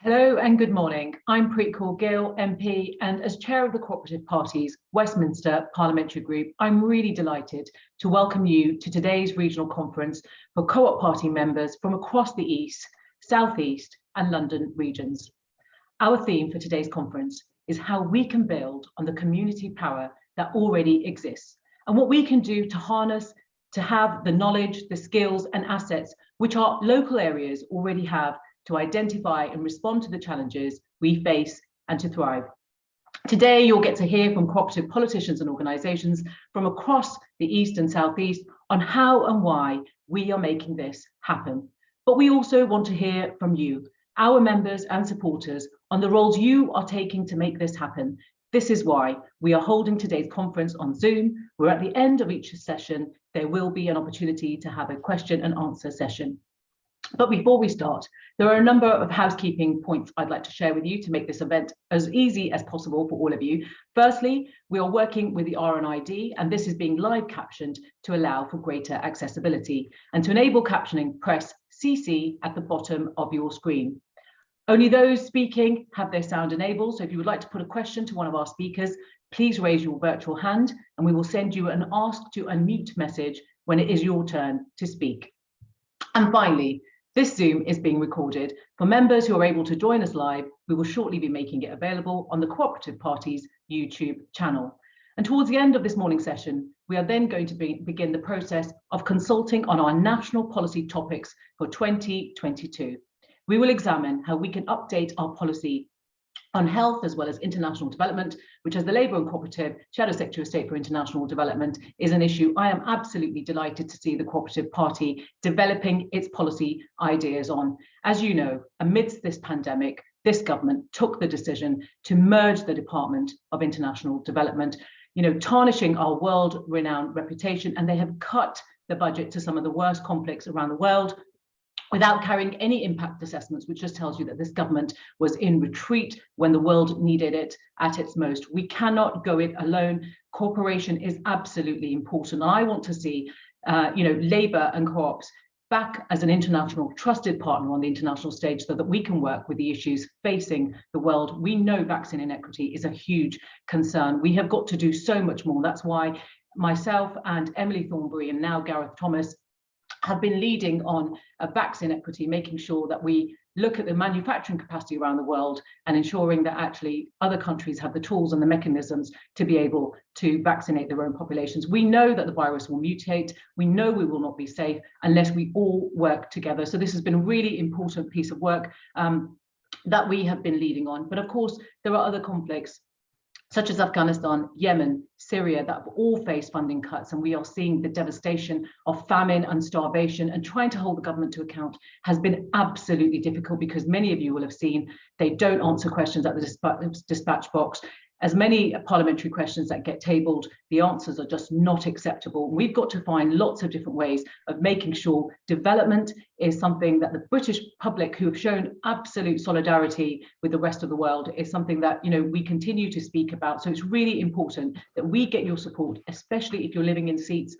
Hello and good morning. I'm Pritchard MP, and as chair of the Co-operative Party's Westminster Parliamentary Group, I'm really delighted to welcome you to today's regional conference for Co-op Party members from across the East, South East and London regions. Our theme for today's conference is how we can build on the community power that already exists and what we can do to harness, to have the knowledge, the skills and assets which our local areas already have to identify and respond to the challenges we face and to thrive. Today, you'll get to hear from cooperative politicians and organisations from across the East and South East on how and why we are making this happen. But we also want to hear from you, our members and supporters, on the roles you are taking to make this happen. This is why we are holding today's conference on Zoom, where at the end of each session, there will be an opportunity to have a question and answer session. But before we start, there are a number of housekeeping points I'd like to share with you to make this event as easy as possible for all of you. Firstly, we are working with the RNID, and this is being live captioned to allow for greater accessibility. And to enable captioning, press CC at the bottom of your screen. Only those speaking have their sound enabled, so if you would like to put a question to one of our speakers, please raise your virtual hand and we will send you an ask to unmute message when it is your turn to speak. And finally, this Zoom is being recorded. For members who are able to join us live, we will shortly be making it available on the Co-operative Party's YouTube channel. And towards the end of this morning's session, we are then going to begin the process of consulting on our national policy topics for 2022. We will examine how we can update our policy on health as well as international development, which as the Labour and Cooperative Shadow Secretary of State for International Development is an issue I am absolutely delighted to see the Cooperative Party developing its policy ideas on. As you know, amidst this pandemic, this government took the decision to merge the Department of International Development, tarnishing our world-renowned reputation, and they have cut the budget to some of the worst conflicts around the world, without carrying any impact assessments, which just tells you that this government was in retreat when the world needed it at its most. We cannot go it alone. Cooperation is absolutely important. I want to see, Labour and co-ops back as an international trusted partner on the international stage so that we can work with the issues facing the world. We know vaccine inequity is a huge concern. We have got to do so much more. That's why myself and Emily Thornberry and now Gareth Thomas have been leading on vaccine equity, making sure that we look at the manufacturing capacity around the world and ensuring that actually other countries have the tools and the mechanisms to be able to vaccinate their own populations. We know that the virus will mutate. We know we will not be safe unless we all work together. So this has been a really important piece of work that we have been leading on. But of course, there are other conflicts such as Afghanistan, Yemen, Syria, that have all faced funding cuts, and we are seeing the devastation of famine and starvation, and trying to hold the government to account has been absolutely difficult because many of you will have seen they don't answer questions at the dispatch box. As many parliamentary questions that get tabled, the answers are just not acceptable. We've got to find lots of different ways of making sure development is something that the British public, who have shown absolute solidarity with the rest of the world, is something that we continue to speak about. So it's really important that we get your support, especially if you're living in seats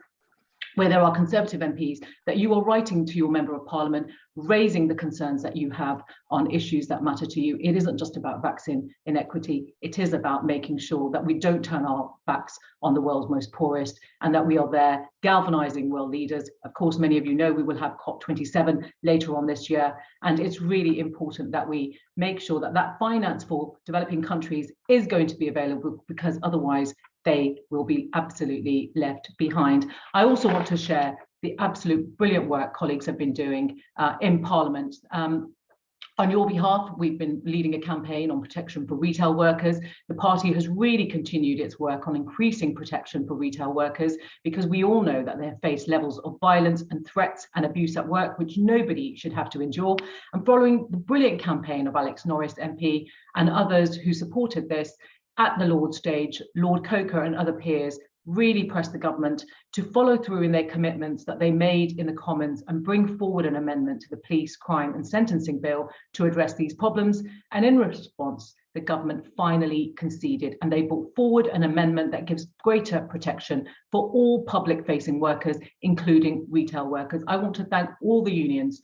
where there are Conservative MPs, that you are writing to your Member of Parliament, raising the concerns that you have on issues that matter to you. It isn't just about vaccine inequity. It is about making sure that we don't turn our backs on the world's most poorest, and that we are there galvanizing world leaders. Of course, many of you know we will have COP27 later on this year, and it's really important that we make sure that that finance for developing countries is going to be available, because otherwise they will be absolutely left behind. I also want to share the absolute brilliant work colleagues have been doing in Parliament. On your behalf, we've been leading a campaign on protection for retail workers. The party has really continued its work on increasing protection for retail workers, because we all know that they face levels of violence and threats and abuse at work, which nobody should have to endure. And following the brilliant campaign of Alex Norris MP and others who supported this, at the Lord stage, Lord Coker and other peers really pressed the government to follow through in their commitments that they made in the Commons and bring forward an amendment to the Police, Crime and Sentencing Bill to address these problems. And in response, the government finally conceded, and they brought forward an amendment that gives greater protection for all public-facing workers, including retail workers. I want to thank all the unions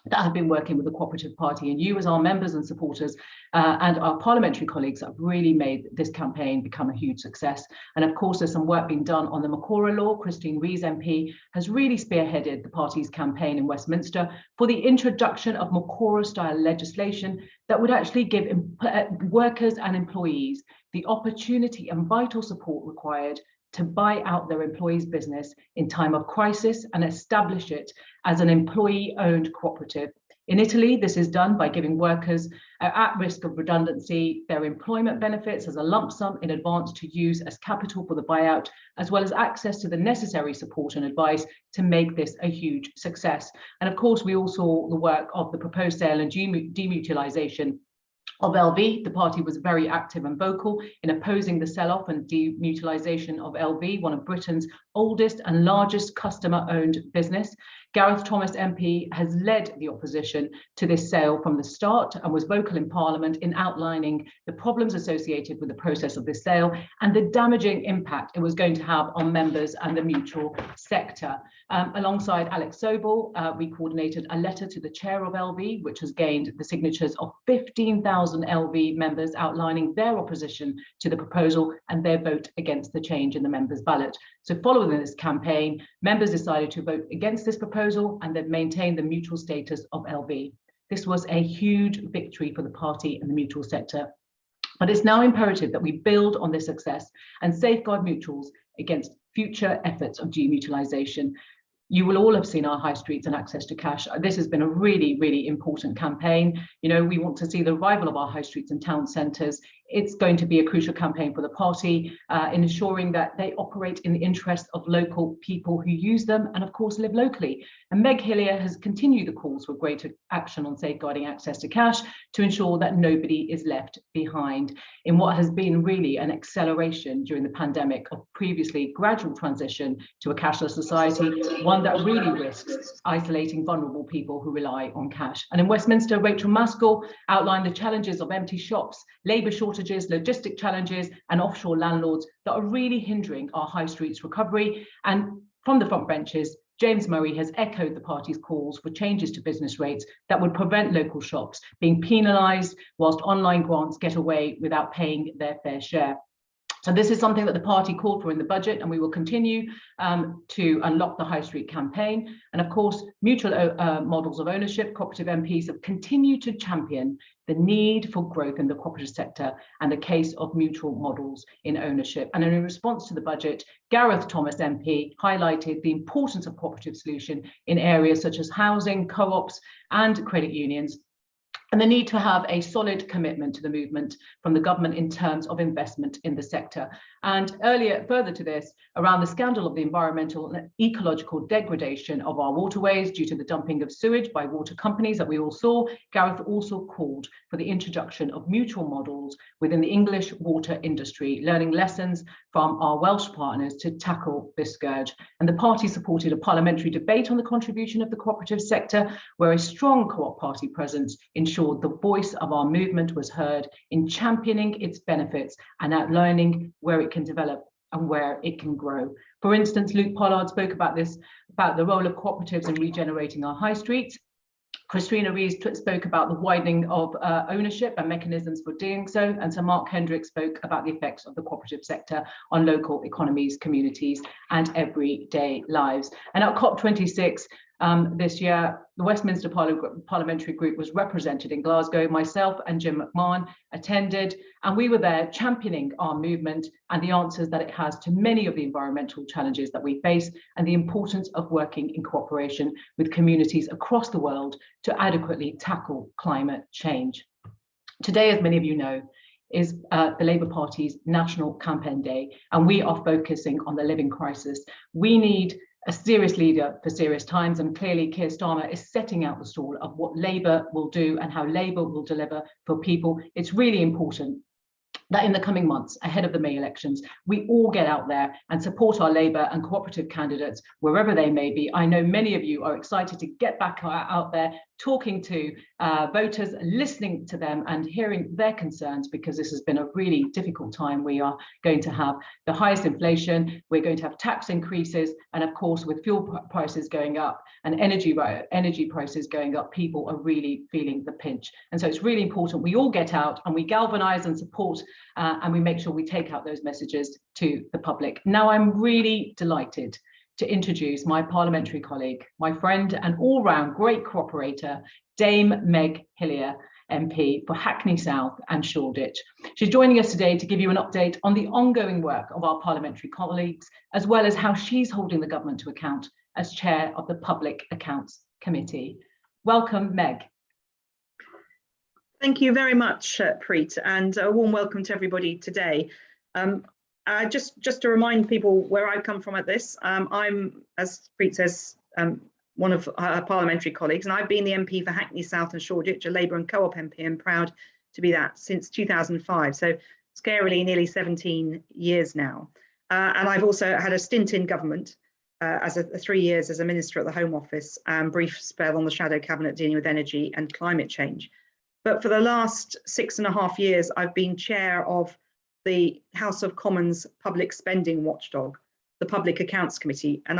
that have been working with the Cooperative Party, and you as our members and supporters and our parliamentary colleagues have really made this campaign become a huge success. And of course, there's some work being done on the Cllr law. Christine Rees MP has really spearheaded the party's campaign in Westminster for the introduction of Cllr-style legislation that would actually give workers and employees the opportunity and vital support required to buy out their employees' business in time of crisis and establish it as an employee-owned cooperative. In Italy, this is done by giving workers at risk of redundancy their employment benefits as a lump sum in advance to use as capital for the buyout, as well as access to the necessary support and advice to make this a huge success. And of course, we all saw the work of the proposed sale and demutualisation of LV. The party was very active and vocal in opposing the sell-off and demutualisation of LV, one of Britain's oldest and largest customer-owned business. Gareth Thomas MP has led the opposition to this sale from the start and was vocal in Parliament in outlining the problems associated with the process of this sale and the damaging impact it was going to have on members and the mutual sector. Alongside Alex Sobel, we coordinated a letter to the chair of LV, which has gained the signatures of 15,000 LV members outlining their opposition to the proposal and their vote against the change in the members' ballot. So following this campaign, members decided to vote against this proposal and then maintain the mutual status of LV. This was a huge victory for the party and the mutual sector. But it's now imperative that we build on this success and safeguard mutuals against future efforts of demutualisation. You will all have seen our high streets and access to cash. This has been a really, really important campaign. You know, we want to see the revival of our high streets and town centres. It's going to be a crucial campaign for the party in ensuring that they operate in the interest of local people who use them and of course live locally. And Meg Hillier has continued the calls for greater action on safeguarding access to cash to ensure that nobody is left behind in what has been really an acceleration during the pandemic of previously gradual transition to a cashless society, one that really risks isolating vulnerable people who rely on cash. And in Westminster, Rachel Maskell outlined the challenges of empty shops, labour shortages, logistic challenges, and offshore landlords that are really hindering our high streets recovery. And from the front benches, James Murray has echoed the party's calls for changes to business rates that would prevent local shops being penalised whilst online grants get away without paying their fair share. So this is something that the party called for in the budget, and we will continue to unlock the high street campaign. And of course, mutual models of ownership, cooperative MPs have continued to champion the need for growth in the cooperative sector and the case of mutual models in ownership. And in response to the budget, Gareth Thomas MP highlighted the importance of cooperative solution in areas such as housing, co-ops and credit unions, and the need to have a solid commitment to the movement from the government in terms of investment in the sector. And earlier, further to this, around the scandal of the environmental and ecological degradation of our waterways due to the dumping of sewage by water companies that we all saw, Gareth also called for the introduction of mutual models within the English water industry, learning lessons from our Welsh partners to tackle this scourge. And the party supported a parliamentary debate on the contribution of the cooperative sector, where a strong co-op party presence ensured the voice of our movement was heard in championing its benefits and outlining where it can develop and where it can grow. For instance, Luke Pollard spoke about this, about the role of cooperatives in regenerating our high streets. Christina Rees spoke about the widening of ownership and mechanisms for doing so, and Sir Mark Hendrick spoke about the effects of the cooperative sector on local economies, communities and everyday lives. And at COP26 this year, the Westminster Parliamentary Group was represented in Glasgow. Myself and Jim McMahon attended, and we were there championing our movement and the answers that it has to many of the environmental challenges that we face, and the importance of working in cooperation with communities across the world to adequately tackle climate change. Today, as many of you know, is the Labour Party's National Campaign Day, and we are focusing on the living crisis. We need a serious leader for serious times, and clearly Keir Starmer is setting out the stall of what Labour will do and how Labour will deliver for people. It's really important that in the coming months, ahead of the May elections, we all get out there and support our Labour and cooperative candidates, wherever they may be. I know many of you are excited to get back out there, talking to voters, listening to them and hearing their concerns, because this has been a really difficult time. We are going to have the highest inflation, we're going to have tax increases, and of course with fuel prices going up and energy prices going up, people are really feeling the pinch. And so it's really important we all get out and we galvanise and support and we make sure we take out those messages to the public. Now, I'm really delighted to introduce my parliamentary colleague, my friend and all-round great cooperator, Dame Meg Hillier MP for Hackney South and Shoreditch. She's joining us today to give you an update on the ongoing work of our parliamentary colleagues, as well as how she's holding the government to account as chair of the Public Accounts Committee. Welcome, Meg. Thank you very much, Preet, and a warm welcome to everybody today. Just to remind people where I come from at this, I'm, as Preet says, one of our parliamentary colleagues, and I've been the MP for Hackney South and Shoreditch, a Labour and Co-op MP, and proud to be that since 2005. So scarily nearly 17 years now. And I've also had a stint in government as 3 years as a minister at the Home Office and brief spell on the shadow cabinet dealing with energy and climate change. But for the last 6.5 years, I've been chair of the House of Commons Public Spending Watchdog, the Public Accounts Committee. And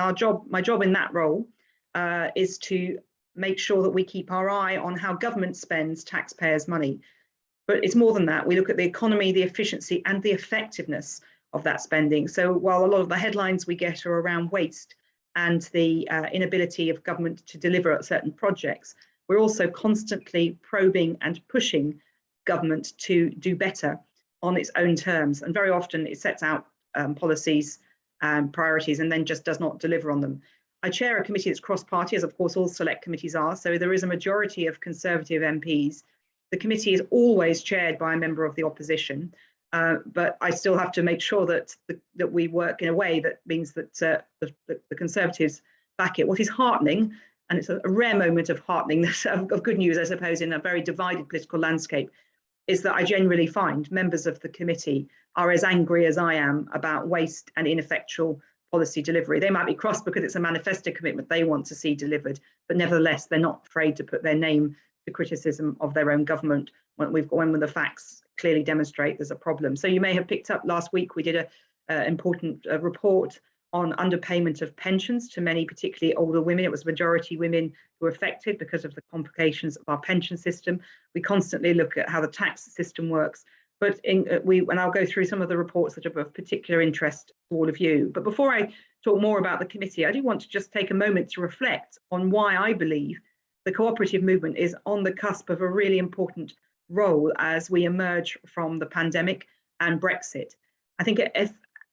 my job in that role is to make sure that we keep our eye on how government spends taxpayers' money. But it's more than that. We look at the economy, the efficiency and the effectiveness of that spending. So while a lot of the headlines we get are around waste and the inability of government to deliver certain projects, we're also constantly probing and pushing government to do better on its own terms. And very often it sets out policies and priorities and then just does not deliver on them. I chair a committee that's cross-party, as of course all select committees are, so there is a majority of Conservative MPs. The committee is always chaired by a member of the opposition, but I still have to make sure that we work in a way that means that the Conservatives back it. What is heartening, and it's a rare moment of hearteningness, of good news, I suppose, in a very divided political landscape, is that I generally find members of the committee are as angry as I am about waste and ineffectual policy delivery. They might be cross because it's a manifesto commitment they want to see delivered, but nevertheless, they're not afraid to put their name to criticism of their own government when the facts clearly demonstrate there's a problem. So you may have picked up last week, we did an important report on underpayment of pensions to many, particularly older women. It was majority women who were affected because of the complications of our pension system. We constantly look at how the tax system works, but and I'll go through some of the reports that are of particular interest to all of you. But before I talk more about the committee, I do want to just take a moment to reflect on why I believe the cooperative movement is on the cusp of a really important role as we emerge from the pandemic and Brexit. I think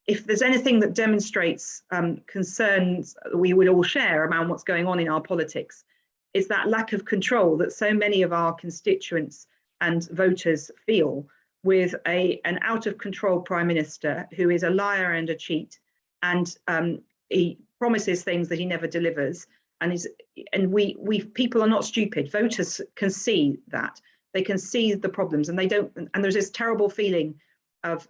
if there's anything that demonstrates concerns we would all share around what's going on in our politics, is that lack of control that so many of our constituents and voters feel with an out of control Prime Minister who is a liar and a cheat, and he promises things that he never delivers. And we people are not stupid. Voters can see that. They can see the problems, and they don't. And there's this terrible feeling of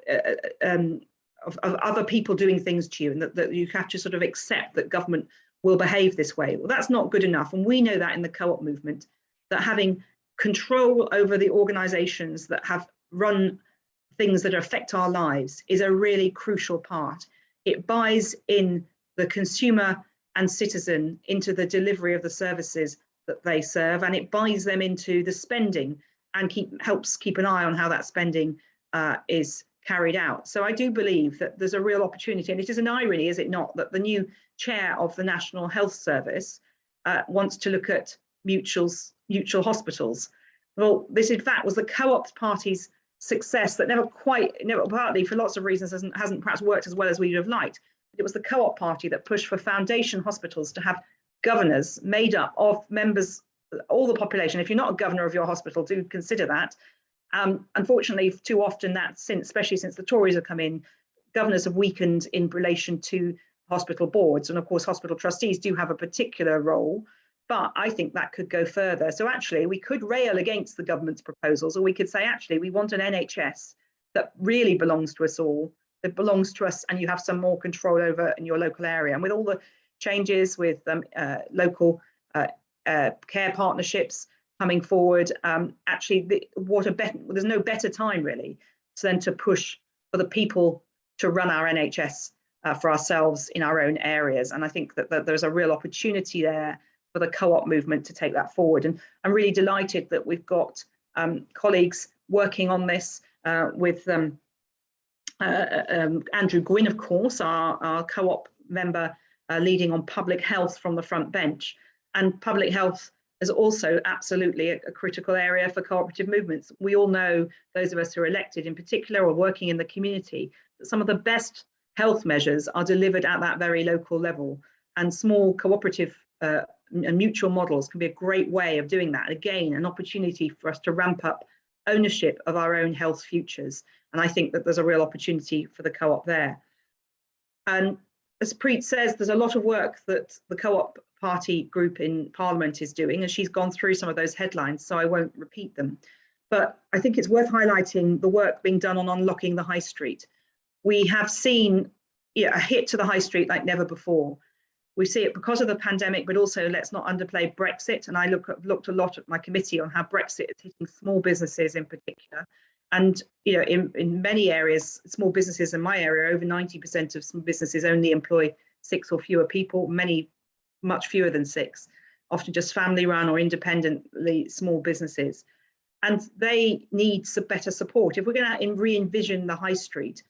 other people doing things to you, and that you have to sort of accept that government will behave this way. Well, that's not good enough. And we know that in the co-op movement, that having control over the organisations that have run things that affect our lives is a really crucial part. It buys in the consumer and citizen into the delivery of the services that they serve, and it buys them into the spending and helps keep an eye on how that spending is carried out. So I do believe that there's a real opportunity, and it is an irony, is it not, that the new chair of the National Health Service wants to look at mutual hospitals. Well, this in fact was the Co-op Party's success that partly for lots of reasons hasn't perhaps worked as well as we would have liked. But it was the Co-op Party that pushed for foundation hospitals to have governors made up of members, all the population. If you're not a governor of your hospital, do consider that. Unfortunately, too often especially since the Tories have come in, governors have weakened in relation to hospital boards. And of course, hospital trustees do have a particular role, but I think that could go further. So actually, we could rail against the government's proposals, or we could say, actually, we want an NHS that really belongs to us all, that belongs to us, and you have some more control over in your local area. And with all the changes with local care partnerships coming forward. Actually, there's no better time really than to push for the people to run our NHS for ourselves in our own areas. And I think that there's a real opportunity there for the co-op movement to take that forward. And I'm really delighted that we've got colleagues working on this with Andrew Gwynne, of course, our co-op member leading on public health from the front bench. And public health is also absolutely a critical area for cooperative movements. We all know, those of us who are elected in particular or working in the community, that some of the best health measures are delivered at that very local level. And small cooperative and mutual models can be a great way of doing that. Again, an opportunity for us to ramp up ownership of our own health futures. And I think that there's a real opportunity for the co-op there. And as Preet says, there's a lot of work that the co-op party group in Parliament is doing, and she's gone through some of those headlines, so I won't repeat them. But I think it's worth highlighting the work being done on unlocking the high street. We have seen a hit to the high street like never before. We see it because of the pandemic, but also let's not underplay Brexit. And I looked a lot at my committee on how Brexit is hitting small businesses in particular. And in many areas, small businesses in my area, over 90% of small businesses only employ 6 or fewer people, many much fewer than 6, often just family run or independently small businesses. And they need some better support. If we're going to re-envision the high street,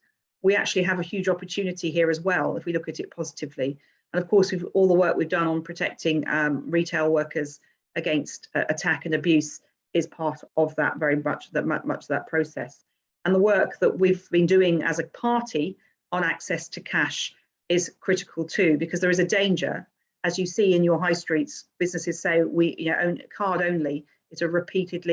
we actually have a huge opportunity here as well, if we look at it positively. And of course, all the work we've done on protecting retail workers against attack and abuse is part of that, very much that process. And the work that we've been doing as a party on access to cash is critical too, because there is a danger, as you see in your high streets, businesses say we own card only. It's a repeated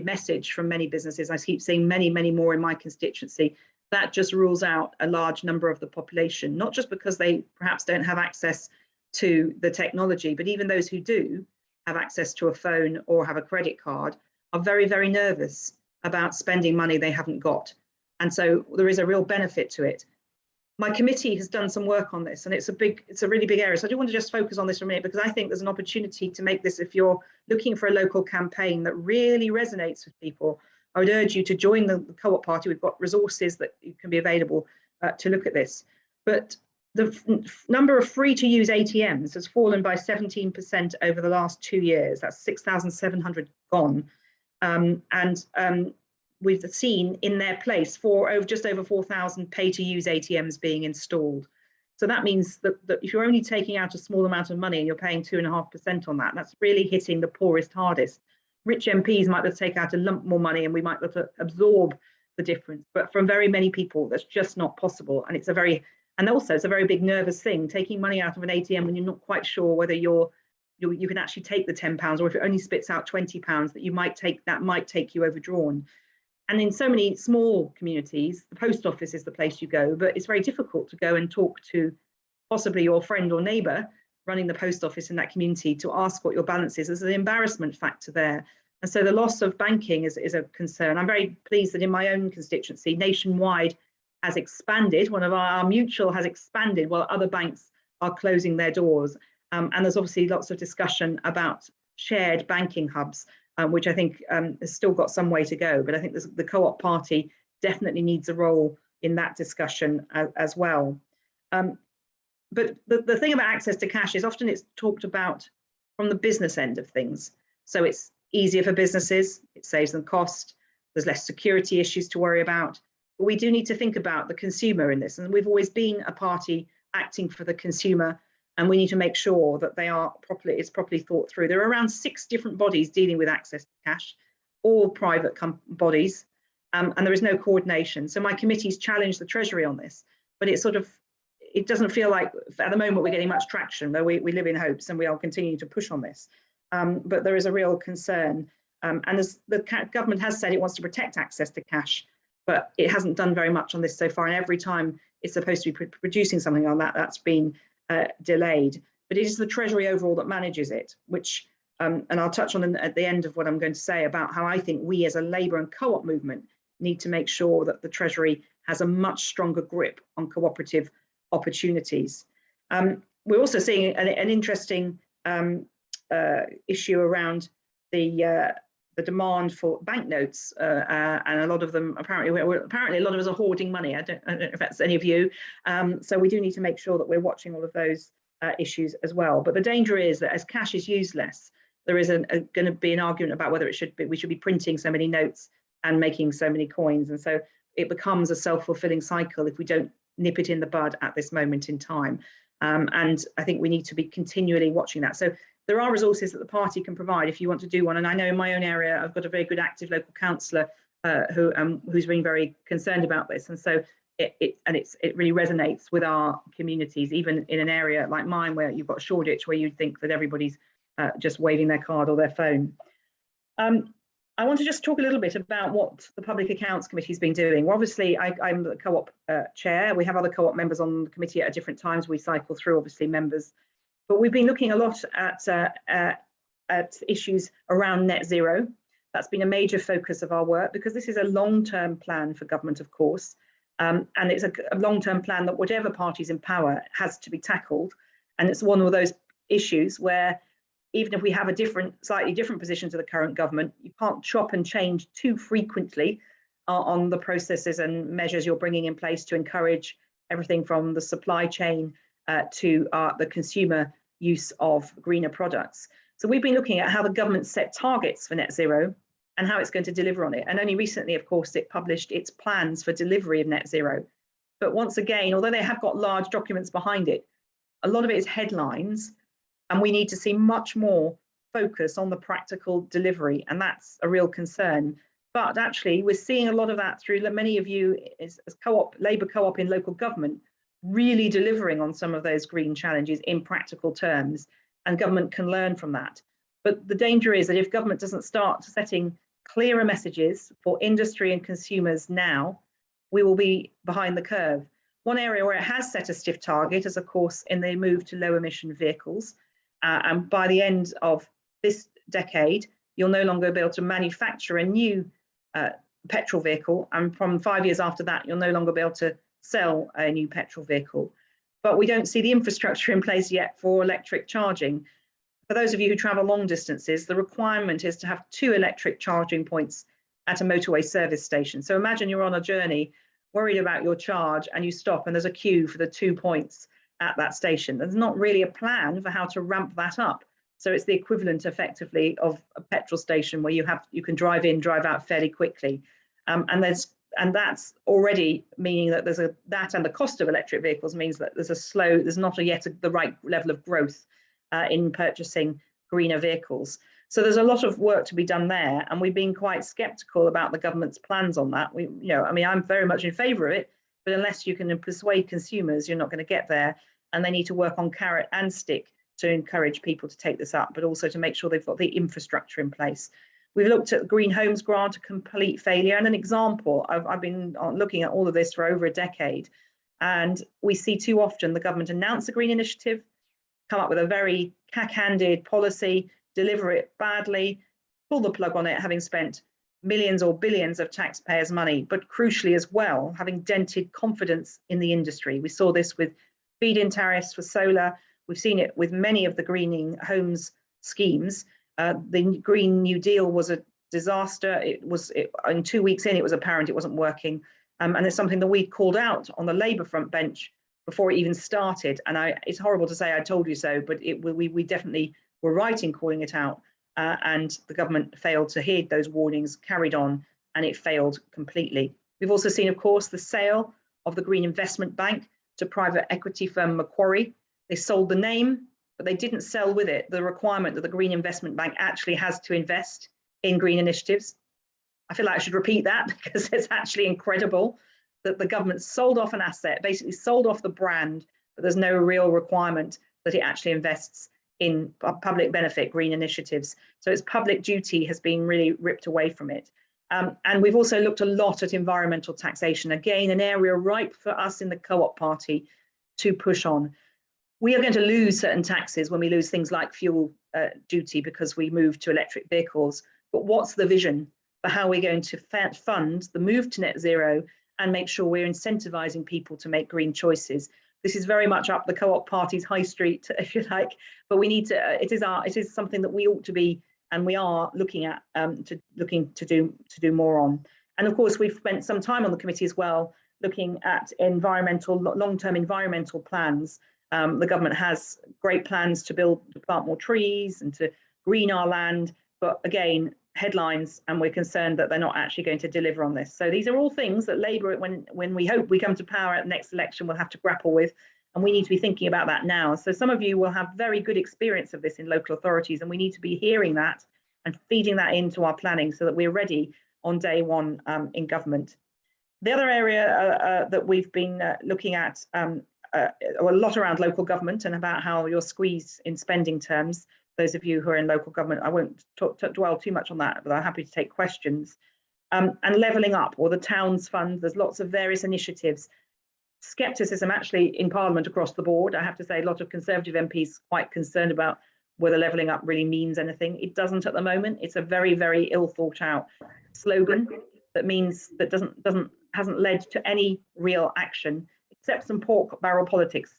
message from many businesses. I keep seeing many more in my constituency. That just rules out a large number of the population, not just because they perhaps don't have access to the technology, but even those who do have access to a phone or have a credit card are very nervous about spending money they haven't got. And so there is a real benefit to it. My committee has done some work on this, and it's a really big area. So I do want to just focus on this for a minute, because I think there's an opportunity to make this, if you're looking for a local campaign that really resonates with people, I would urge you to join the co-op party. We've got resources that can be available to look at this. But the number of free-to-use ATMs has fallen by 17% over the last 2 years. That's 6,700 gone. We've seen in their place just over 4,000 pay-to-use ATMs being installed. So that means that if you're only taking out a small amount of money and you're paying 2.5% on that, that's really hitting the poorest hardest. Rich MPs might be able to take out a lump more money and we might be able to absorb the difference. But from very many people, that's just not possible. And it's a very big nervous thing, taking money out of an ATM when you're not quite sure whether you can actually take the £10, or if it only spits out £20 that might take you overdrawn. And in so many small communities, the post office is the place you go, but it's very difficult to go and talk to possibly your friend or neighbour running the post office in that community to ask what your balance is. There's an embarrassment factor there. And so the loss of banking is a concern. I'm very pleased that in my own constituency, Nationwide has expanded. One of our mutual has expanded while other banks are closing their doors. And there's obviously lots of discussion about shared banking hubs, which I think has still got some way to go. But I think the co-op party definitely needs a role in that discussion as well. But the thing about access to cash is often it's talked about from the business end of things. So it's easier for businesses, it saves them cost, there's less security issues to worry about. But we do need to think about the consumer in this. And we've always been a party acting for the consumer, and we need to make sure that it's properly thought through. There are around 6 different bodies dealing with access to cash, all private bodies, and there is no coordination. So my committee's challenged the Treasury on this, but it doesn't feel like at the moment we're getting much traction, though we live in hopes and we are continuing to push on this. But there is a real concern. And as the government has said, it wants to protect access to cash, but it hasn't done very much on this so far. And every time it's supposed to be producing something on that, that's been delayed. But it is the Treasury overall that manages it, which, and I'll touch on at the end of what I'm going to say about how I think we as a Labour and co-op movement need to make sure that the Treasury has a much stronger grip on cooperative opportunities. We're also seeing an interesting issue around the demand for banknotes, and a lot of them apparently a lot of us are hoarding money. I don't know if that's any of you. So we do need to make sure that we're watching all of those issues as well. But the danger is that as cash is used less, there is going to be an argument about whether we should be printing so many notes and making so many coins, and so it becomes a self-fulfilling cycle if we don't nip it in the bud at this moment in time. And I think we need to be continually watching that. So there are resources that the party can provide if you want to do one. And I know in my own area, I've got a very good active local councillor who's been very concerned about this. And so it really resonates with our communities, even in an area like mine where you've got Shoreditch, where you'd think that everybody's just waving their card or their phone. I want to just talk a little bit about what the Public Accounts Committee has been doing. Well, obviously, I'm the co-op chair. We have other co-op members on the committee at different times. We cycle through, obviously, members. But we've been looking a lot at issues around net zero. That's been a major focus of our work, because this is a long-term plan for government, of course. And it's a long-term plan that whatever party's in power has to be tackled. And it's one of those issues where even if we have a slightly different position to the current government, you can't chop and change too frequently on the processes and measures you're bringing in place to encourage everything from the supply chain to the consumer use of greener products. So we've been looking at how the government set targets for net zero and how it's going to deliver on it. And only recently, of course, it published its plans for delivery of net zero. But once again, although they have got large documents behind it, a lot of it is headlines. And we need to see much more focus on the practical delivery, and that's a real concern. But actually, we're seeing a lot of that through many of you as co-op, Labour co-op in local government, really delivering on some of those green challenges in practical terms, and government can learn from that. But the danger is that if government doesn't start setting clearer messages for industry and consumers now, we will be behind the curve. One area where it has set a stiff target is, of course, in the move to low emission vehicles. And by the end of this decade, you'll no longer be able to manufacture a new petrol vehicle. And from 5 years after that, you'll no longer be able to sell a new petrol vehicle. But we don't see the infrastructure in place yet for electric charging. For those of you who travel long distances, the requirement is to have 2 electric charging points at a motorway service station. So imagine you're on a journey, worried about your charge, and you stop and there's a queue for the 2 points at that station. There's not really a plan for how to ramp that up. So it's the equivalent effectively of a petrol station where you can drive in, drive out fairly quickly. And that's already meaning that that and the cost of electric vehicles means that there's not yet the right level of growth in purchasing greener vehicles. So there's a lot of work to be done there, and we've been quite sceptical about the government's plans on that. I'm very much in favour of it, but unless you can persuade consumers, you're not going to get there. And they need to work on carrot and stick to encourage people to take this up, but also to make sure they've got the infrastructure in place. We've looked at the Green Homes Grant, a complete failure, and an example. I've been looking at all of this for over a decade, and we see too often the government announce a green initiative, come up with a very cack-handed policy, deliver it badly, pull the plug on it, having spent millions or billions of taxpayers' money, but crucially as well, having dented confidence in the industry. We saw this with feed-in tariffs for solar. We've seen it with many of the greening homes schemes. The Green New Deal was a disaster. In 2 weeks in, it was apparent it wasn't working. And it's something that we called out on the Labour front bench before it even started. And it's horrible to say I told you so, but we definitely were right in calling it out. And the government failed to heed those warnings, carried on, and it failed completely. We've also seen, of course, the sale of the Green Investment Bank to private equity firm Macquarie. They sold the name, but they didn't sell with it the requirement that the Green Investment Bank actually has to invest in green initiatives. I feel like I should repeat that because it's actually incredible that the government sold off an asset, basically sold off the brand, but there's no real requirement that it actually invests in public benefit green initiatives. So its public duty has been really ripped away from it. And we've also looked a lot at environmental taxation, again, an area ripe for us in the co-op party to push on. We are going to lose certain taxes when we lose things like fuel duty because we move to electric vehicles. But what's the vision for how we're going to fund the move to net zero and make sure we're incentivizing people to make green choices? This is very much up the co-op party's high street, if you like, but we need to, it is something that we ought to be, and we are looking at, to do more on. And of course, we've spent some time on the committee as well, looking at long-term environmental plans. The government has great plans to plant more trees and to green our land, but again, headlines, and we're concerned that they're not actually going to deliver on this. So these are all things that Labour, when we hope we come to power at the next election, will have to grapple with, and we need to be thinking about that now. So some of you will have very good experience of this in local authorities, and we need to be hearing that and feeding that into our planning so that we're ready on day one in government. The other area that we've been looking at a lot around local government and about how you're squeezed in spending terms. Those of you who are in local government, I won't dwell too much on that, but I'm happy to take questions. And levelling up, or the Towns Fund, there's lots of various initiatives. Scepticism actually in Parliament across the board. I have to say a lot of Conservative MPs quite concerned about whether levelling up really means anything. It doesn't at the moment. It's a very, very ill thought out slogan that hasn't led to any real action, except some pork barrel politics.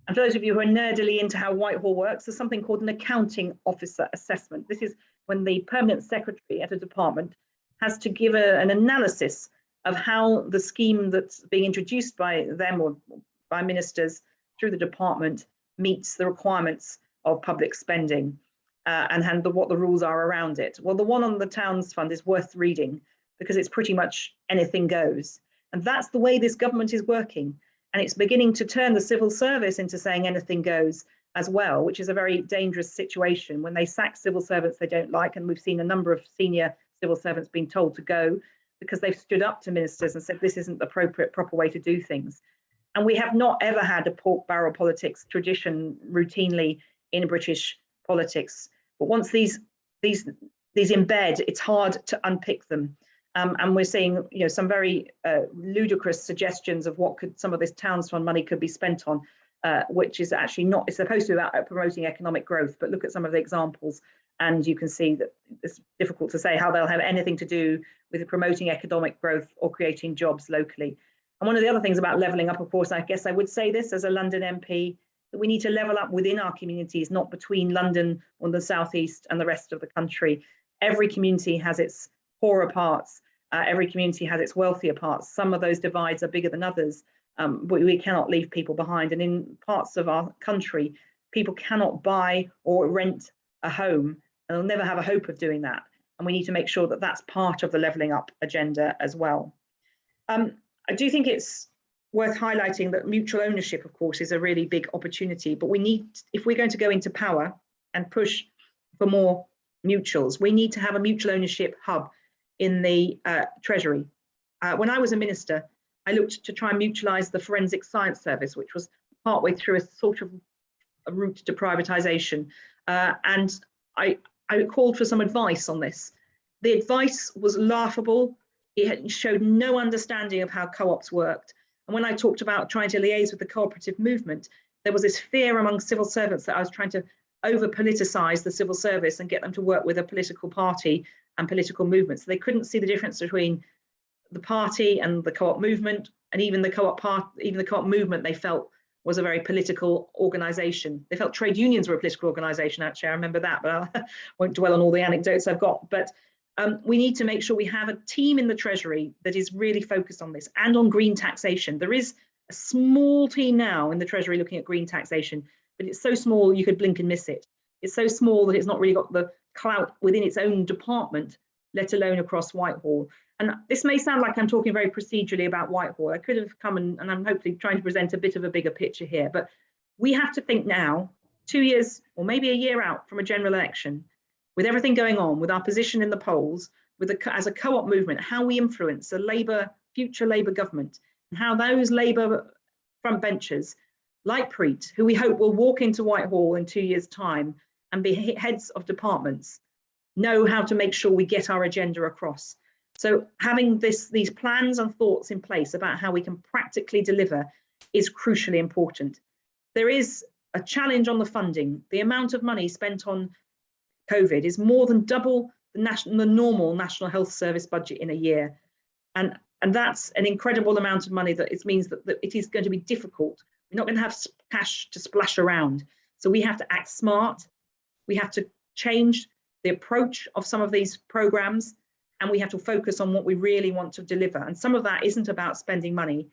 And for those of you who are nerdily into how Whitehall works, there's something called an accounting officer assessment. This is when the permanent secretary at a department has to give an analysis of how the scheme that's being introduced by them or by ministers through the department meets the requirements of public spending and what the rules are around it. Well, the one on the Towns Fund is worth reading because it's pretty much anything goes. And that's the way this government is working. And it's beginning to turn the civil service into saying anything goes as well, which is a very dangerous situation when they sack civil servants they don't like. And we've seen a number of senior civil servants being told to go because they've stood up to ministers and said this isn't the proper way to do things. And we have not ever had a pork barrel politics tradition routinely in British politics. But once these embed, it's hard to unpick them. And we're seeing, some very ludicrous suggestions of what some of this Towns Fund money could be spent on, which is actually not. It's supposed to be about promoting economic growth, but look at some of the examples, and you can see that it's difficult to say how they'll have anything to do with promoting economic growth or creating jobs locally. And one of the other things about levelling up, of course, I guess I would say this as a London MP, that we need to level up within our communities, not between London or the southeast and the rest of the country. Every community has its poorer parts. Every community has its wealthier parts. Some of those divides are bigger than others, but we cannot leave people behind. And in parts of our country, people cannot buy or rent a home, and they'll never have a hope of doing that. And we need to make sure that that's part of the levelling up agenda as well. I do think it's worth highlighting that mutual ownership, of course, is a really big opportunity, but we need, if we're going to go into power and push for more mutuals, we need to have a mutual ownership hub in the Treasury. When I was a minister, I looked to try and mutualise the Forensic Science Service, which was partway through a sort of a route to privatisation. And I called for some advice on this. The advice was laughable. It showed no understanding of how co-ops worked. And when I talked about trying to liaise with the cooperative movement, there was this fear among civil servants that I was trying to over-politicise the civil service and get them to work with a political party and political movements. So they couldn't see the difference between the party and the co-op movement, and even the co-op movement they felt was a very political organisation. They felt trade unions were a political organisation, actually. I remember that, but I won't dwell on all the anecdotes I've got. But we need to make sure we have a team in the Treasury that is really focused on this and on green taxation. There is a small team now in the Treasury looking at green taxation, but it's so small you could blink and miss it. It's so small that it's not really got the clout within its own department, let alone across Whitehall. And this may sound like I'm talking very procedurally about Whitehall. I could have come and I'm hopefully trying to present a bit of a bigger picture here, but we have to think now, 2 years or maybe a year out from a general election, with everything going on, with our position in the polls, as a co-op movement, how we influence a future Labour government, and how those Labour frontbenchers, like Preet, who we hope will walk into Whitehall in 2 years' time and be heads of departments, know how to make sure we get our agenda across. So having these plans and thoughts in place about how we can practically deliver is crucially important. There is a challenge on the funding. The amount of money spent on COVID is more than double the normal National Health Service budget in a year. And that's an incredible amount of money that it means that it is going to be difficult We're not going to have cash to splash around. So we have to act smart. We have to change the approach of some of these programs, and we have to focus on what we really want to deliver. And some of that isn't about spending money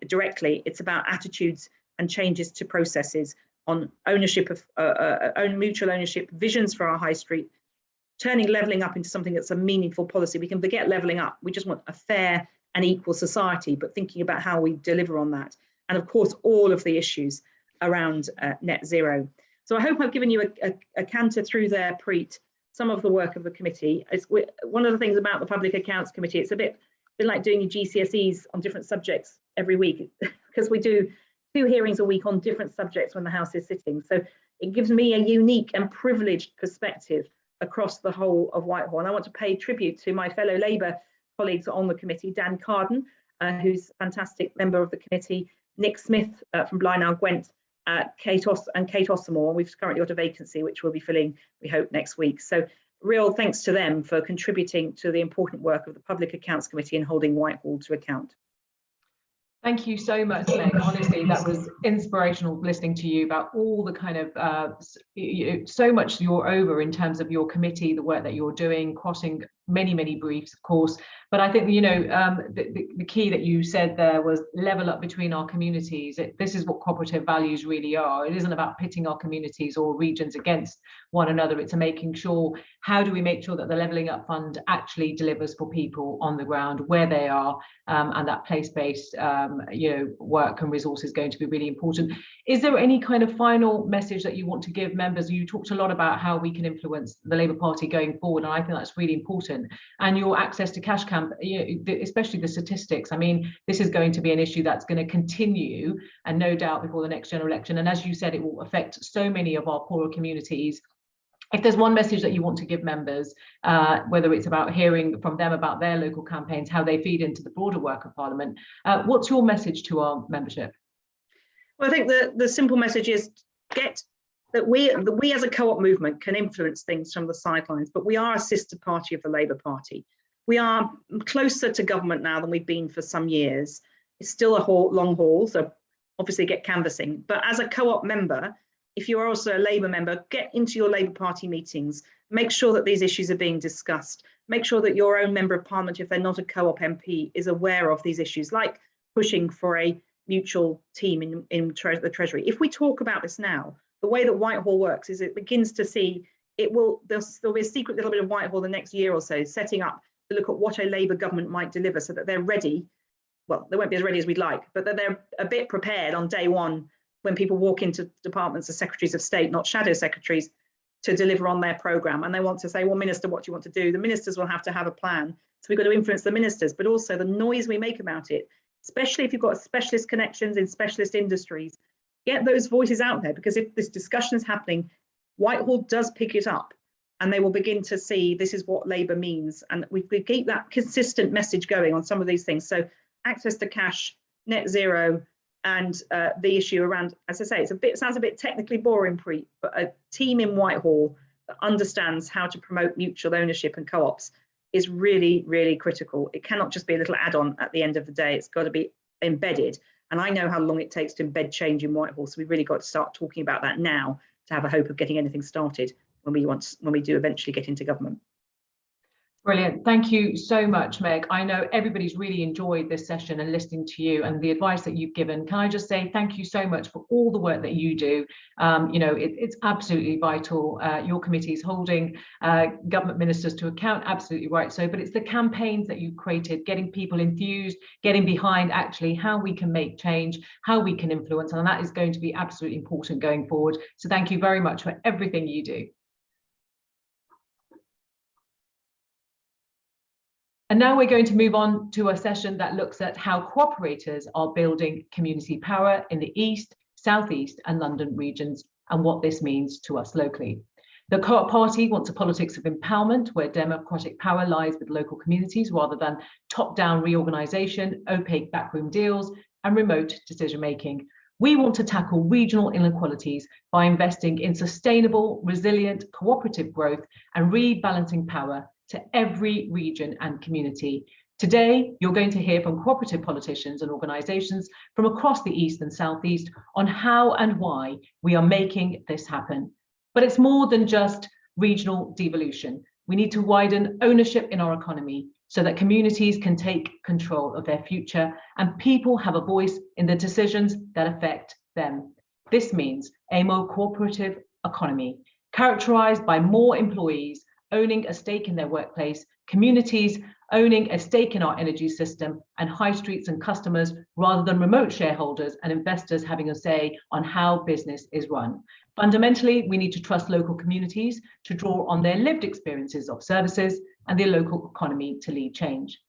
directly. It's about attitudes and changes to processes on ownership of mutual ownership, visions for our high street, turning levelling up into something that's a meaningful policy. We can forget levelling up. We just want a fair and equal society, but thinking about how we deliver on that. And of course, all of the issues around net zero. So I hope I've given you a canter through there, Preet, some of the work of the committee. One of the things about the Public Accounts Committee, it's a bit like doing your GCSEs on different subjects every week, because we do 2 hearings a week on different subjects when the House is sitting. So it gives me a unique and privileged perspective across the whole of Whitehall. And I want to pay tribute to my fellow Labour colleagues on the committee, Dan Carden, who's a fantastic member of the committee, Nick Smith from Blaenau Gwent, Kate Ossamore. We've currently got a vacancy which we'll be filling, we hope, next week. So real thanks to them for contributing to the important work of the Public Accounts Committee and holding Whitehall to account. Thank you so much, Meg. Honestly, that was inspirational listening to you about all the kind of so much you're over in terms of your committee, the work that you're doing, crossing many briefs, of course. But I think, you know, the key that you said there was level up between our communities. This is what cooperative values really are. It isn't about pitting our communities or regions against one another. It's a making sure, how do we make sure that the Levelling Up Fund actually delivers for people on the ground where they are, and that place-based you know, work and resource is going to be really important. Is there any kind of final message that you want to give members? You talked a lot about how we can influence the Labour Party going forward, and I think that's really important. And your access to cash camp, you know, especially the statistics. I mean, this is going to be an issue that's going to continue, and no doubt before the next general election. And as you said, it will affect so many of our poorer communities. If there's one message that you want to give members, whether it's about hearing from them about their local campaigns, how they feed into the broader work of Parliament, what's your message to our membership? Well, I think the simple message is that we as a co-op movement can influence things from the sidelines, but we are a sister party of the Labour Party. We are closer to government now than we've been for some years. It's still a long haul, so obviously get canvassing. But as a co-op member, if you are also a Labour member, get into your Labour Party meetings, make sure that these issues are being discussed, make sure that your own Member of Parliament, if they're not a co-op MP, is aware of these issues, like pushing for a mutual team in the Treasury. If we talk about this now, the way that Whitehall works is it begins to see, there'll be a secret little bit of Whitehall the next year or so, setting up to look at what a Labour government might deliver so that they're ready. Well, they won't be as ready as we'd like, but that they're a bit prepared on day one when people walk into departments as secretaries of state, not shadow secretaries, to deliver on their programme. And they want to say, well, Minister, what do you want to do? The ministers will have to have a plan. So we've got to influence the ministers, but also the noise we make about it, especially if you've got specialist connections in specialist industries, get those voices out there, because if this discussion is happening, Whitehall does pick it up and they will begin to see this is what Labour means. And we keep that consistent message going on some of these things. So access to cash, net zero, and the issue around, as I say, sounds a bit technically boring, Preet, but a team in Whitehall that understands how to promote mutual ownership and co-ops is really, really critical. It cannot just be a little add-on at the end of the day. It's got to be embedded. And I know how long it takes to embed change in Whitehall. So we've really got to start talking about that now to have a hope of getting anything started when we do eventually get into government. Brilliant. Thank you so much, Meg. I know everybody's really enjoyed this session and listening to you and the advice that you've given. Can I just say thank you so much for all the work that you do? You know, it's absolutely vital. Your committee is holding government ministers to account, absolutely right. So, but it's the campaigns that you've created, getting people enthused, getting behind actually how we can make change, how we can influence, and that is going to be absolutely important going forward. So thank you very much for everything you do. And now we're going to move on to a session that looks at how cooperators are building community power in the East, South East and London regions and what this means to us locally. The Co-op Party wants a politics of empowerment where democratic power lies with local communities rather than top-down reorganisation, opaque backroom deals and remote decision-making. We want to tackle regional inequalities by investing in sustainable, resilient, cooperative growth and rebalancing power to every region and community. Today, you're going to hear from cooperative politicians and organisations from across the East and South East on how and why we are making this happen. But it's more than just regional devolution. We need to widen ownership in our economy so that communities can take control of their future and people have a voice in the decisions that affect them. This means a more cooperative economy, characterised by more employees owning a stake in their workplace, communities owning a stake in our energy system, and high streets and customers rather than remote shareholders and investors having a say on how business is run. Fundamentally, we need to trust local communities to draw on their lived experiences of services and their local economy to lead change.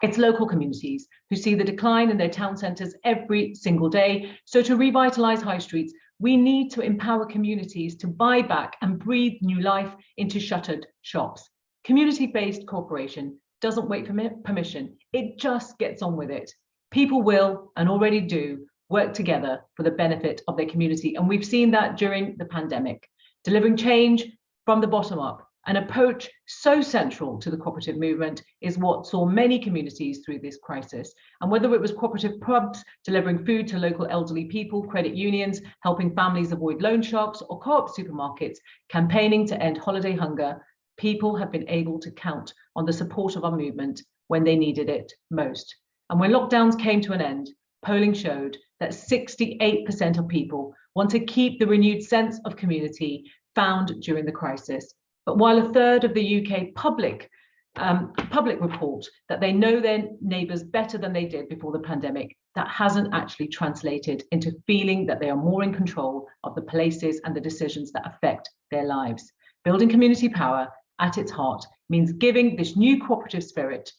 It's local communities who see the decline in their town centres every single day. So to revitalise high streets, we need to empower communities to buy back and breathe new life into shuttered shops. Community-based cooperation doesn't wait for permission, it just gets on with it. People will, and already do, work together for the benefit of their community. And we've seen that during the pandemic, delivering change from the bottom up. An approach so central to the cooperative movement is what saw many communities through this crisis. And whether it was cooperative pubs delivering food to local elderly people, credit unions helping families avoid loan sharks, or co-op supermarkets campaigning to end holiday hunger, people have been able to count on the support of our movement when they needed it most. And when lockdowns came to an end, polling showed that 68% of people want to keep the renewed sense of community found during the crisis. But while a third of the UK public report that they know their neighbours better than they did before the pandemic, that hasn't actually translated into feeling that they are more in control of the places and the decisions that affect their lives. Building community power at its heart means giving this new cooperative spirit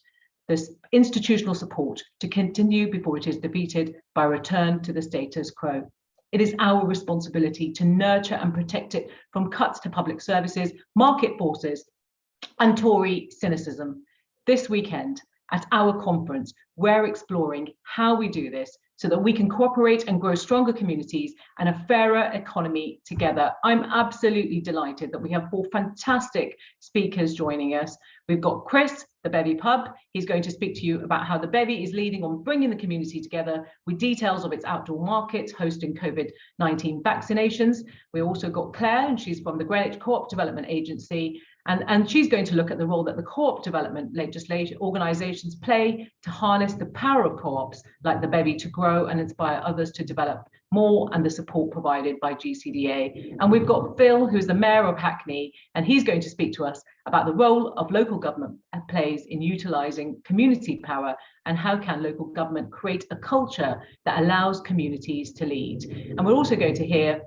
this institutional support to continue before it is defeated by return to the status quo. It is our responsibility to nurture and protect it from cuts to public services, market forces, and Tory cynicism. This weekend, at our conference, we're exploring how we do this so that we can cooperate and grow stronger communities and a fairer economy together. I'm absolutely delighted that we have 4 fantastic speakers joining us. We've got Chris, the Bevy Pub. He's going to speak to you about how the Bevy is leading on bringing the community together with details of its outdoor markets, hosting COVID-19 vaccinations. We also got Clair, and she's from the Greenwich Co-op Development Agency. And she's going to look at the role that the co-op development legislation organisations play to harness the power of co-ops like the Bevy to grow and inspire others to develop more, and the support provided by GCDA. And we've got Phil, who's the Mayor of Hackney, and he's going to speak to us about the role of local government plays in utilising community power and how can local government create a culture that allows communities to lead. And we're also going to hear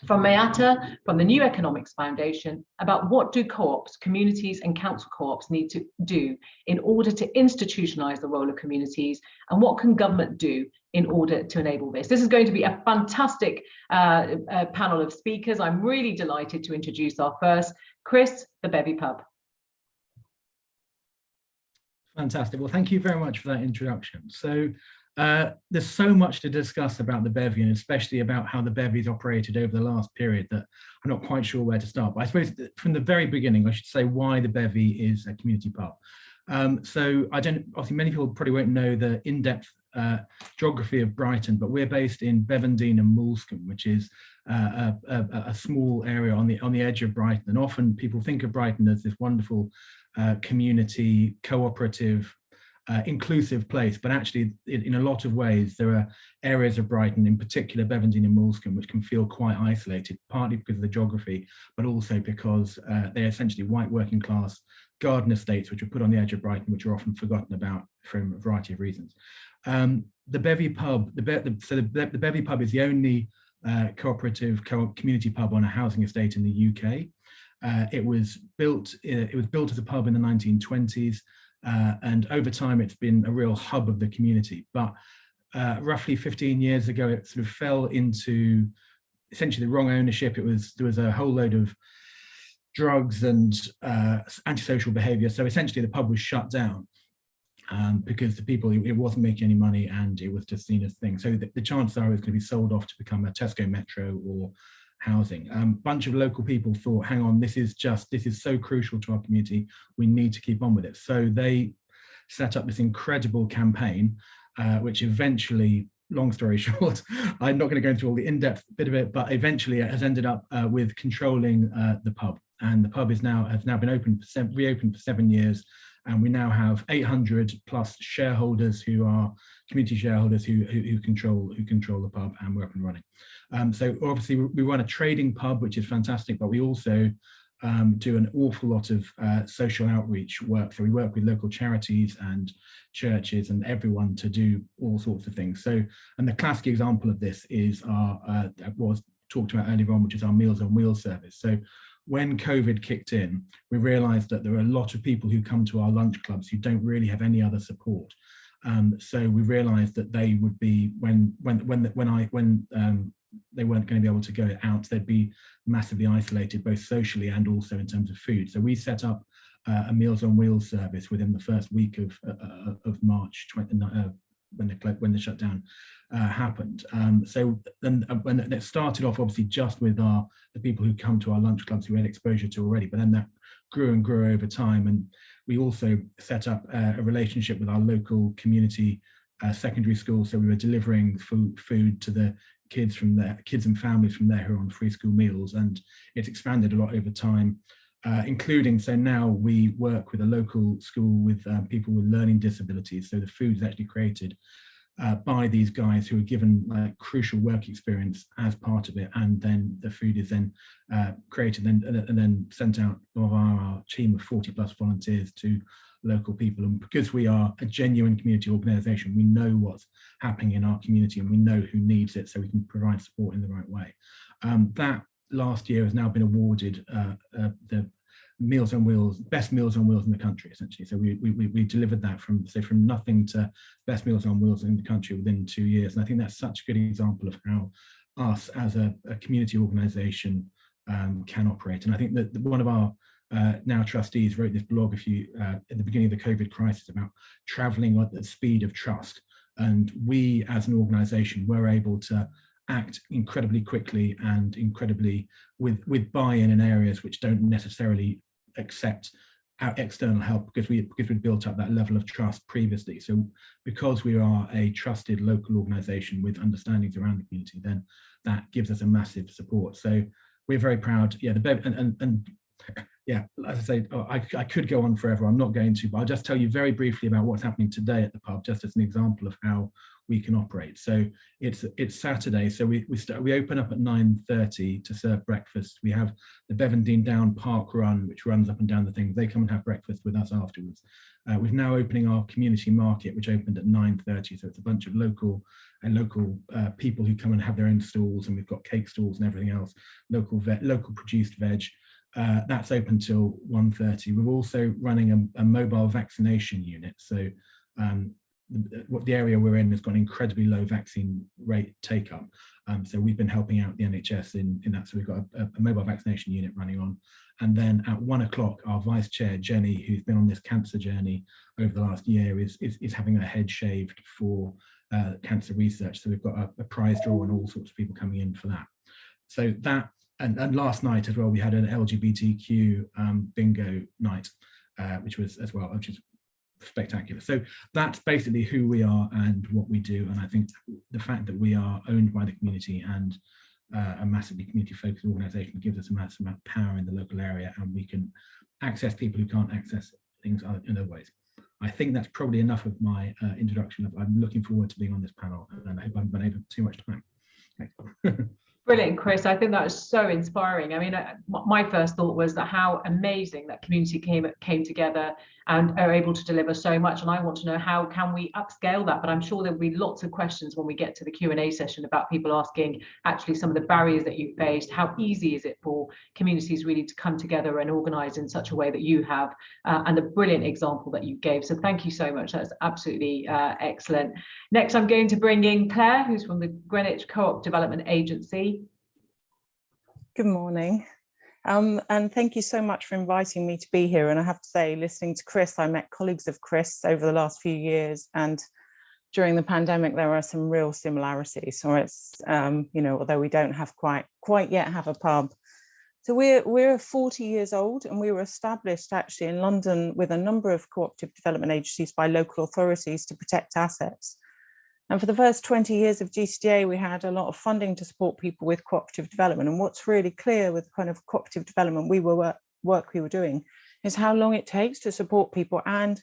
from Miatta, from the New Economics Foundation, about what do co-ops, communities and council co-ops need to do in order to institutionalise the role of communities, and what can government do in order to enable this. This is going to be a fantastic panel of speakers. I'm really delighted to introduce our first, Chris, the Bevy Pub. Fantastic. Well, thank you very much for that introduction. So there's so much to discuss about the Bevy, and especially about how the Bevy's operated over the last period, that I'm not quite sure where to start. But I suppose from the very beginning, I should say why the Bevy is a community pub. So obviously many people probably won't know the in-depth geography of Brighton, but we're based in Bevendine and Moulscombe, which is a small area on the edge of Brighton. And often people think of Brighton as this wonderful community, cooperative, inclusive place, but actually in a lot of ways there are areas of Brighton, in particular Bevendine and Moulscombe, which can feel quite isolated, partly because of the geography, but also because they're essentially white working class garden estates which are put on the edge of Brighton, which are often forgotten about for a variety of reasons. The Bevy Pub, the Bevy Pub is the only cooperative community pub on a housing estate in the UK. It was built as a pub in the 1920s. And over time, it's been a real hub of the community. But roughly 15 years ago, it sort of fell into essentially the wrong ownership. There was a whole load of drugs and antisocial behaviour. So essentially, the pub was shut down because the people, it wasn't making any money, and it was just seen as a thing. So the chances are it was going to be sold off to become a Tesco Metro or housing. Bunch of local people thought, hang on, this is so crucial to our community, we need to keep on with it. So they set up this incredible campaign, which eventually, long story short, I'm not going to go into all the in-depth bit of it, but eventually it has ended up with controlling the pub. And the pub has now been reopened for 7 years. And we now have 800 plus shareholders who are community shareholders who control the pub, and we're up and running. So obviously we run a trading pub, which is fantastic, but we also do an awful lot of social outreach work. So we work with local charities and churches and everyone to do all sorts of things. So, and the classic example of this is our was talked about earlier on, which is our Meals on Wheels service. So when COVID kicked in, we realized that there are a lot of people who come to our lunch clubs who don't really have any other support. So we realized that they would be, when they weren't going to be able to go out, they'd be massively isolated, both socially and also in terms of food. So we set up a Meals on Wheels service within the first week of March, when the shutdown happened. So then when it started off, obviously just with the people who come to our lunch clubs who had exposure to already, but then that grew and grew over time. And we also set up a relationship with our local community secondary school. So we were delivering food to the kids and families from there who are on free school meals, and it's expanded a lot over time. Including, so now we work with a local school with people with learning disabilities. So the food is actually created by these guys who are given crucial work experience as part of it, and then the food is then created and then sent out by our team of 40 plus volunteers to local people. And because we are a genuine community organisation, we know what's happening in our community and we know who needs it, so we can provide support in the right way. That last year has now been awarded the Meals on Wheels, best Meals on Wheels in the country, essentially. So we delivered that from nothing to best Meals on Wheels in the country within 2 years. And I think that's such a good example of how us as a community organisation can operate. And I think that one of our now trustees wrote this blog at the beginning of the COVID crisis about travelling at the speed of trust. And we as an organisation were able to act incredibly quickly and incredibly with buy-in in areas which don't necessarily accept our external help, because we'd built up that level of trust previously. So because we are a trusted local organisation with understandings around the community, then that gives us a massive support. So we're very proud. Yeah, the Bevy and yeah, as I say, I could go on forever. I'm not going to, but I'll just tell you very briefly about what's happening today at the pub, just as an example of how we can operate. So it's Saturday, so we open up at 9:30 to serve breakfast. We have the Bevendine Down Park Run, which runs up and down the thing. They come and have breakfast with us afterwards. We're now opening our community market, which opened at 9:30. So it's a bunch of local people who come and have their own stalls, and we've got cake stalls and everything else, local produced veg. That's open till 1:30. We're also running a mobile vaccination unit. So the area we're in has got an incredibly low vaccine rate take up. So we've been helping out the NHS in that. So we've got a mobile vaccination unit running on. And then at 1 o'clock, our vice chair, Jenny, who's been on this cancer journey over the last year, is having her head shaved for cancer research. So we've got a prize draw and all sorts of people coming in for that. So that, and last night as well, we had an LGBTQ bingo night, which is spectacular. So that's basically who we are and what we do. And I think the fact that we are owned by the community and a massively community focused organisation gives us a massive amount of power in the local area, and we can access people who can't access things in other ways. I think that's probably enough of my introduction. I'm looking forward to being on this panel, and I hope I haven't been able too much time. Thanks. Brilliant, Chris. I think that was so inspiring. I mean, my first thought was that how amazing that community came together and are able to deliver so much. And I want to know, how can we upscale that? But I'm sure there'll be lots of questions when we get to the Q&A session about people asking actually some of the barriers that you faced. How easy is it for communities really to come together and organise in such a way that you have, and the brilliant example that you gave. So thank you so much. That's absolutely excellent. Next, I'm going to bring in Claire, who's from the Greenwich Co-op Development Agency. Good morning, and thank you so much for inviting me to be here. And I have to say, listening to Chris, I met colleagues of Chris over the last few years, and during the pandemic there are some real similarities. So it's although we don't have quite yet have a pub, So we're 40 years old, and we were established actually in London with a number of cooperative development agencies by local authorities to protect assets. And for the first 20 years of GCDA, we had a lot of funding to support people with cooperative development. And what's really clear with kind of cooperative development work we were doing is how long it takes to support people. And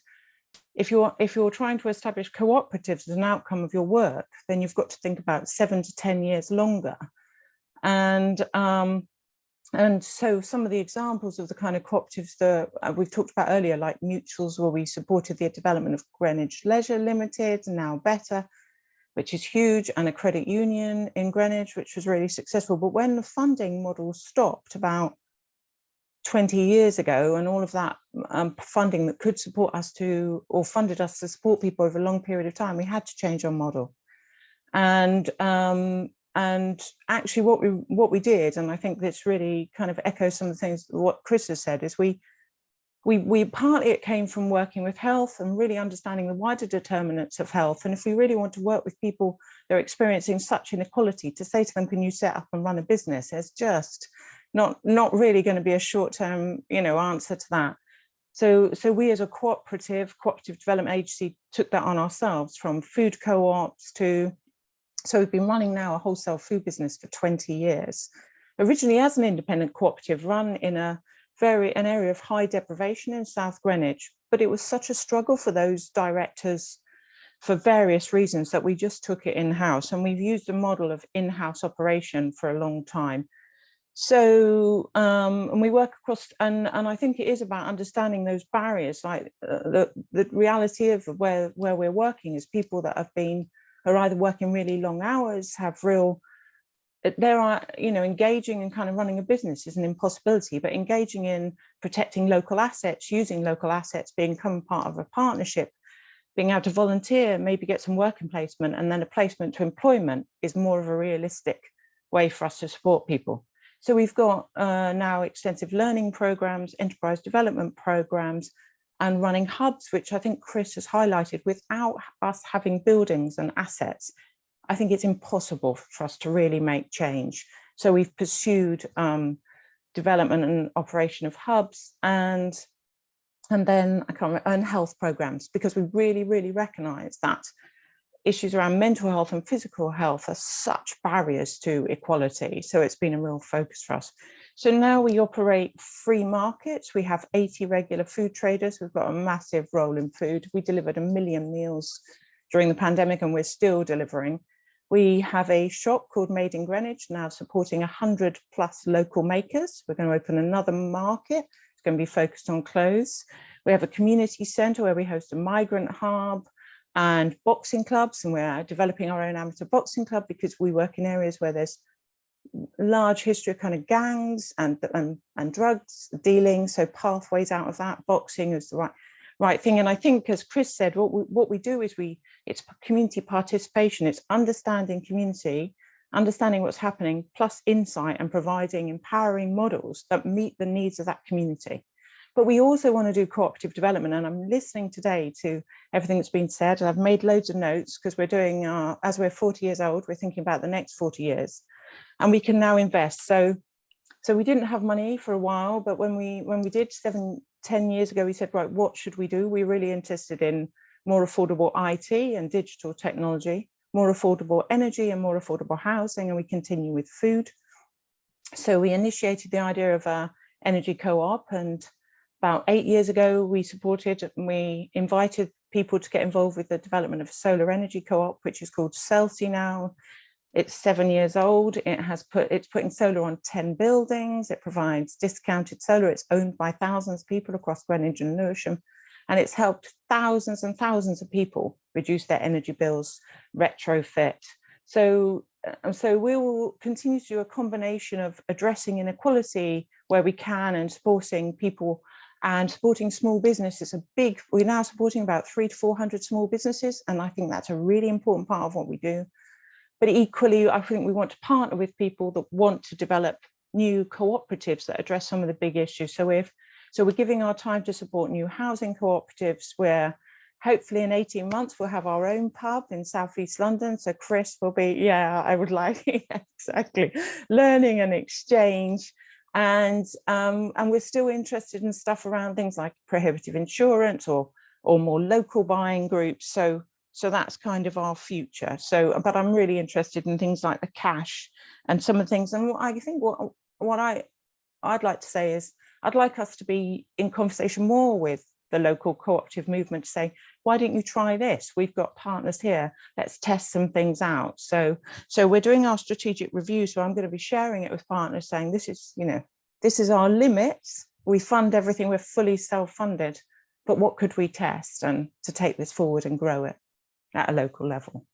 if you're trying to establish cooperatives as an outcome of your work, then you've got to think about 7 to 10 years longer. And so some of the examples of the kind of cooperatives that we've talked about earlier, like mutuals, where we supported the development of Greenwich Leisure Limited, and now Better, which is huge, and a credit union in Greenwich, which was really successful. But when the funding model stopped about 20 years ago, and all of that funding that could support us to, or funded us to support people over a long period of time, we had to change our model. And actually what we did, and I think this really kind of echoes some of the things what Chris has said, is we partly it came from working with health and really understanding the wider determinants of health. And if we really want to work with people that are experiencing such inequality, to say to them, can you set up and run a business, is just not really going to be a short-term, answer to that. So we as a cooperative development agency took that on ourselves, from food co-ops to, so we've been running now a wholesale food business for 20 years, originally as an independent cooperative run in an area of high deprivation in South Greenwich. But it was such a struggle for those directors for various reasons that we just took it in-house, and we've used a model of in-house operation for a long time. So, and we work across, and I think it is about understanding those barriers, like the reality of where we're working is people that are either working really long hours, engaging in kind of running a business is an impossibility, but engaging in protecting local assets, using local assets, becoming part of a partnership, being able to volunteer, maybe get some working placement, and then a placement to employment is more of a realistic way for us to support people. So we've got now extensive learning programs, enterprise development programs, and running hubs, which I think Chris has highlighted. Without us having buildings and assets, I think it's impossible for us to really make change. So we've pursued development and operation of hubs, and then and health programs, because we really recognise that issues around mental health and physical health are such barriers to equality. So it's been a real focus for us. So now we operate free markets. We have 80 regular food traders. We've got a massive role in food. We delivered 1 million meals during the pandemic, and we're still delivering. We have a shop called Made in Greenwich, now supporting 100+ local makers. We're going to open another market. It's going to be focused on clothes. We have a community centre where we host a migrant hub and boxing clubs, and we're developing our own amateur boxing club because we work in areas where there's large history of kind of gangs and drugs dealing. So pathways out of that, boxing is the right thing. And I think, as Chris said, what we do is it's community participation. It's understanding community, understanding what's happening, plus insight, and providing empowering models that meet the needs of that community. But we also want to do cooperative development, and I'm listening today to everything that's been said. I've made loads of notes because we're doing, as we're 40 years old, we're thinking about the next 40 years, and we can now invest. So we didn't have money for a while, but when we did 7-10 years ago, we said, right, what should we do? We're really interested in more affordable IT and digital technology, more affordable energy and more affordable housing, and we continue with food. So we initiated the idea of a energy co-op, and about 8 years ago, we invited people to get involved with the development of a solar energy co-op, which is called Cllr now. It's 7 years old. It's putting solar on 10 buildings. It provides discounted solar. It's owned by thousands of people across Greenwich and Lewisham, and it's helped thousands and thousands of people reduce their energy bills, retrofit. So we will continue to do a combination of addressing inequality where we can, and supporting people and supporting small businesses. We're now supporting about 300 to 400 small businesses, and I think that's a really important part of what we do. But equally, I think we want to partner with people that want to develop new cooperatives that address some of the big issues. So we're giving our time to support new housing cooperatives, where hopefully in 18 months we'll have our own pub in Southeast London. So Chris will be, I would like, exactly, learning and exchange. And we're still interested in stuff around things like prohibitive insurance or more local buying groups. So that's kind of our future. So, but I'm really interested in things like the cash and some of the things. And I think what I'd like to say is I'd like us to be in conversation more with the local cooperative movement to say, why don't you try this? We've got partners here. Let's test some things out. So we're doing our strategic review. So I'm going to be sharing it with partners saying, this is our limits. We fund everything. We're fully self-funded. But what could we test and to take this forward and grow it at a local level?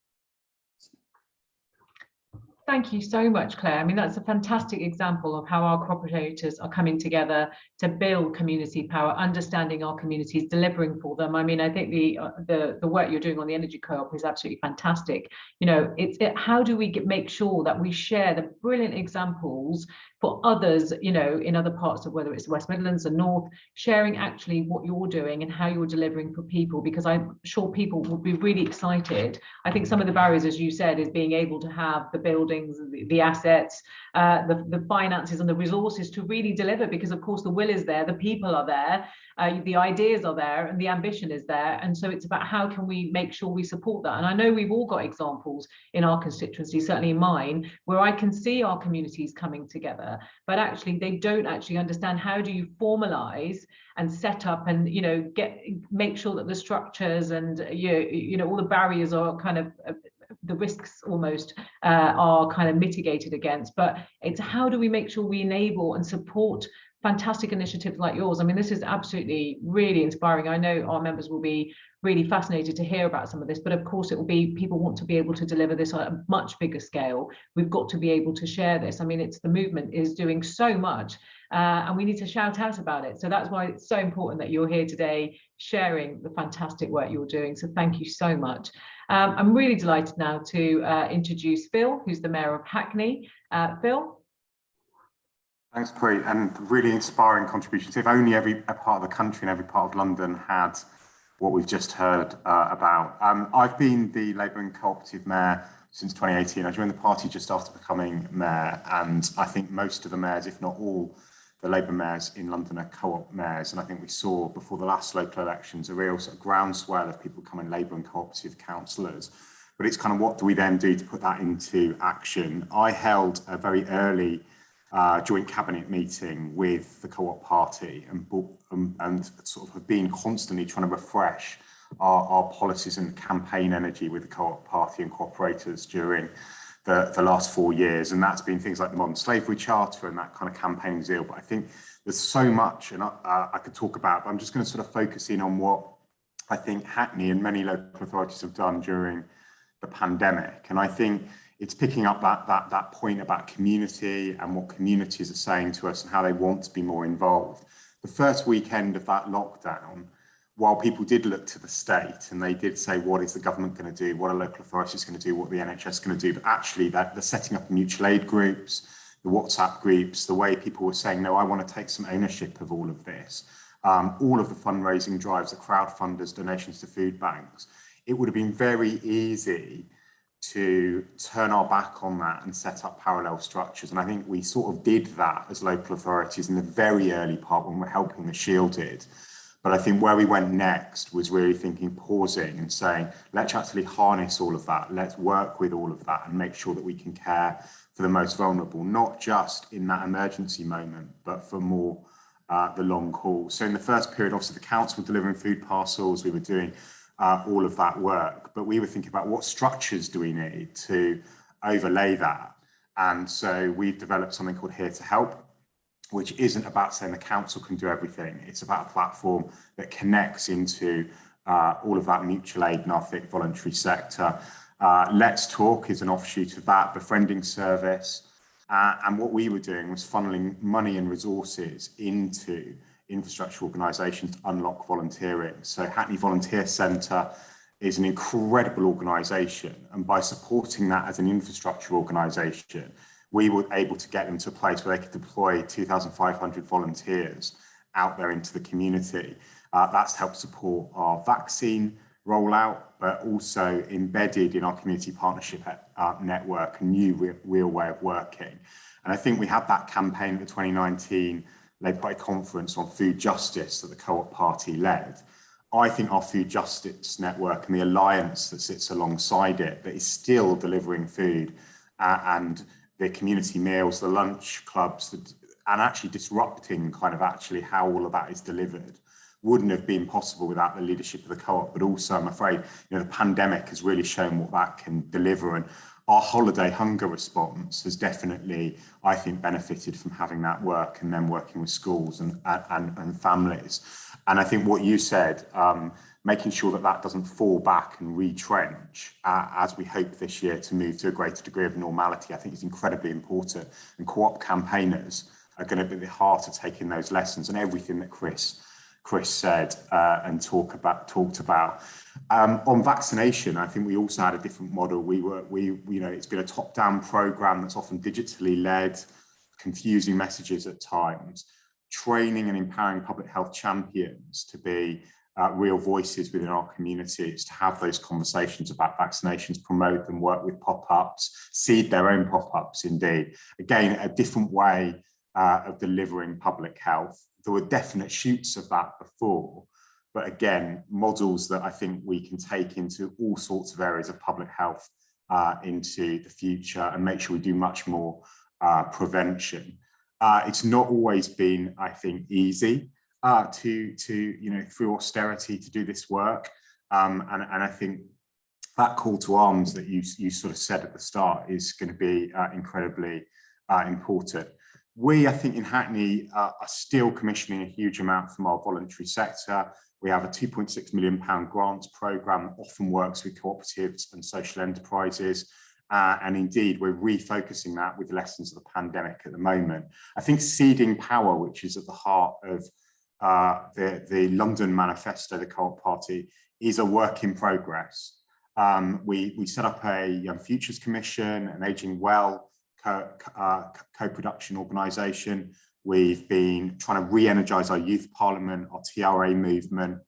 Thank you so much, Claire. I mean, that's a fantastic example of how our cooperators are coming together to build community power, understanding our communities, delivering for them. I mean, I think the work you're doing on the energy co-op is absolutely fantastic. You know, how do we make sure that we share the brilliant examples for others, you know, in other parts of whether it's the West Midlands or North, sharing actually what you're doing and how you're delivering for people, because I'm sure people will be really excited. I think some of the barriers, as you said, is being able to have the buildings, the assets, the finances and the resources to really deliver, because of course the will is there, the people are there, the ideas are there, and the ambition is there. And so it's about how can we make sure we support that. And I know we've all got examples in our constituency, certainly in mine, where I can see our communities coming together, but actually they don't actually understand how do you formalize and set up and, you know, make sure that the structures and you know all the barriers are kind of the risks almost are kind of mitigated against. But it's how do we make sure we enable and support fantastic initiatives like yours. I mean, this is absolutely really inspiring. I know our members will be really fascinated to hear about some of this, but of course it will be, people want to be able to deliver this on a much bigger scale. We've got to be able to share this. I mean, it's the movement is doing so much and we need to shout out about it. So that's why it's so important that you're here today sharing the fantastic work you're doing. So thank you so much. I'm really delighted now to introduce Phil, who's the Mayor of Hackney. Phil? Thanks, Pri, and really inspiring contributions. If only every part of the country and every part of London had what we've just heard about. I've been the Labour and Cooperative Mayor since 2018. I joined the party just after becoming Mayor, and I think most of the mayors, if not all, the Labour mayors in London are co-op mayors. And I think we saw before the last local elections a real sort of groundswell of people becoming Labour and cooperative councillors. But it's kind of what do we then do to put that into action? I held a very early joint cabinet meeting with the co-op party and sort of have been constantly trying to refresh our policies and campaign energy with the co-op party and cooperators during the last 4 years. And that's been things like the Modern Slavery Charter and that kind of campaign zeal. But I think there's so much and I could talk about, but I'm just going to sort of focus in on what I think Hackney and many local authorities have done during the pandemic. And I think it's picking up that point about community and what communities are saying to us and how they want to be more involved. The first weekend of that lockdown, while people did look to the state and they did say, what is the government going to do? What are local authorities going to do? What are the NHS going to do? But actually the setting up mutual aid groups, the WhatsApp groups, the way people were saying, no, I want to take some ownership of all of this. All of the fundraising drives, the crowdfunders, donations to food banks. It would have been very easy to turn our back on that and set up parallel structures. And I think we sort of did that as local authorities in the very early part when we're helping the shielded. But I think where we went next was really thinking, pausing and saying, let's actually harness all of that. Let's work with all of that and make sure that we can care for the most vulnerable, not just in that emergency moment, but for more the long haul. So in the first period, obviously the council were delivering food parcels, we were doing all of that work, but we were thinking about what structures do we need to overlay that. And so we've developed something called Here to Help, which isn't about saying the council can do everything. It's about a platform that connects into all of that mutual aid and our thick voluntary sector. Let's Talk is an offshoot of that, befriending service. And what we were doing was funneling money and resources into infrastructure organisations to unlock volunteering. So Hackney Volunteer Centre is an incredible organisation, and by supporting that as an infrastructure organisation, we were able to get them to a place where they could deploy 2,500 volunteers out there into the community. That's helped support our vaccine rollout, but also embedded in our community partnership network, a new real way of working. And I think we had that campaign at the 2019 Labour Party conference on food justice that the Co-op Party led. I think our food justice network and the alliance that sits alongside it that is still delivering food and the community meals, the lunch clubs, and actually disrupting kind of actually how all of that is delivered wouldn't have been possible without the leadership of the Co-op. But also, I'm afraid, the pandemic has really shown what that can deliver. And our holiday hunger response has definitely, I think, benefited from having that work and then working with schools and families. And I think what you said, making sure that that doesn't fall back and retrench as we hope this year to move to a greater degree of normality, I think is incredibly important. And Co-op campaigners are going to be the heart of taking those lessons and everything that Chris said and talked about. On vaccination, I think we also had a different model. It's been a top-down program that's often digitally led, confusing messages at times, training and empowering public health champions to be real voices within our communities, to have those conversations about vaccinations, promote them, work with pop-ups, seed their own pop-ups indeed. Again, a different way of delivering public health. There were definite shoots of that before, but again, models that I think we can take into all sorts of areas of public health into the future and make sure we do much more prevention. It's not always been, I think, easy through austerity to do this work. And I think that call to arms that you sort of said at the start is going to be incredibly important. We, I think, in Hackney are still commissioning a huge amount from our voluntary sector. We have a £2.6 million grants programme that often works with cooperatives and social enterprises. And indeed, we're refocusing that with the lessons of the pandemic at the moment. I think seeding power, which is at the heart of the London manifesto, the Co-op Party, is a work in progress. We set up a Young Futures Commission, an Ageing Well co-production organisation. We've been trying to re-energise our youth parliament, our TRA movement.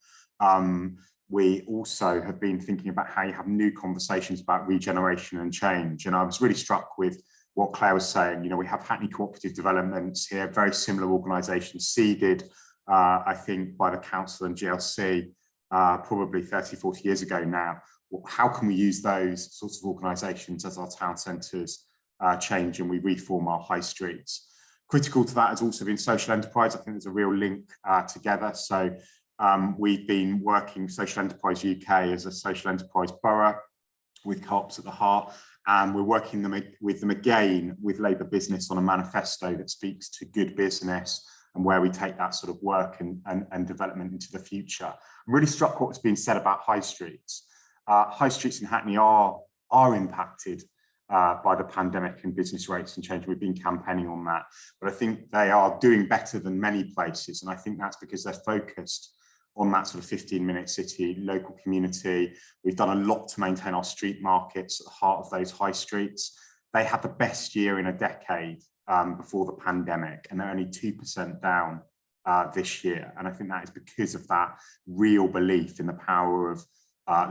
We also have been thinking about how you have new conversations about regeneration and change. And I was really struck with what Claire was saying. We have Hackney Cooperative Developments here, very similar organisations, seeded, I think, by the council and GLC probably 30, 40 years ago now. How can we use those sorts of organisations as our town centres change and we reform our high streets? Critical to that has also been social enterprise. I think there's a real link together. So we've been working Social Enterprise UK as a social enterprise borough with co-ops at the heart. And we're working with them again with Labour Business on a manifesto that speaks to good business and where we take that sort of work and development into the future. I'm really struck what's been said about high streets. High streets in Hackney are impacted by the pandemic and business rates and change. We've been campaigning on that, but I think they are doing better than many places. And I think that's because they're focused on that sort of 15-minute city, local community. We've done a lot to maintain our street markets at the heart of those high streets. They had the best year in a decade before the pandemic, and they're only 2% down this year. And I think that is because of that real belief in the power of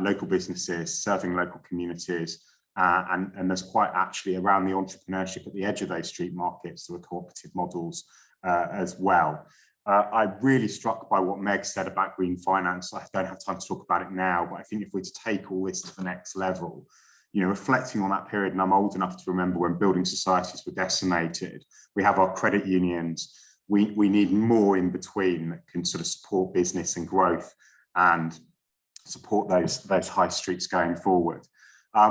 local businesses, serving local communities, and there's quite actually around the entrepreneurship at the edge of those street markets, there are cooperative models as well. I'm really struck by what Meg said about green finance. I don't have time to talk about it now, but I think if we're to take all this to the next level, reflecting on that period, and I'm old enough to remember when building societies were decimated, we have our credit unions. We need more in between that can sort of support business and growth and support those high streets going forward.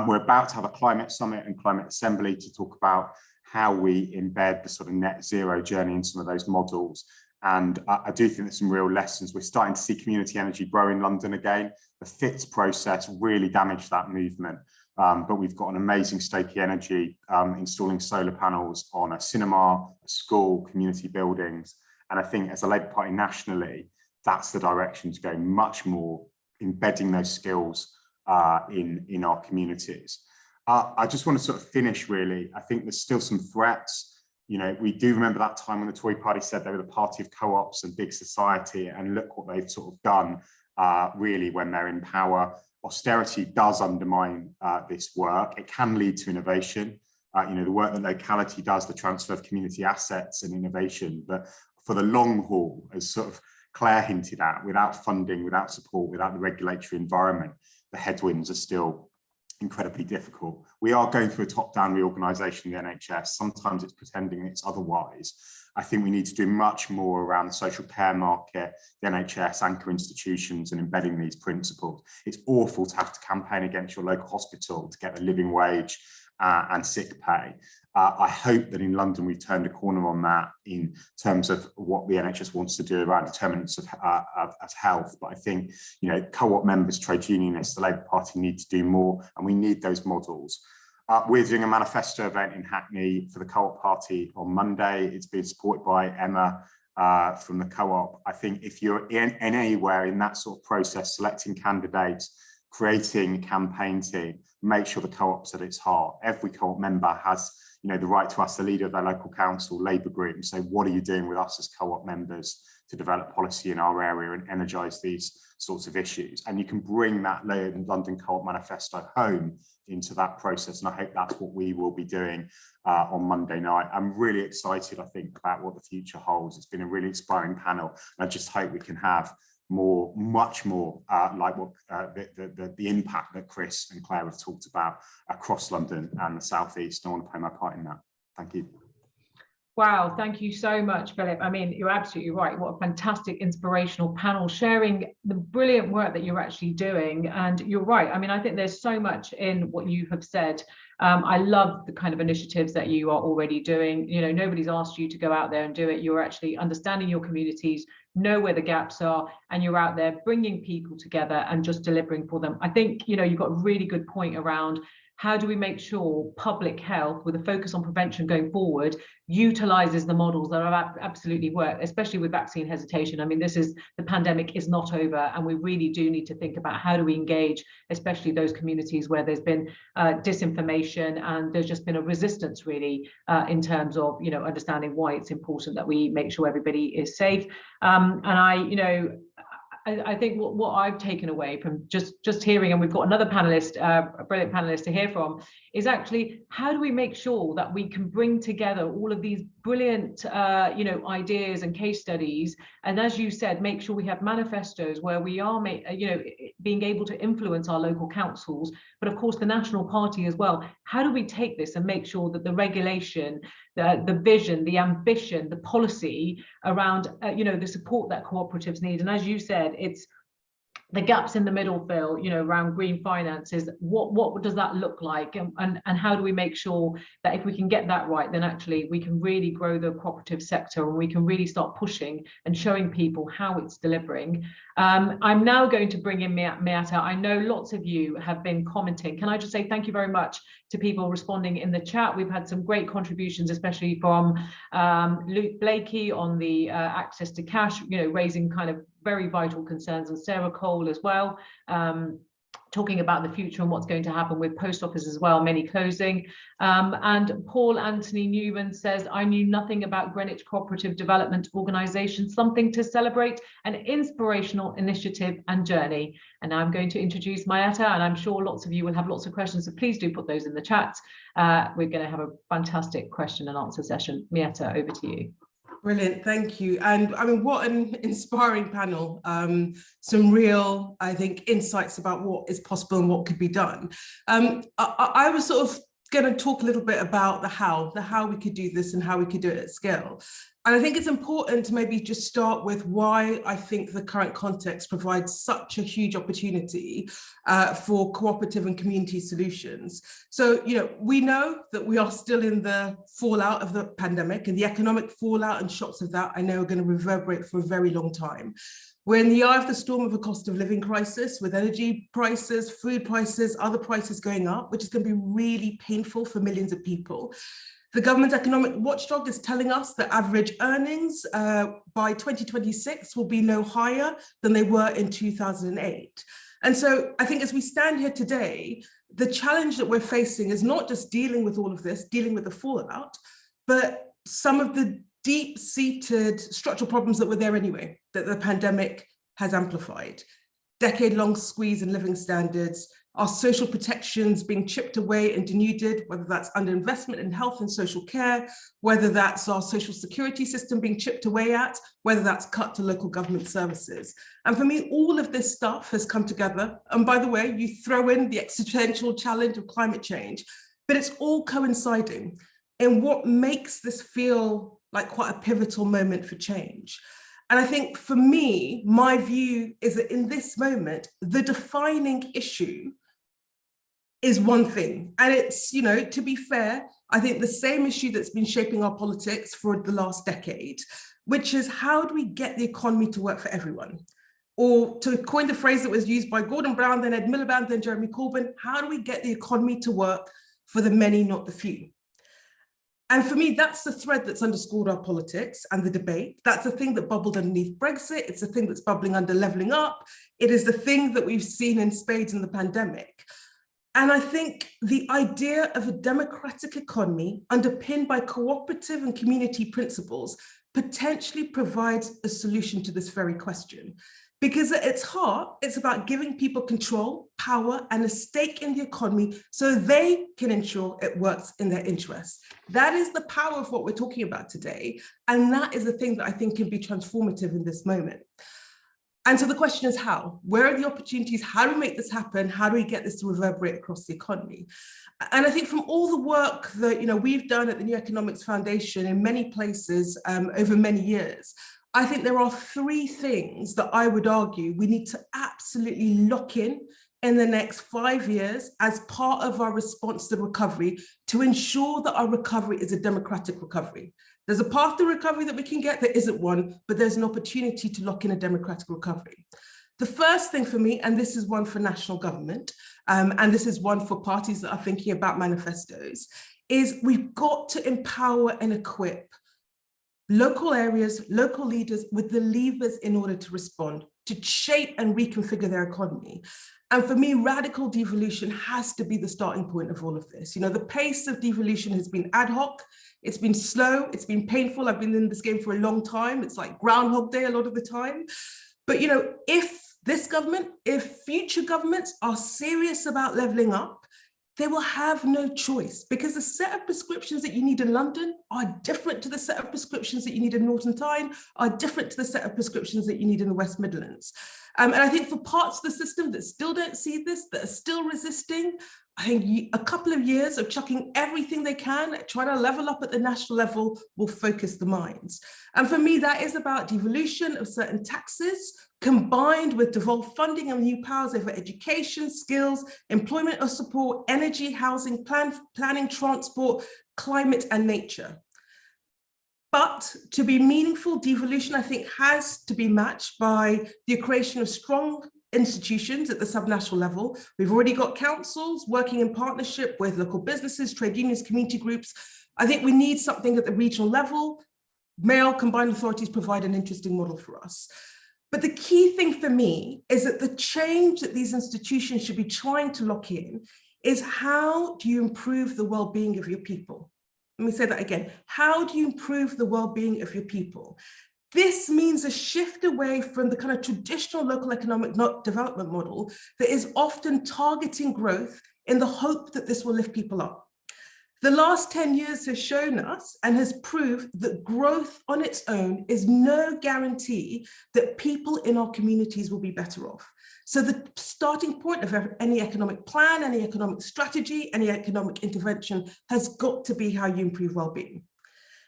We're about to have a climate summit and climate assembly to talk about how we embed the sort of net zero journey in some of those models. And I do think there's some real lessons. We're starting to see community energy grow in London again. The FITS process really damaged that movement. But we've got an amazing Stokey Energy installing solar panels on a cinema, a school, community buildings. And I think as a Labour Party nationally, that's the direction to go, much more embedding those skills in our communities. I just want to sort of finish really. I think there's still some threats. We do remember that time when the Tory party said they were the party of co-ops and big society, and look what they've sort of done really when they're in power. Austerity does undermine this work. It can lead to innovation. the work that locality does, the transfer of community assets and innovation. But for the long haul, as sort of Claire hinted at, without funding, without support, without the regulatory environment, the headwinds are still incredibly difficult. We are going through a top-down reorganisation of the NHS. Sometimes it's pretending it's otherwise. I think we need to do much more around the social care market, the NHS, anchor institutions, and embedding these principles. It's awful to have to campaign against your local hospital to get a living wage and sick pay. I hope that in London we've turned a corner on that in terms of what the NHS wants to do around determinants of health. But I think, co-op members, trade unionists, the Labour Party need to do more, and we need those models. We're doing a manifesto event in Hackney for the Co-op Party on Monday. It's being supported by Emma from the Co-op. I think if you're in anywhere in that sort of process, selecting candidates, creating a campaign team, make sure the Co-op's at its heart. Every Co-op member has the right to ask the leader of their local council, Labour group, and say, what are you doing with us as Co-op members to develop policy in our area and energise these sorts of issues? And you can bring that London Co-op manifesto home into that process. And I hope that's what we will be doing on Monday night. I'm really excited, I think, about what the future holds. It's been a really inspiring panel. And I just hope we can have much more like what the impact that Chris and Claire have talked about across London and the South East. I want to play my part in that. Thank you. Wow, thank you so much, Philip. I mean, you're absolutely right. What a fantastic, inspirational panel, sharing the brilliant work that you're actually doing. And you're right. I mean, I think there's so much in what you have said. I love the kind of initiatives that you are already doing. Nobody's asked you to go out there and do it. You're actually understanding your communities, know where the gaps are, and you're out there bringing people together and just delivering for them. I think, you've got a really good point around how do we make sure public health, with a focus on prevention going forward, utilises the models that have absolutely worked, especially with vaccine hesitation. I mean, the pandemic is not over, and we really do need to think about how do we engage, especially those communities where there's been disinformation and there's just been a resistance, really, in terms of, understanding why it's important that we make sure everybody is safe. I think what I've taken away from just hearing, and we've got another panelist, a brilliant panelist to hear from, is actually how do we make sure that we can bring together all of these brilliant, ideas and case studies, and as you said, make sure we have manifestos where we are, being able to influence our local councils, but of course the National Party as well. How do we take this and make sure that the regulation, the vision, the ambition, the policy around, the support that cooperatives need, and as you said, it's the gaps in the middle, Phil, around green finances. What does that look like, and how do we make sure that if we can get that right, then actually we can really grow the cooperative sector, and we can really start pushing and showing people how it's delivering. I'm now going to bring in Miatta. I know lots of you have been commenting. Can I just say thank you very much to people responding in the chat? We've had some great contributions, especially from Luke Blakey on the access to cash, raising kind of very vital concerns, and Sarah Cole as well, talking about the future and what's going to happen with post office as well, many closing. And Paul Anthony Newman says, I knew nothing about Greenwich Cooperative Development Organisation, something to celebrate, an inspirational initiative and journey. And now I'm going to introduce Miatta, and I'm sure lots of you will have lots of questions, so please do put those in the chat. We're going to have a fantastic question and answer session. Miatta, over to you. Brilliant, thank you. And I mean, what an inspiring panel. Some real, I think, insights about what is possible and what could be done. I was sort of going to talk a little bit about the how we could do this and how we could do it at scale. And I think it's important to maybe just start with why I think the current context provides such a huge opportunity for cooperative and community solutions. So, we know that we are still in the fallout of the pandemic, and the economic fallout and shocks of that, I know, are going to reverberate for a very long time. We're in the eye of the storm of a cost of living crisis, with energy prices, food prices, other prices going up, which is going to be really painful for millions of people. The government's economic watchdog is telling us that average earnings by 2026 will be no higher than they were in 2008. And so I think as we stand here today, the challenge that we're facing is not just dealing with all of this, dealing with the fallout, but some of the deep-seated structural problems that were there anyway, that the pandemic has amplified. Decade-long squeeze in living standards, our social protections being chipped away and denuded, whether that's underinvestment in health and social care, whether that's our social security system being chipped away at, whether that's cut to local government services. And for me, all of this stuff has come together. And by the way, you throw in the existential challenge of climate change, but it's all coinciding in what makes this feel like quite a pivotal moment for change. And I think for me, my view is that in this moment, the defining issue is one thing. And it's, you know, to be fair, I think the same issue that's been shaping our politics for the last decade, which is how do we get the economy to work for everyone? Or to coin the phrase that was used by Gordon Brown, then Ed Miliband, then Jeremy Corbyn, how do we get the economy to work for the many, not the few? And for me, that's the thread that's underscored our politics and the debate. That's the thing that bubbled underneath Brexit. It's the thing that's bubbling under levelling up. It is the thing that we've seen in spades in the pandemic. And I think the idea of a democratic economy underpinned by cooperative and community principles potentially provides a solution to this very question. Because at its heart, it's about giving people control, power, and a stake in the economy so they can ensure it works in their interests. That is the power of what we're talking about today. And that is the thing that I think can be transformative in this moment. And so the question is how? Where are the opportunities? How do we make this happen? How do we get this to reverberate across the economy? And I think from all the work that we've done at the New Economics Foundation in many places over many years, I think there are three things that I would argue we need to absolutely lock in the next 5 years as part of our response to recovery to ensure that our recovery is a democratic recovery. There's a path to recovery that we can get, there isn't one, but there's an opportunity to lock in a democratic recovery. The first thing for me, and this is one for national government, and this is one for parties that are thinking about manifestos, is we've got to empower and equip local areas, local leaders with the levers in order to respond, to shape and reconfigure their economy. And for me, radical devolution has to be the starting point of all of this. The pace of devolution has been ad hoc, it's been slow, it's been painful. I've been in this game for a long time. It's like Groundhog Day a lot of the time. But if this government, if future governments are serious about levelling up, they will have no choice, because the set of prescriptions that you need in London are different to the set of prescriptions that you need in Northern Tyne, are different to the set of prescriptions that you need in the West Midlands. And I think for parts of the system that still don't see this, that are still resisting, I think a couple of years of chucking everything they can, trying to level up at the national level, will focus the minds. And for me, that is about devolution of certain taxes, combined with devolved funding and new powers over education, skills, employment or support, energy, housing, planning, transport, climate, and nature. But to be meaningful, devolution, I think, has to be matched by the creation of strong institutions at the subnational level. We've already got councils working in partnership with local businesses, trade unions, community groups. I think we need something at the regional level. Mayoral combined authorities provide an interesting model for us. But the key thing for me is that the change that these institutions should be trying to lock in is, how do you improve the well-being of your people? Let me say that again. How do you improve the well-being of your people? This means a shift away from the kind of traditional local economic development model that is often targeting growth in the hope that this will lift people up. The last 10 years has shown us and has proved that growth on its own is no guarantee that people in our communities will be better off. So the starting point of any economic plan, any economic strategy, any economic intervention has got to be how you improve well-being.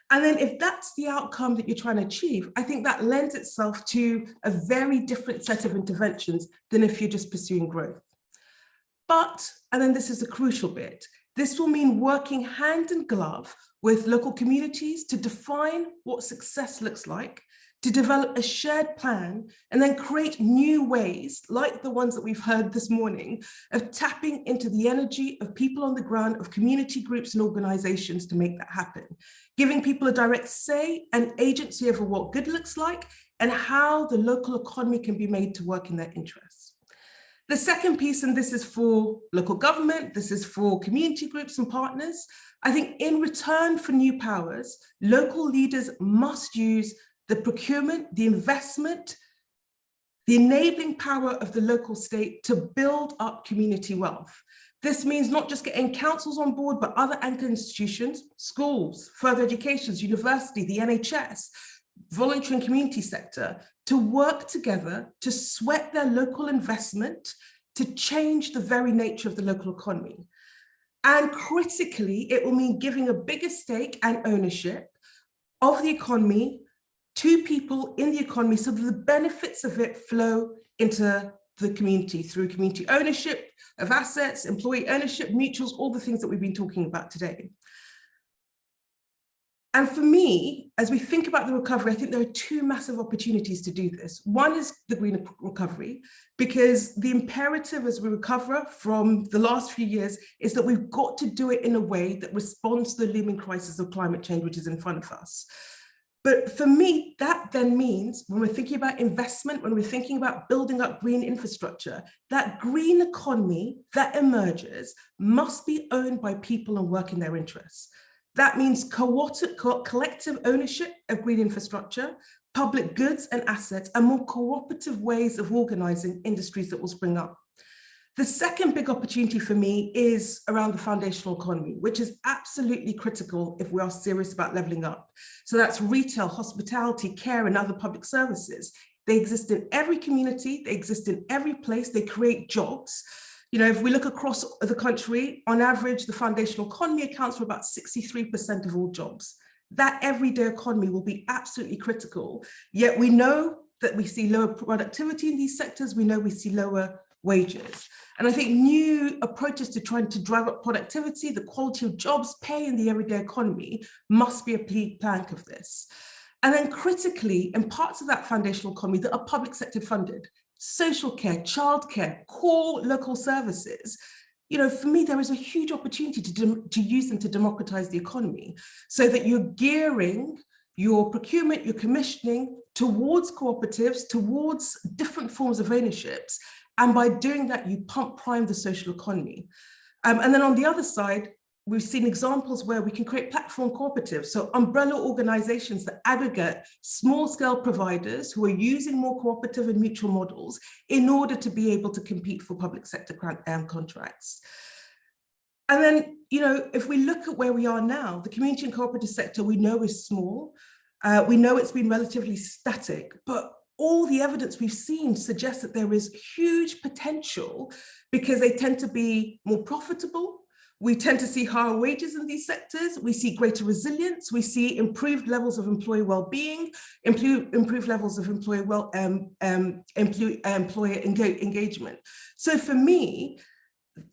And then if that's the outcome that you're trying to achieve, I think that lends itself to a very different set of interventions than if you're just pursuing growth. But, and then this is the crucial bit, this will mean working hand in glove with local communities to define what success looks like, to develop a shared plan, and then create new ways, like the ones that we've heard this morning, of tapping into the energy of people on the ground, of community groups and organizations to make that happen, giving people a direct say and agency over what good looks like and how the local economy can be made to work in their interests. The second piece, and this is for local government, this is for community groups and partners, I think in return for new powers, local leaders must use the procurement, the investment, the enabling power of the local state to build up community wealth. This means not just getting councils on board, but other anchor institutions, schools, further educations, university, the NHS, voluntary and community sector, to work together to sweat their local investment to change the very nature of the local economy. And critically, it will mean giving a bigger stake and ownership of the economy to people in the economy so that the benefits of it flow into the community through community ownership of assets, employee ownership, mutuals, all the things that we've been talking about today. And for me, as we think about the recovery, I think there are two massive opportunities to do this. One is the green recovery, because the imperative as we recover from the last few years is that we've got to do it in a way that responds to the looming crisis of climate change, which is in front of us. But for me, that then means when we're thinking about investment, when we're thinking about building up green infrastructure, that green economy that emerges must be owned by people and work in their interests. That means collective ownership of green infrastructure, public goods and assets, and more cooperative ways of organizing industries that will spring up. The second big opportunity for me is around the foundational economy, which is absolutely critical if we are serious about leveling up. So that's retail, hospitality, care, and other public services. They exist in every community, they exist in every place, they create jobs. You know, if we look across the country, on average, the foundational economy accounts for about 63% of all jobs. That everyday economy will be absolutely critical. Yet we know that we see lower productivity in these sectors, we know we see lower wages. And I think new approaches to trying to drive up productivity, the quality of jobs, pay in the everyday economy must be a key plank of this. And then critically, in parts of that foundational economy that are public sector funded, social care, childcare, core local services, you know, for me, there is a huge opportunity to use them to democratize the economy so that you're gearing your procurement, your commissioning towards cooperatives, towards different forms of ownerships. And by doing that, you pump prime the social economy. And then on the other side, we've seen examples where we can create platform cooperatives, so umbrella organizations that aggregate small scale providers who are using more cooperative and mutual models in order to be able to compete for public sector contracts. And then, you know, if we look at where we are now, the community and cooperative sector we know is small. We know it's been relatively static, but all the evidence we've seen suggests that there is huge potential because they tend to be more profitable. We tend to see higher wages in these sectors. We see greater resilience. We see improved levels of employee well-being, improved levels of employer engagement. So for me,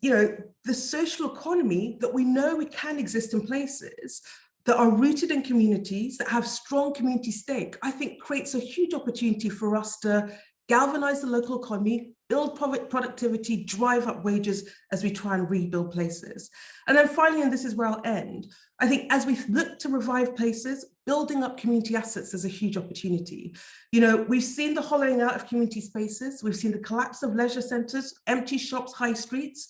you know, the social economy that we know it can exist in places that are rooted in communities, that have strong community stake, I think creates a huge opportunity for us to galvanize the local economy, build productivity, drive up wages as we try and rebuild places. And then finally, and this is where I'll end, I think as we look to revive places, building up community assets is a huge opportunity. You know, we've seen the hollowing out of community spaces, we've seen the collapse of leisure centres, empty shops, high streets.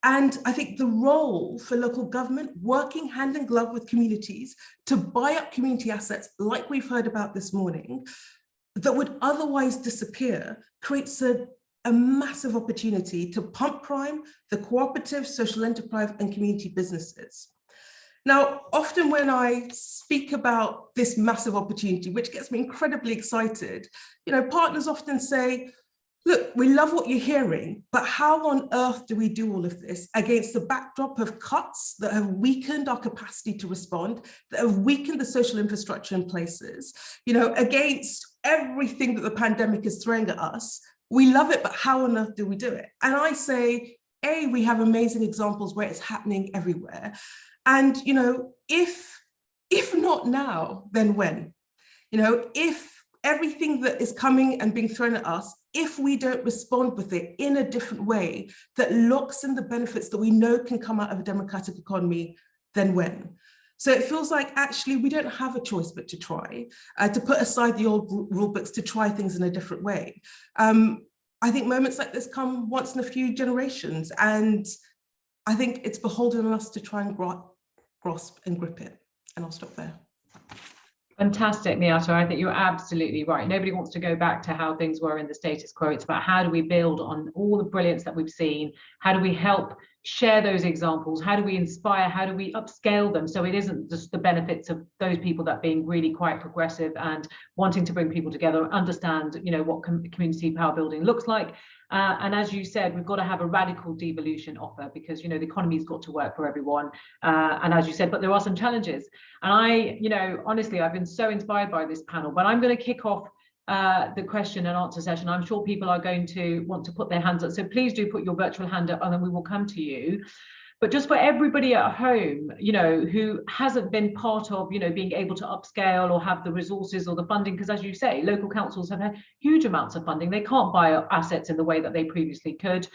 And I think the role for local government working hand in glove with communities to buy up community assets like we've heard about this morning that would otherwise disappear creates a massive opportunity to pump prime the cooperative, social enterprise and community businesses. Now, often when I speak about this massive opportunity, which gets me incredibly excited, you know, partners often say, look, we love what you're hearing, but how on earth do we do all of this against the backdrop of cuts that have weakened our capacity to respond, that have weakened the social infrastructure in places, you know, against everything that the pandemic is throwing at us? We love it, but how on earth do we do it? And I say, A, we have amazing examples where it's happening everywhere. And, you know, if not now, then when? You know, if everything that is coming and being thrown at us, if we don't respond with it in a different way that locks in the benefits that we know can come out of a democratic economy, then when? So it feels like actually we don't have a choice but to try, to put aside the old rule books, to try things in a different way. I think moments like this come once in a few generations, and I think it's beholden on us to try and grasp and grip it. And I'll stop there. Fantastic, Miatta. I think you're absolutely right. Nobody wants to go back to how things were in the status quo. It's about how do we build on all the brilliance that we've seen? How do we help share those examples? How do we inspire? How do we upscale them? So it isn't just the benefits of those people that being really quite progressive and wanting to bring people together, understand, you know, what community power building looks like. And as you said, we've got to have a radical devolution offer because, you know, the economy's got to work for everyone. And as you said, but there are some challenges. And you know, honestly, I've been so inspired by this panel, but I'm going to kick off the question and answer session. I'm sure people are going to want to put their hands up. So please do put your virtual hand up and then we will come to you. But just for everybody at home, you know, who hasn't been part of, you know, being able to upscale or have the resources or the funding, because as you say, local councils have had huge amounts of funding. They can't buy assets in the way that they previously could,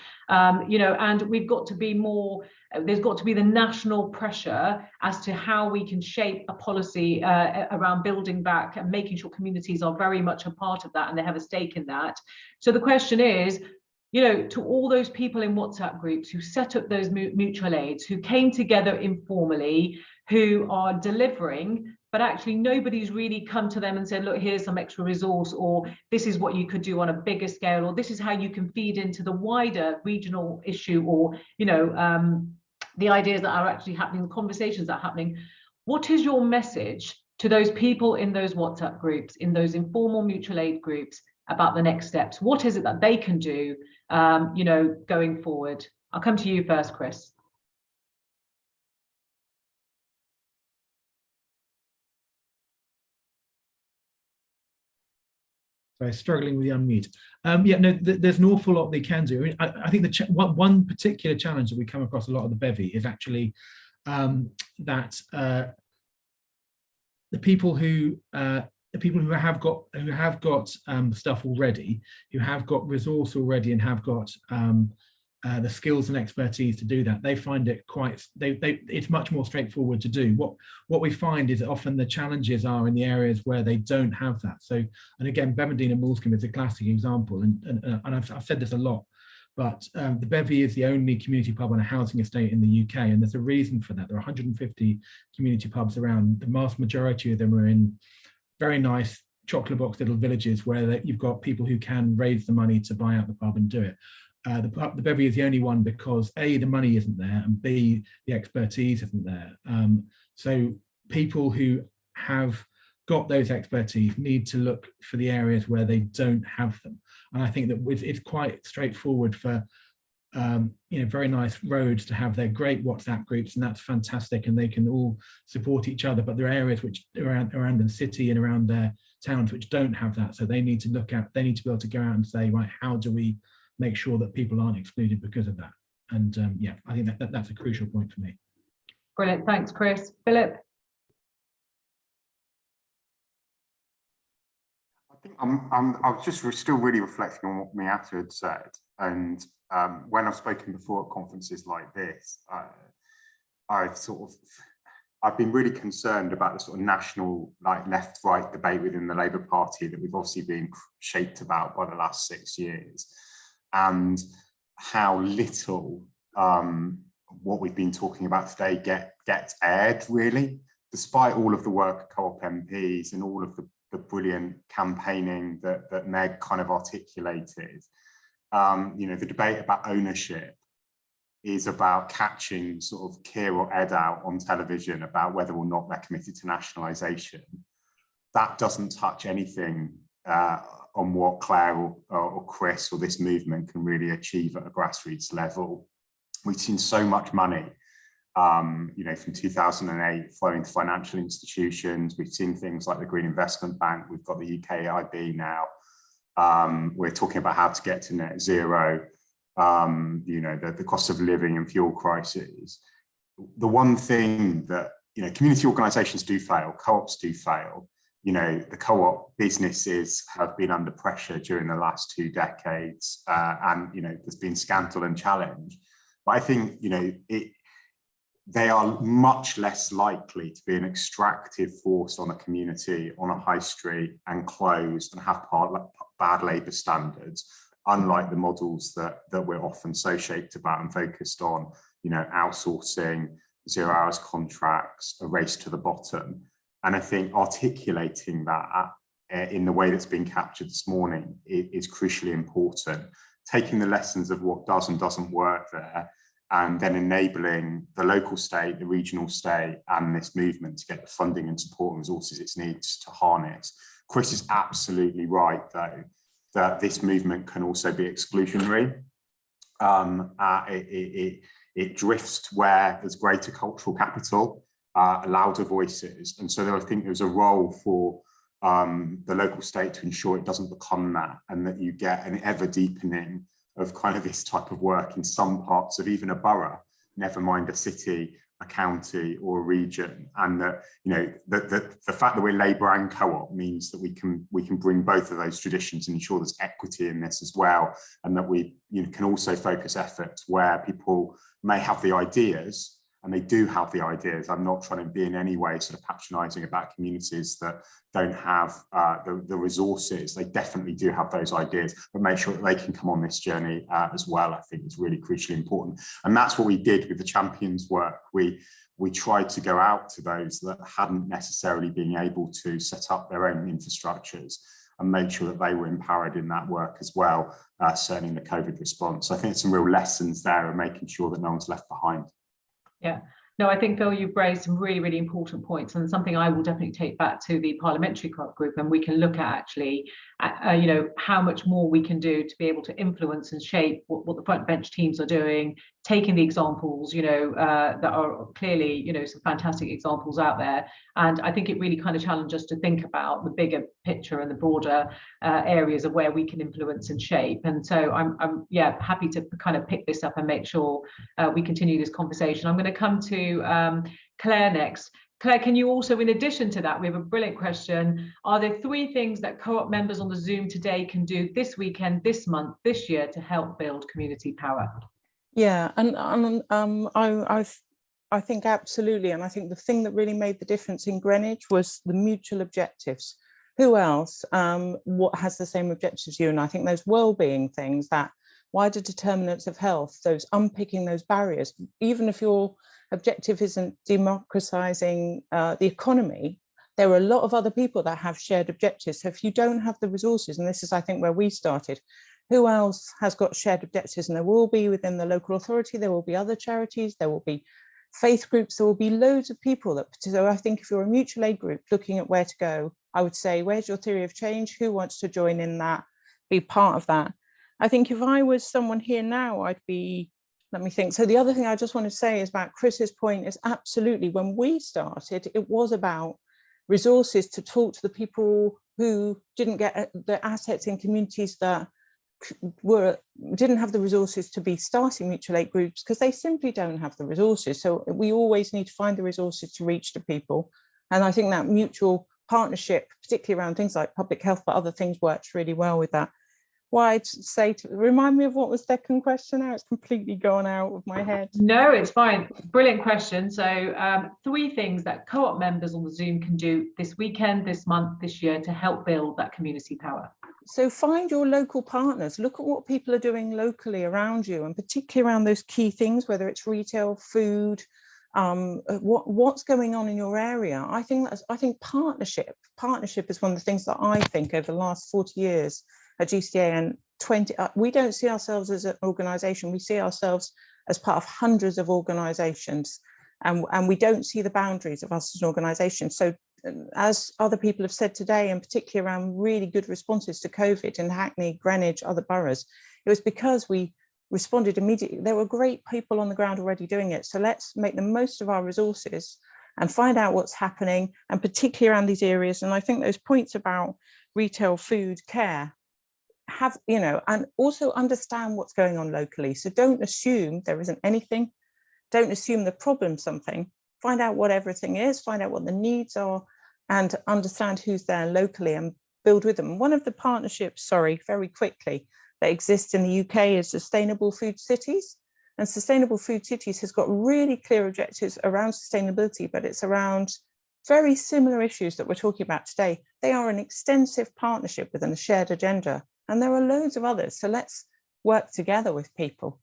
you know, and we've got to be more, there's got to be the national pressure as to how we can shape a policy around building back and making sure communities are very much a part of that and they have a stake in that. So the question is, you know, to all those people in WhatsApp groups who set up those mutual aids, who came together informally, who are delivering, but actually nobody's really come to them and said, look, here's some extra resource, or this is what you could do on a bigger scale, or this is how you can feed into the wider regional issue, or, you know, the ideas that are actually happening, the conversations that are happening. What is your message to those people in those WhatsApp groups, in those informal mutual aid groups, about the next steps? What is it that they can do, you know, going forward? I'll come to you first, Chris. Sorry, struggling with the unmute. Yeah, no, there's an awful lot they can do. I mean, I think one particular challenge that we come across a lot of the Bevy is actually that the people who have got stuff already, who have got resource already and have got the skills and expertise to do that, they find it quite, it's much more straightforward to do. What we find is that often the challenges are in the areas where they don't have that. So, and again, Bevendine and Moulscombe is a classic example, and I've said this a lot, but the Bevy is the only community pub on a housing estate in the UK, and there's a reason for that. There are 150 community pubs around. The vast majority of them are in very nice chocolate box little villages where you've got people who can raise the money to buy out the pub and do it. The Bevy is the only one because A, the money isn't there, and B, the expertise isn't there. So people who have got those expertise need to look for the areas where they don't have them. And I think that it's quite straightforward for you know, very nice roads to have their great WhatsApp groups, and that's fantastic, and they can all support each other. But there are areas which around the city and around their towns which don't have that. So they need to they need to be able to go out and say, right, how do we make sure that people aren't excluded because of that? And yeah, I think that's a crucial point for me. Brilliant, thanks, Chris. Philip? I think I was just still really reflecting on what Miatta had said, and when I've spoken before at conferences like this, I've been really concerned about the sort of national, like, left-right debate within the Labour Party that we've obviously been shaped about by the last 6 years, and how little what we've been talking about today gets aired, really, despite all of the work of Co-op MPs and all of the brilliant campaigning that Meg kind of articulated. You know, the debate about ownership is about catching sort of Cllr or Ed out on television about whether or not they're committed to nationalisation. That doesn't touch anything on what Clair or Chris or this movement can really achieve at a grassroots level. We've seen so much money, you know, from 2008 flowing to financial institutions. We've seen things like the Green Investment Bank. We've got the UKIB now. We're talking about how to get to net zero. You know, the cost of living and fuel crises. The one thing that, you know, community organisations do fail, co-ops do fail. You know, the co-op businesses have been under pressure during the last 2 decades, and, you know, there's been scandal and challenge. But I think, you know, they are much less likely to be an extractive force on a community, on a high street, and closed and have bad labour standards, unlike the models that we're often so shaped about and focused on, you know, outsourcing, 0 hours contracts, a race to the bottom. And I think articulating that in the way that's been captured this morning is crucially important. Taking the lessons of what does and doesn't work there, and then enabling the local state, the regional state, and this movement to get the funding and support and resources it needs to harness. Chris is absolutely right, though, that this movement can also be exclusionary. It drifts to where there's greater cultural capital, louder voices. And so I think there's a role for the local state to ensure it doesn't become that, and that you get an ever deepening of kind of this type of work in some parts of even a borough, never mind a city, a county or a region. And that, you know, the fact that we're Labour and Co-op means that we can bring both of those traditions and ensure there's equity in this as well, and that we can also focus efforts where people may have the ideas, and they do have the ideas. I'm not trying to be in any way sort of patronising about communities that don't have the resources. They definitely do have those ideas, but make sure that they can come on this journey as well, I think is really crucially important. And that's what we did with the Champions work. We tried to go out to those that hadn't necessarily been able to set up their own infrastructures and make sure that they were empowered in that work as well, certainly in the COVID response. So I think there's some real lessons there of making sure that no one's left behind. Yeah, no, I think, Phil, you've raised some really, really important points, and something I will definitely take back to the parliamentary club group, and we can look at actually, you know, how much more we can do to be able to influence and shape what the front bench teams are doing, taking the examples, you know, that are clearly, you know, some fantastic examples out there. And I think it really kind of challenged us to think about the bigger picture and the broader areas of where we can influence and shape. And so I'm yeah, happy to kind of pick this up and make sure we continue this conversation. I'm going to come to Claire next. Claire, can you also, in addition to that, we have a brilliant question. Are there 3 things that Co-op members on the Zoom today can do this weekend, this month, this year to help build community power? Yeah, and I think absolutely. And I think the thing that really made the difference in Greenwich was the mutual objectives. Who else what has the same objectives as you? And I think those well-being things, that wider determinants of health, those unpicking those barriers, even if your objective isn't democratizing the economy, there are a lot of other people that have shared objectives. So if you don't have the resources, and this is, I think, where we started, who else has got shared objectives? And there will be within the local authority, there will be other charities, there will be faith groups, there will be loads of people that, so I think if you're a mutual aid group looking at where to go, I would say, where's your theory of change? Who wants to join in that, be part of that? I think if I was someone here now, I'd be, let me think. So the other thing I just want to say is about Chris's point is absolutely, when we started, it was about resources to talk to the people who didn't get the assets in communities that didn't have the resources to be starting mutual aid groups, because they simply don't have the resources. So we always need to find the resources to reach the people. And I think that mutual partnership, particularly around things like public health, but other things, works really well with that. What I'd say to remind me of what was the second question now, it's completely gone out of my head. No, it's fine. Brilliant question. So 3 things that Co-op members on the Zoom can do this weekend, this month, this year to help build that community power. So find your local partners, look at what people are doing locally around you, and particularly around those key things, whether it's retail, food, what's going on in your area. I think partnership is one of the things that I think over the last 40 years at GCA and 20, we don't see ourselves as an organisation, we see ourselves as part of hundreds of organisations, and we don't see the boundaries of us as an organisation. So as other people have said today, and particularly around really good responses to COVID in Hackney, Greenwich, other boroughs, it was because we responded immediately. There were great people on the ground already doing it. So let's make the most of our resources and find out what's happening, and particularly around these areas. And I think those points about retail, food, care, have, you know, and also understand what's going on locally. So don't assume there isn't anything. Don't assume the problem's something. Find out what everything is, find out what the needs are, and understand who's there locally and build with them. One of the partnerships, very quickly, that exists in the UK is Sustainable Food Cities. And Sustainable Food Cities has got really clear objectives around sustainability, but it's around very similar issues that we're talking about today. They are an extensive partnership within a shared agenda, and there are loads of others. So let's work together with people.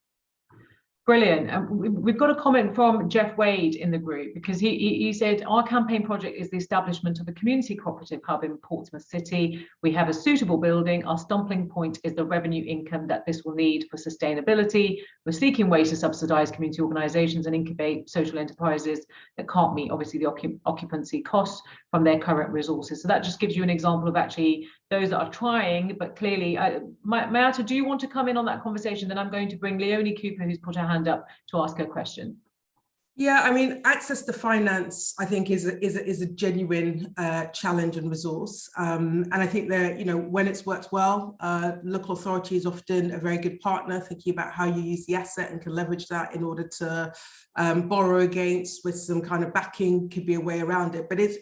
Brilliant. We've got a comment from Jeff Wade in the group, because he said, our campaign project is the establishment of a community cooperative hub in Portsmouth City. We have a suitable building. Our stumbling point is the revenue income that this will need for sustainability. We're seeking ways to subsidise community organisations and incubate social enterprises that can't meet, obviously, the occupancy costs from their current resources. So that just gives you an example of actually those that are trying, but clearly, Miatta, do you want to come in on that conversation? Then I'm going to bring Llewellyn Cooper, who's put her hand up, to ask her question. Yeah, I mean, access to finance, I think, is a genuine challenge and resource. And I think that, you know, when it's worked well, local authority is often a very good partner, thinking about how you use the asset and can leverage that in order to borrow against, with some kind of backing, could be a way around it. But it's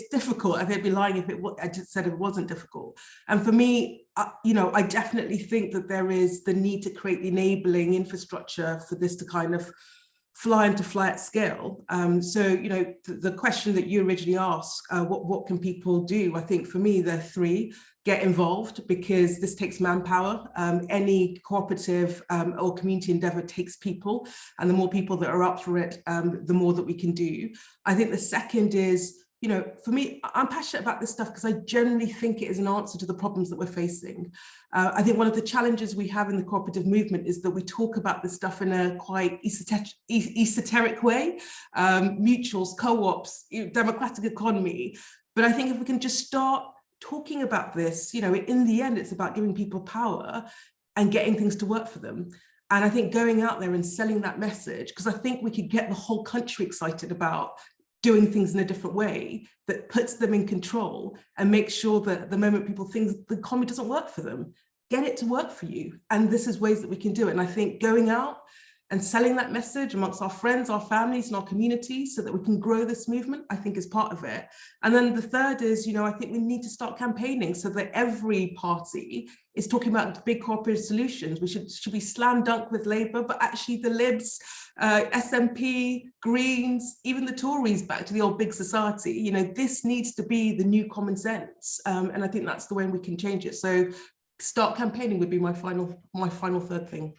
difficult. I think I'd be lying if I just said it wasn't difficult. And for me, you know, I definitely think that there is the need to create the enabling infrastructure for this to kind of fly at scale. So, you know, the question that you originally asked, what can people do? I think for me, there are three. Get involved, because this takes manpower. Any cooperative or community endeavour takes people, and the more people that are up for it, the more that we can do. I think the second is, you know, for me, I'm passionate about this stuff because I genuinely think it is an answer to the problems that we're facing. I think one of the challenges we have in the cooperative movement is that we talk about this stuff in a quite esoteric way, mutuals, co-ops, democratic economy. But I think if we can just start talking about this, you know, in the end, it's about giving people power and getting things to work for them. And I think going out there and selling that message, because I think we could get the whole country excited about doing things in a different way that puts them in control and makes sure that the moment people think the economy doesn't work for them, get it to work for you. And this is ways that we can do it. And I think going out and selling that message amongst our friends, our families, and our communities so that we can grow this movement, I think is part of it. And then the third is, you know, I think we need to start campaigning so that every party is talking about big cooperative solutions. We should be slam dunk with Labour, but actually the Libs, SNP, Greens, even the Tories, back to the old big society, you know, this needs to be the new common sense. And I think that's the way we can change it. So start campaigning would be my final third thing.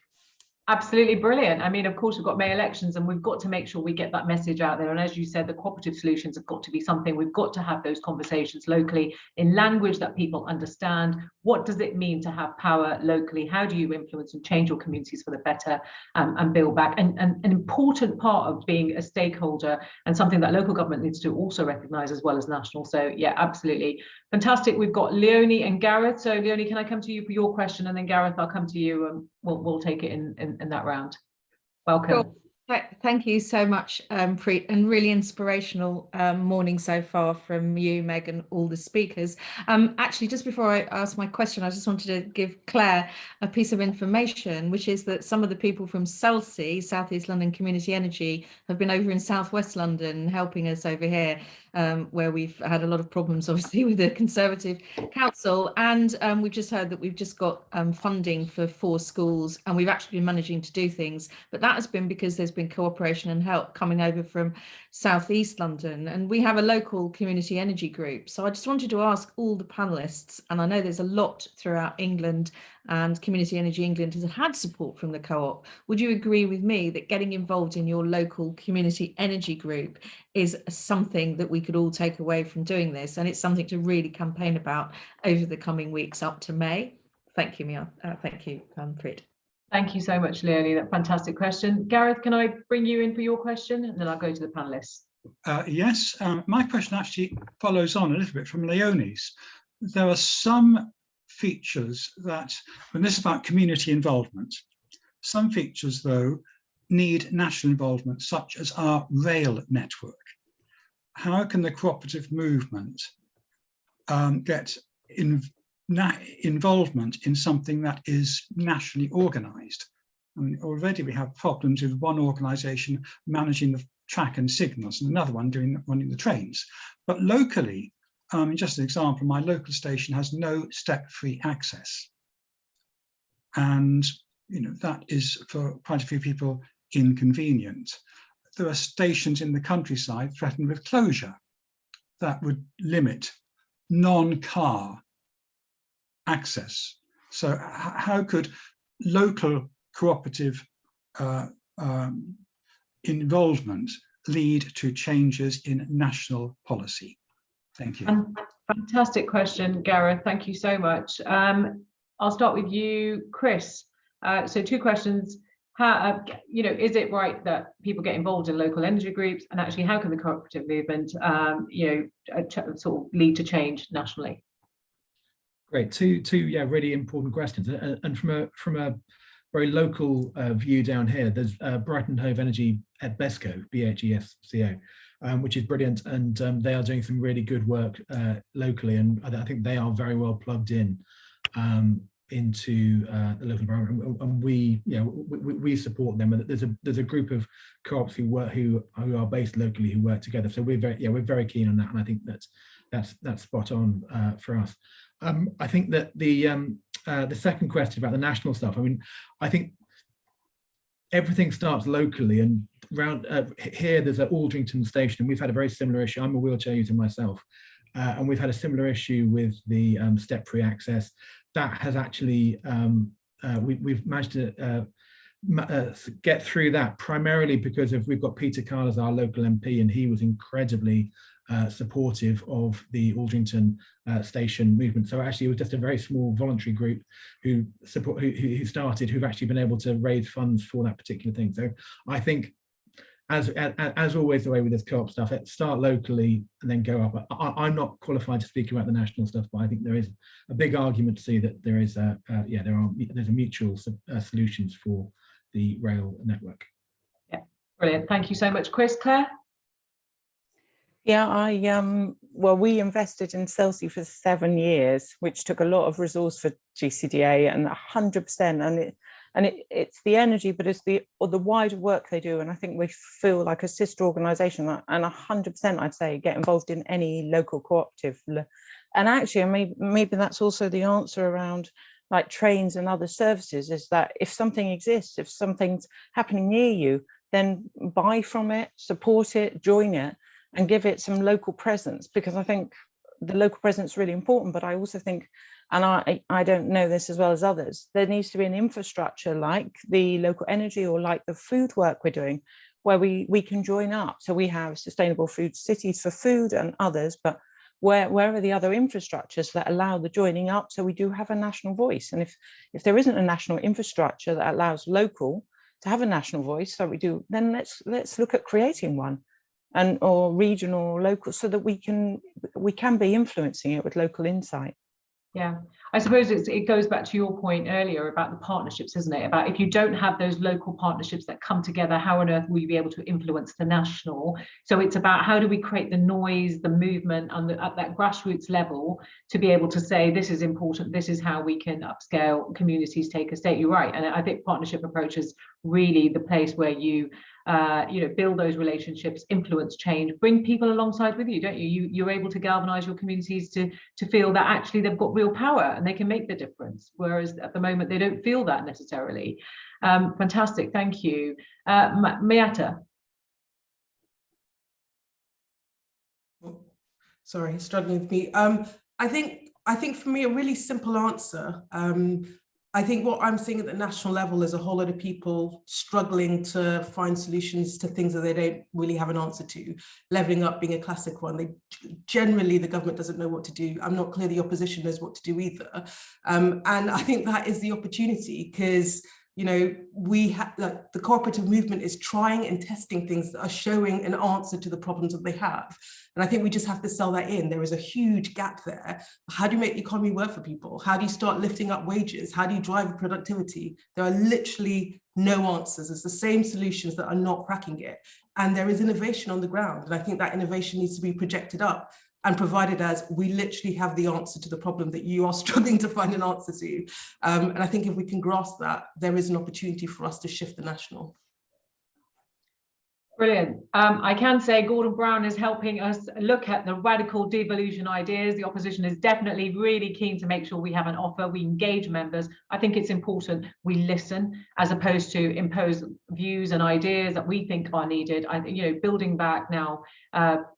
Absolutely brilliant. I mean, of course, we've got May elections and we've got to make sure we get that message out there. And as you said, the cooperative solutions have got to be something. We've got to have those conversations locally in language that people understand. What does it mean to have power locally? How do you influence and change your communities for the better and build back? And an important part of being a stakeholder, and something that local government needs to also recognise as well as national. So yeah, absolutely. Fantastic. We've got Llewellyn and Gareth. So Llewellyn, can I come to you for your question? And then Gareth, I'll come to you and we'll take it in that round. Welcome. Sure. Thank you so much, Preet, and really inspirational morning so far from you, Meg, and all the speakers. Actually, just before I ask my question, I just wanted to give Claire a piece of information, which is that some of the people from CLC, South East London Community Energy, have been over in South West London helping us over here, where we've had a lot of problems, obviously, with the Conservative Council. And we've just heard that we've just got funding for 4 schools, and we've actually been managing to do things. But that has been because there's been cooperation and help coming over from South East London, and we have a local community energy group. So I just wanted to ask all the panelists, and I know there's a lot throughout England, and Community Energy England has had support from the co-op. Would you agree with me that getting involved in your local community energy group is something that we could all take away from doing this, and it's something to really campaign about over the coming weeks up to May? Thank you, Mia. Thank you, Prit. Thank you so much, Llewellyn. That fantastic question. Gareth, can I bring you in for your question, and then I'll go to the panelists? Yes, my question actually follows on a little bit from Llewellyn's. There are some features that, when this is about community involvement, some features, though, need national involvement, such as our rail network. How can the cooperative movement get involvement in something that is nationally organised? I mean, already we have problems with one organisation managing the track and signals and another one running the trains. But locally, just an example, my local station has no step-free access. And you know, that is for quite a few people inconvenient. There are stations in the countryside threatened with closure that would limit non-car access. So how could local cooperative involvement lead to changes in national policy? Thank you. Fantastic question, Gareth. Thank you so much. I'll start with you, Chris. So 2 questions. How, is it right that people get involved in local energy groups, and actually how can the cooperative movement, sort of lead to change nationally? Great, two really important questions. And from a very local view down here, there's Brighton Hove Energy at BESCO, BHESCO, which is brilliant, and they are doing some really good work locally, and I think they are very well plugged in into the local environment, and we support them. And there's a group of co-ops who are based locally who work together. So we're very keen on that, and I think that's spot on for us. I think that the second question about the national stuff, I mean, I think everything starts locally, and around here there's an Aldrington station, and we've had a very similar issue. I'm a wheelchair user myself, and we've had a similar issue with the step-free access. That has actually, we've managed to get through that primarily because we've got Peter Carl as our local MP, and he was incredibly supportive of the Aldrington station movement. So actually it was just a very small voluntary group who started, who've actually been able to raise funds for that particular thing. So I think as always the way with this co-op stuff, start locally and then go up. I'm not qualified to speak about the national stuff, but I think there is a big argument to see that there is there's a mutual solutions for the rail network. Yeah, brilliant. Thank you so much, Chris. Claire? Yeah, well, we invested in Cllr for 7 years, which took a lot of resource for GCDA, and 100%. And it's the energy, but it's the wider work they do. And I think we feel like a sister organisation, and 100%, I'd say, get involved in any local cooperative. And actually, maybe that's also the answer around like trains and other services, is that if something exists, if something's happening near you, then buy from it, support it, join it, and give it some local presence, because I think the local presence is really important. But I also think, and I don't know this as well as others, there needs to be an infrastructure like the local energy or like the food work we're doing, where we can join up. So we have sustainable food cities for food and others, but where are the other infrastructures that allow the joining up, so we do have a national voice? And if there isn't a national infrastructure that allows local to have a national voice, so we do, then let's look at creating one, and or regional or local, so that we can be influencing it with local insight. Yeah, I suppose it goes back to your point earlier about the partnerships, isn't it? About if you don't have those local partnerships that come together, how on earth will you be able to influence the national? So it's about how do we create the noise, the movement, and at that grassroots level to be able to say this is important, this is how we can upscale communities, take a state. You're right, and I think partnership approach is really the place where you build those relationships, influence change, bring people alongside with you, don't you? You're able to galvanize your communities to feel that actually they've got real power and they can make the difference, whereas at the moment they don't feel that necessarily. Fantastic, thank you. Miatta. Sorry, struggling with me. I think for me a really simple answer. I think what I'm seeing at the national level is a whole lot of people struggling to find solutions to things that they don't really have an answer to. Levelling up being a classic one. Generally, the government doesn't know what to do. I'm not clear the opposition knows what to do either. And I think that is the opportunity, because we have, like, the cooperative movement is trying and testing things that are showing an answer to the problems that they have. And I think we just have to sell that in. There is a huge gap there. How do you make the economy work for people? How do you start lifting up wages? How do you drive productivity? There are literally no answers. It's the same solutions that are not cracking it. And there is innovation on the ground. And I think that innovation needs to be projected up and provided as we literally have the answer to the problem that you are struggling to find an answer to. And I think if we can grasp that, there is an opportunity for us to shift the national. Brilliant. I can say Gordon Brown is helping us look at the radical devolution ideas. The opposition is definitely really keen to make sure we have an offer, we engage members. I think it's important we listen as opposed to impose views and ideas that we think are needed. I think, building back now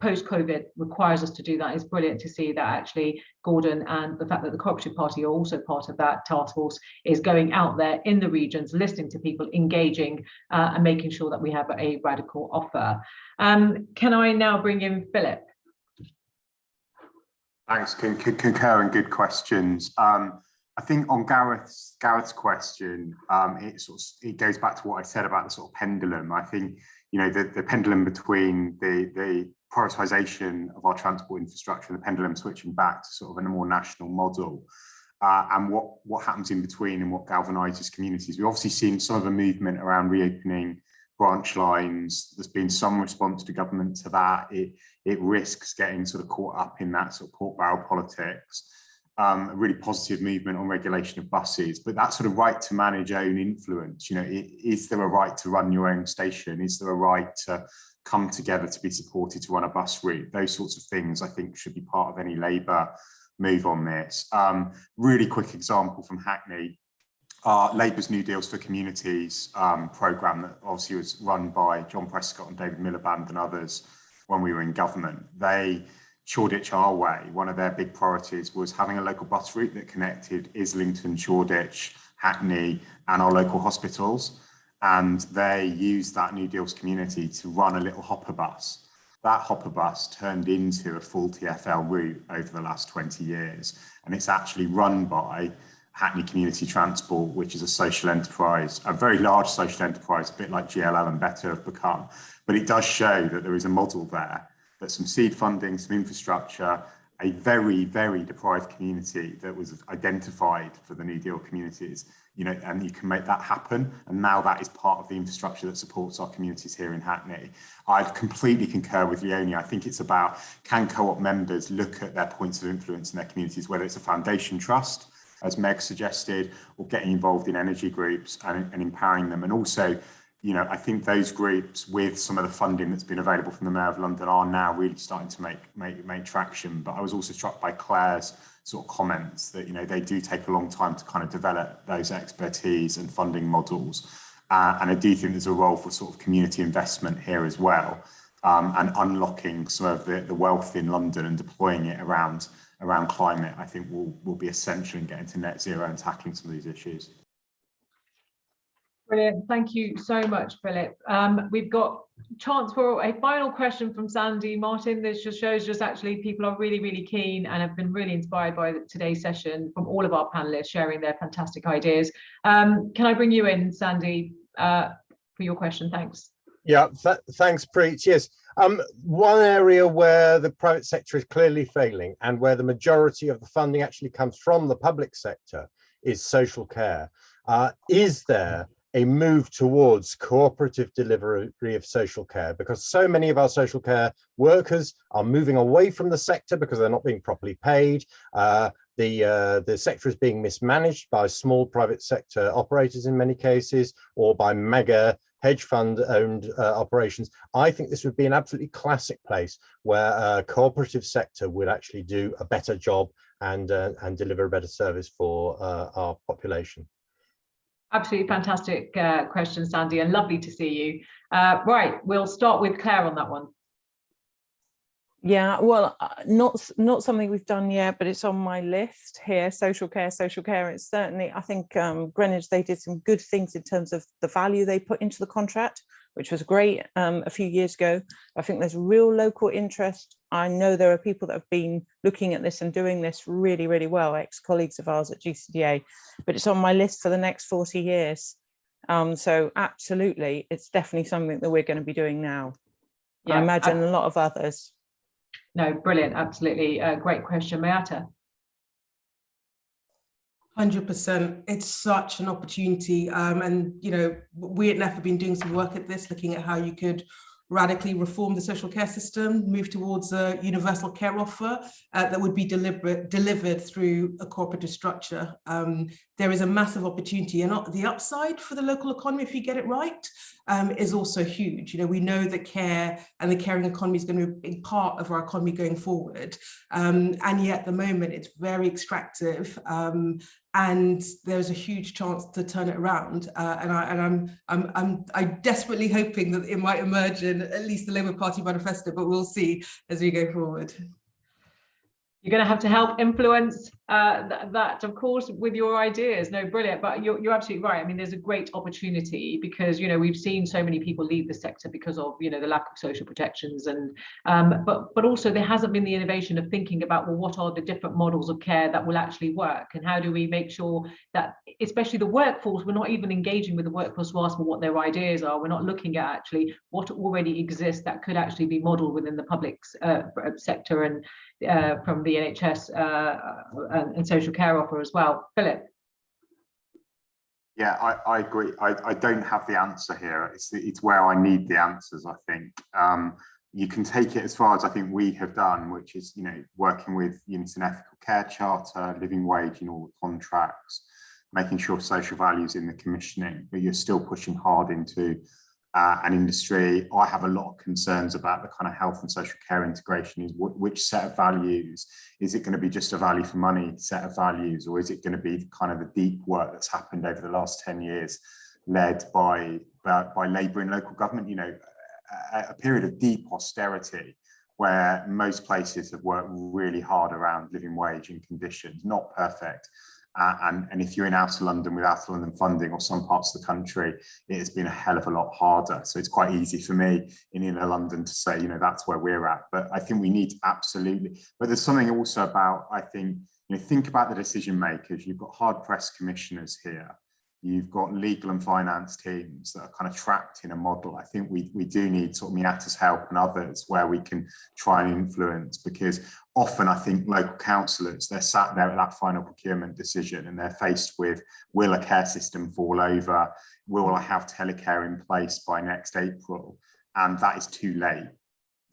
post-COVID requires us to do that. It's brilliant to see that actually Gordon, and the fact that the Cooperative Party are also part of that task force is going out there in the regions, listening to people, engaging, and making sure that we have a radical offer. Can I now bring in Philip? Thanks, concur, and good questions. I think on Gareth's question, it goes back to what I said about the sort of pendulum. I think, you know, the pendulum between the prioritisation of our transport infrastructure and the pendulum switching back to sort of a more national model, and what happens in between and what galvanises communities. We've obviously seen some of the movement around reopening branch lines. There's been some response to government to that. It risks getting sort of caught up in that sort of pork barrel politics. A really positive movement on regulation of buses, but that sort of right to manage own influence, you know, is there a right to run your own station? Is there a right to come together to be supported to run a bus route? Those sorts of things I think should be part of any Labour move on this. Really quick example from Hackney, Labour's New Deals for Communities programme that obviously was run by John Prescott and David Miliband and others when we were in government. Shoreditch Our Way, one of their big priorities was having a local bus route that connected Islington, Shoreditch, Hackney, and our local hospitals. And they used that New Deals community to run a little hopper bus. That hopper bus turned into a full TfL route over the last 20 years. And it's actually run by Hackney Community Transport, which is a social enterprise, a very large social enterprise, a bit like GLL and Better have become. But it does show that there is a model there, that some seed funding, some infrastructure, a very, very deprived community that was identified for the New Deal communities, you know, and you can make that happen. And now that is part of the infrastructure that supports our communities here in Hackney. I completely concur with Llewellyn. I think it's about, can co-op members look at their points of influence in their communities, whether it's a foundation trust, as Meg suggested, or getting involved in energy groups and empowering them. And also, you know, I think those groups, with some of the funding that's been available from the Mayor of London, are now really starting to make traction. But I was also struck by Claire's sort of comments that, you know, they do take a long time to kind of develop those expertise and funding models. And I do think there's a role for sort of community investment here as well, and unlocking some of the wealth in London and deploying it around climate, I think will be essential in getting to net zero and tackling some of these issues. Brilliant. Thank you so much, Philip. We've got chance for a final question from Sandy Martin. This just shows actually people are really, really keen and have been really inspired by today's session from all of our panelists sharing their fantastic ideas. Can I bring you in, Sandy, for your question? Thanks. Yeah, thanks, Preet. Yes, one area where the private sector is clearly failing and where the majority of the funding actually comes from the public sector is social care. Is there a move towards cooperative delivery of social care, because so many of our social care workers are moving away from the sector because they're not being properly paid. The sector is being mismanaged by small private sector operators in many cases, or by mega hedge fund owned operations. I think this would be an absolutely classic place where a cooperative sector would actually do a better job and deliver a better service for our population. Absolutely fantastic question, Sandy, and lovely to see you. Right, we'll start with Claire on that one. Yeah, well, not something we've done yet, but it's on my list here. Social care. It's certainly, I think Greenwich, they did some good things in terms of the value they put into the contract, which was great a few years ago. I think there's real local interest. I know there are people that have been looking at this and doing this really, really well, ex-colleagues of ours at GCDA, but it's on my list for the next 40 years. So absolutely, it's definitely something that we're going to be doing now. Yeah, I imagine a lot of others. No, brilliant, absolutely. Great question, Miatta. 100%. It's such an opportunity. And, you know, we at NEF have been doing some work at this, looking at how you could radically reform the social care system, move towards a universal care offer that would be delivered through a cooperative structure. There is a massive opportunity, and the upside for the local economy, if you get it right, is also huge. You know, we know that care and the caring economy is going to be a big part of our economy going forward. And yet at the moment, it's very extractive. And there's a huge chance to turn it around, and I'm desperately hoping that it might emerge in at least the Labour Party manifesto, but we'll see as we go forward. You're going to have to help influence that, of course, with your ideas. No, brilliant. But you're absolutely right. I mean, there's a great opportunity because, we've seen so many people leave the sector because of, the lack of social protections. And but also there hasn't been the innovation of thinking about, well, what are the different models of care that will actually work? And how do we make sure that, especially the workforce, we're not even engaging with the workforce to ask for what their ideas are. We're not looking at actually what already exists that could actually be modeled within the public sector and from the NHS and social care offer as well. Philip. Yeah, I agree. I don't have the answer here. It's where I need the answers, I think. You can take it as far as I think we have done, which is, working with Unison Ethical Care Charter, living wage in all the contracts, making sure social values in the commissioning, but you're still pushing hard into an industry. I have a lot of concerns about the kind of health and social care integration. Is which set of values, is it going to be just a value for money set of values, or is it going to be kind of the deep work that's happened over the last 10 years led by Labour in local government, a period of deep austerity where most places have worked really hard around living wage and conditions, not perfect. And if you're in outer London with outer London funding or some parts of the country, it has been a hell of a lot harder. So it's quite easy for me in inner London to say, that's where we're at. But I think we need absolutely, but there's something also about, I think, think about the decision makers. You've got hard pressed commissioners here. You've got legal and finance teams that are kind of trapped in a model. I think we do need sort of Miatta's help and others where we can try and influence, because often I think local councillors, they're sat there at that final procurement decision and they're faced with, will a care system fall over? Will I have telecare in place by next April? And that is too late.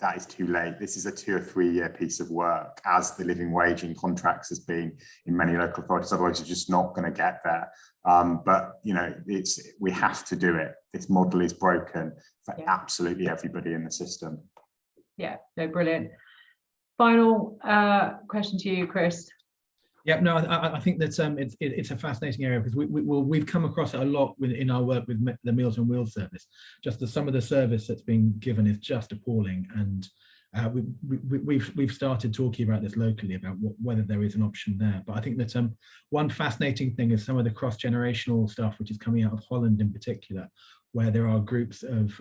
That is too late. This is a 2 or 3 year piece of work, as the living wage in contracts has been in many local authorities. Otherwise, you're just not going to get there. But we have to do it. This model is broken for absolutely everybody in the system. Yeah, no, brilliant. Final question to you, Chris. Yeah, no, I think that it's a fascinating area, because we've come across it a lot in our work with the Meals on Wheels service. Just some of the service that's being given is just appalling, and we've started talking about this locally about whether there is an option there. But I think that one fascinating thing is some of the cross-generational stuff which is coming out of Holland in particular, where there are groups of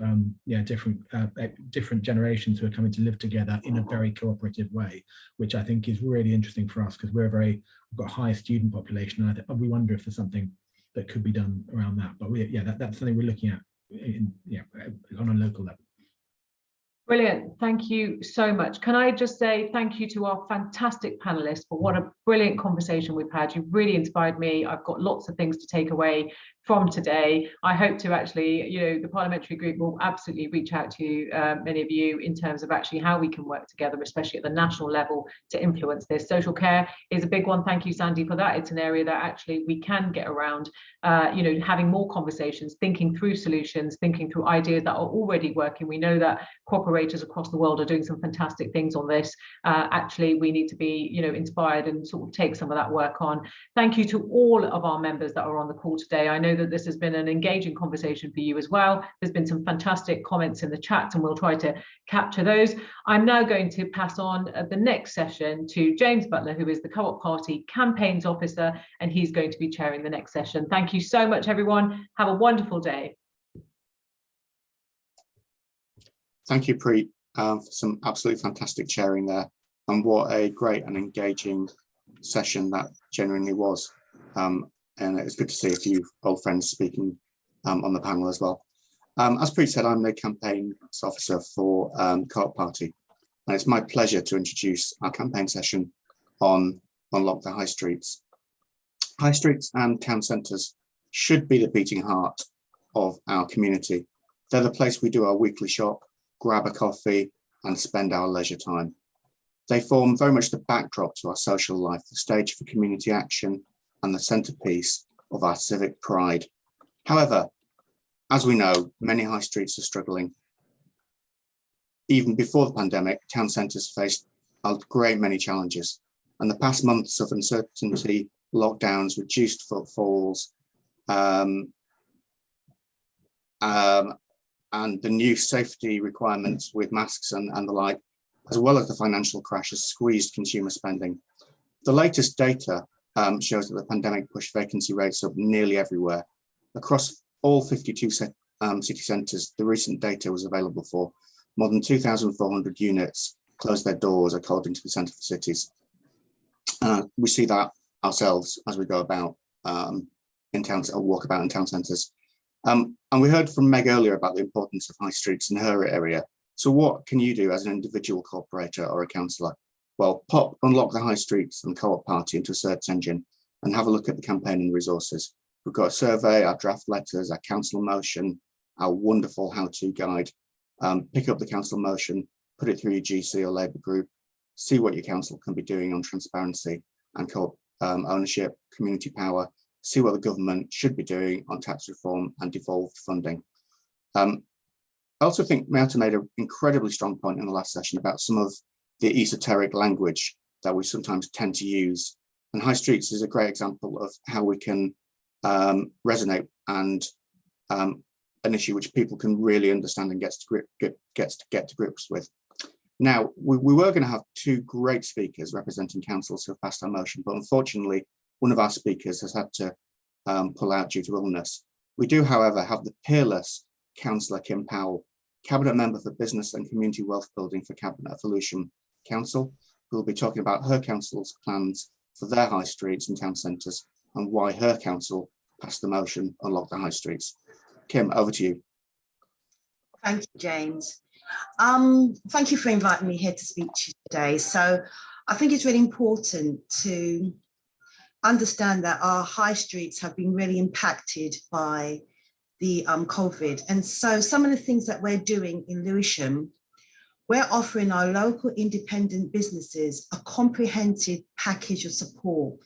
different generations who are coming to live together in a very cooperative way, which I think is really interesting for us, because we've got a high student population, and we wonder if there's something that could be done around that. But that's something we're looking at on a local level. Brilliant. Thank you so much. Can I just say thank you to our fantastic panelists for what a brilliant conversation we've had. You've really inspired me. I've got lots of things to take away from today. I hope to actually, the parliamentary group will absolutely reach out to many of you in terms of actually how we can work together, especially at the national level, to influence this. Social care is a big one. Thank you, Sandy, for that. It's an area that actually we can get around, having more conversations, thinking through solutions, thinking through ideas that are already working. We know that cooperators across the world are doing some fantastic things on this. Actually, we need to be, inspired and sort of take some of that work on. Thank you to all of our members that are on the call today. I know that this has been an engaging conversation for you as well. There's been some fantastic comments in the chat, and we'll try to capture those. I'm now going to pass on the next session to James Butler, who is the Co-op Party Campaigns Officer, and he's going to be chairing the next session. Thank you so much, everyone. Have a wonderful day. Thank you, Preet, for some absolutely fantastic chairing there. And what a great and engaging session that genuinely was. And it's good to see a few old friends speaking on the panel as well. As Preet said, I'm the campaigns officer for Co-op Party, and it's my pleasure to introduce our campaign session on Unlock the High Streets. High streets and town centres should be the beating heart of our community. They're the place we do our weekly shop, grab a coffee, and spend our leisure time. They form very much the backdrop to our social life, the stage for community action, and the centrepiece of our civic pride. However, as we know, many high streets are struggling. Even before the pandemic, town centres faced a great many challenges, and the past months of uncertainty, lockdowns, reduced footfalls, and the new safety requirements with masks and the like as well as the financial crash, has squeezed consumer spending. The latest data shows that the pandemic pushed vacancy rates up nearly everywhere. Across all 52 city centres, the recent data was available for. More than 2,400 units closed their doors, according to the Centre for Cities. We see that ourselves as we go about in towns or walk about in town centres. And we heard from Meg earlier about the importance of high streets in her area. So what can you do as an individual co-operator or a councillor? Well, pop Unlock the High Streets and Co-op Party into a search engine and have a look at the campaign and resources. We've got a survey, our draft letters, our council motion, our wonderful how-to guide. Pick up the council motion, put it through your GC or Labour group, see what your council can be doing on transparency and co-op ownership, community power, see what the government should be doing on tax reform and devolved funding. I also think Miatta made an incredibly strong point in the last session about some of the esoteric language that we sometimes tend to use. And high streets is a great example of how we can resonate and an issue which people can really understand and get to grips with. Now, we were going to have two great speakers representing councils who have passed our motion, but unfortunately, one of our speakers has had to pull out due to illness. We do, however, have the peerless Councillor Kim Powell, Cabinet Member for Business and Community Wealth Building for Cabinet for Lewisham Council, who will be talking about her council's plans for their high streets and town centres and why her council passed the motion Unlock the High Streets. Kim, over to you. Thank you, James. Thank you for inviting me here to speak to you today. So I think it's really important to understand that our high streets have been really impacted by the COVID. And so some of the things that we're doing in Lewisham, we're offering our local independent businesses a comprehensive package of support.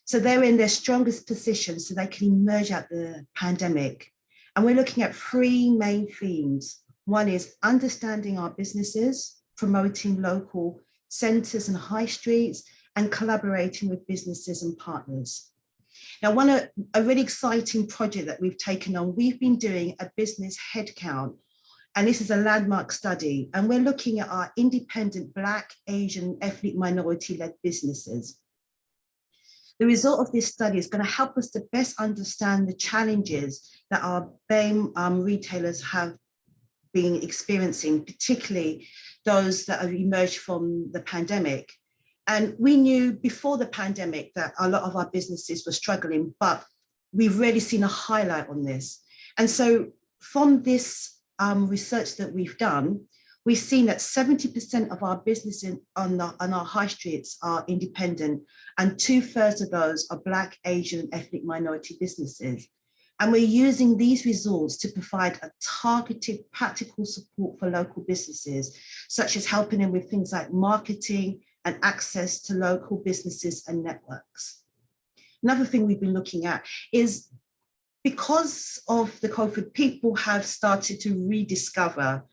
So they're in their strongest position so they can emerge out the pandemic. And we're looking at three main themes. One is understanding our businesses, promoting local centres and high streets, and collaborating with businesses and partners. Now, a really exciting project that we've taken on, we've been doing a business headcount, and this is a landmark study, and we're looking at our independent Black, Asian, ethnic minority-led businesses. The result of this study is going to help us to best understand the challenges that our BAME retailers have been experiencing, particularly those that have emerged from the pandemic. And we knew before the pandemic that a lot of our businesses were struggling, but we've really seen a highlight on this. And so from this research that we've done, we've seen that 70% of our businesses on our high streets are independent, and 2/3 of those are Black, Asian, ethnic minority businesses. And we're using these results to provide a targeted practical support for local businesses, such as helping them with things like marketing and access to local businesses and networks. Another thing we've been looking at is because of the COVID, people have started to rediscover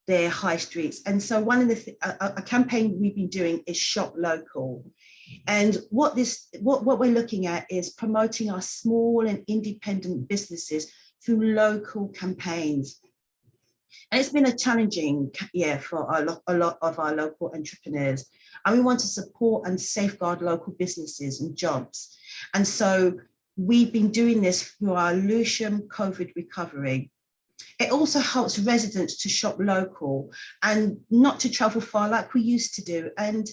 their high streets. And so one of the a campaign we've been doing is Shop Local. And what we're looking at is promoting our small and independent businesses through local campaigns. And it's been a challenging year for a lot of our local entrepreneurs. And we want to support and safeguard local businesses and jobs. And so we've been doing this through our Lewisham COVID recovery. It also helps residents to shop local and not to travel far like we used to do, and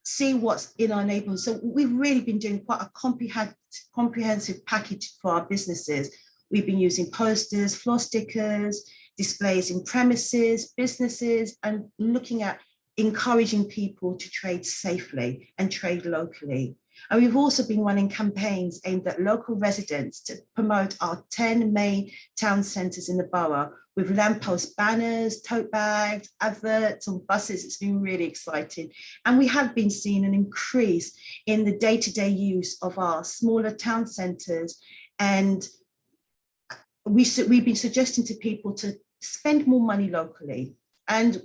see what's in our neighbourhood. So we've really been doing quite a comprehensive package for our businesses. We've been using posters, floor stickers, displays in premises, businesses, and looking at encouraging people to trade safely and trade locally. And we've also been running campaigns aimed at local residents to promote our 10 main town centres in the borough with lamppost banners, tote bags, adverts on buses. It's been really exciting. And we have been seeing an increase in the day-to-day use of our smaller town centres. And we've been suggesting to people to spend more money locally. And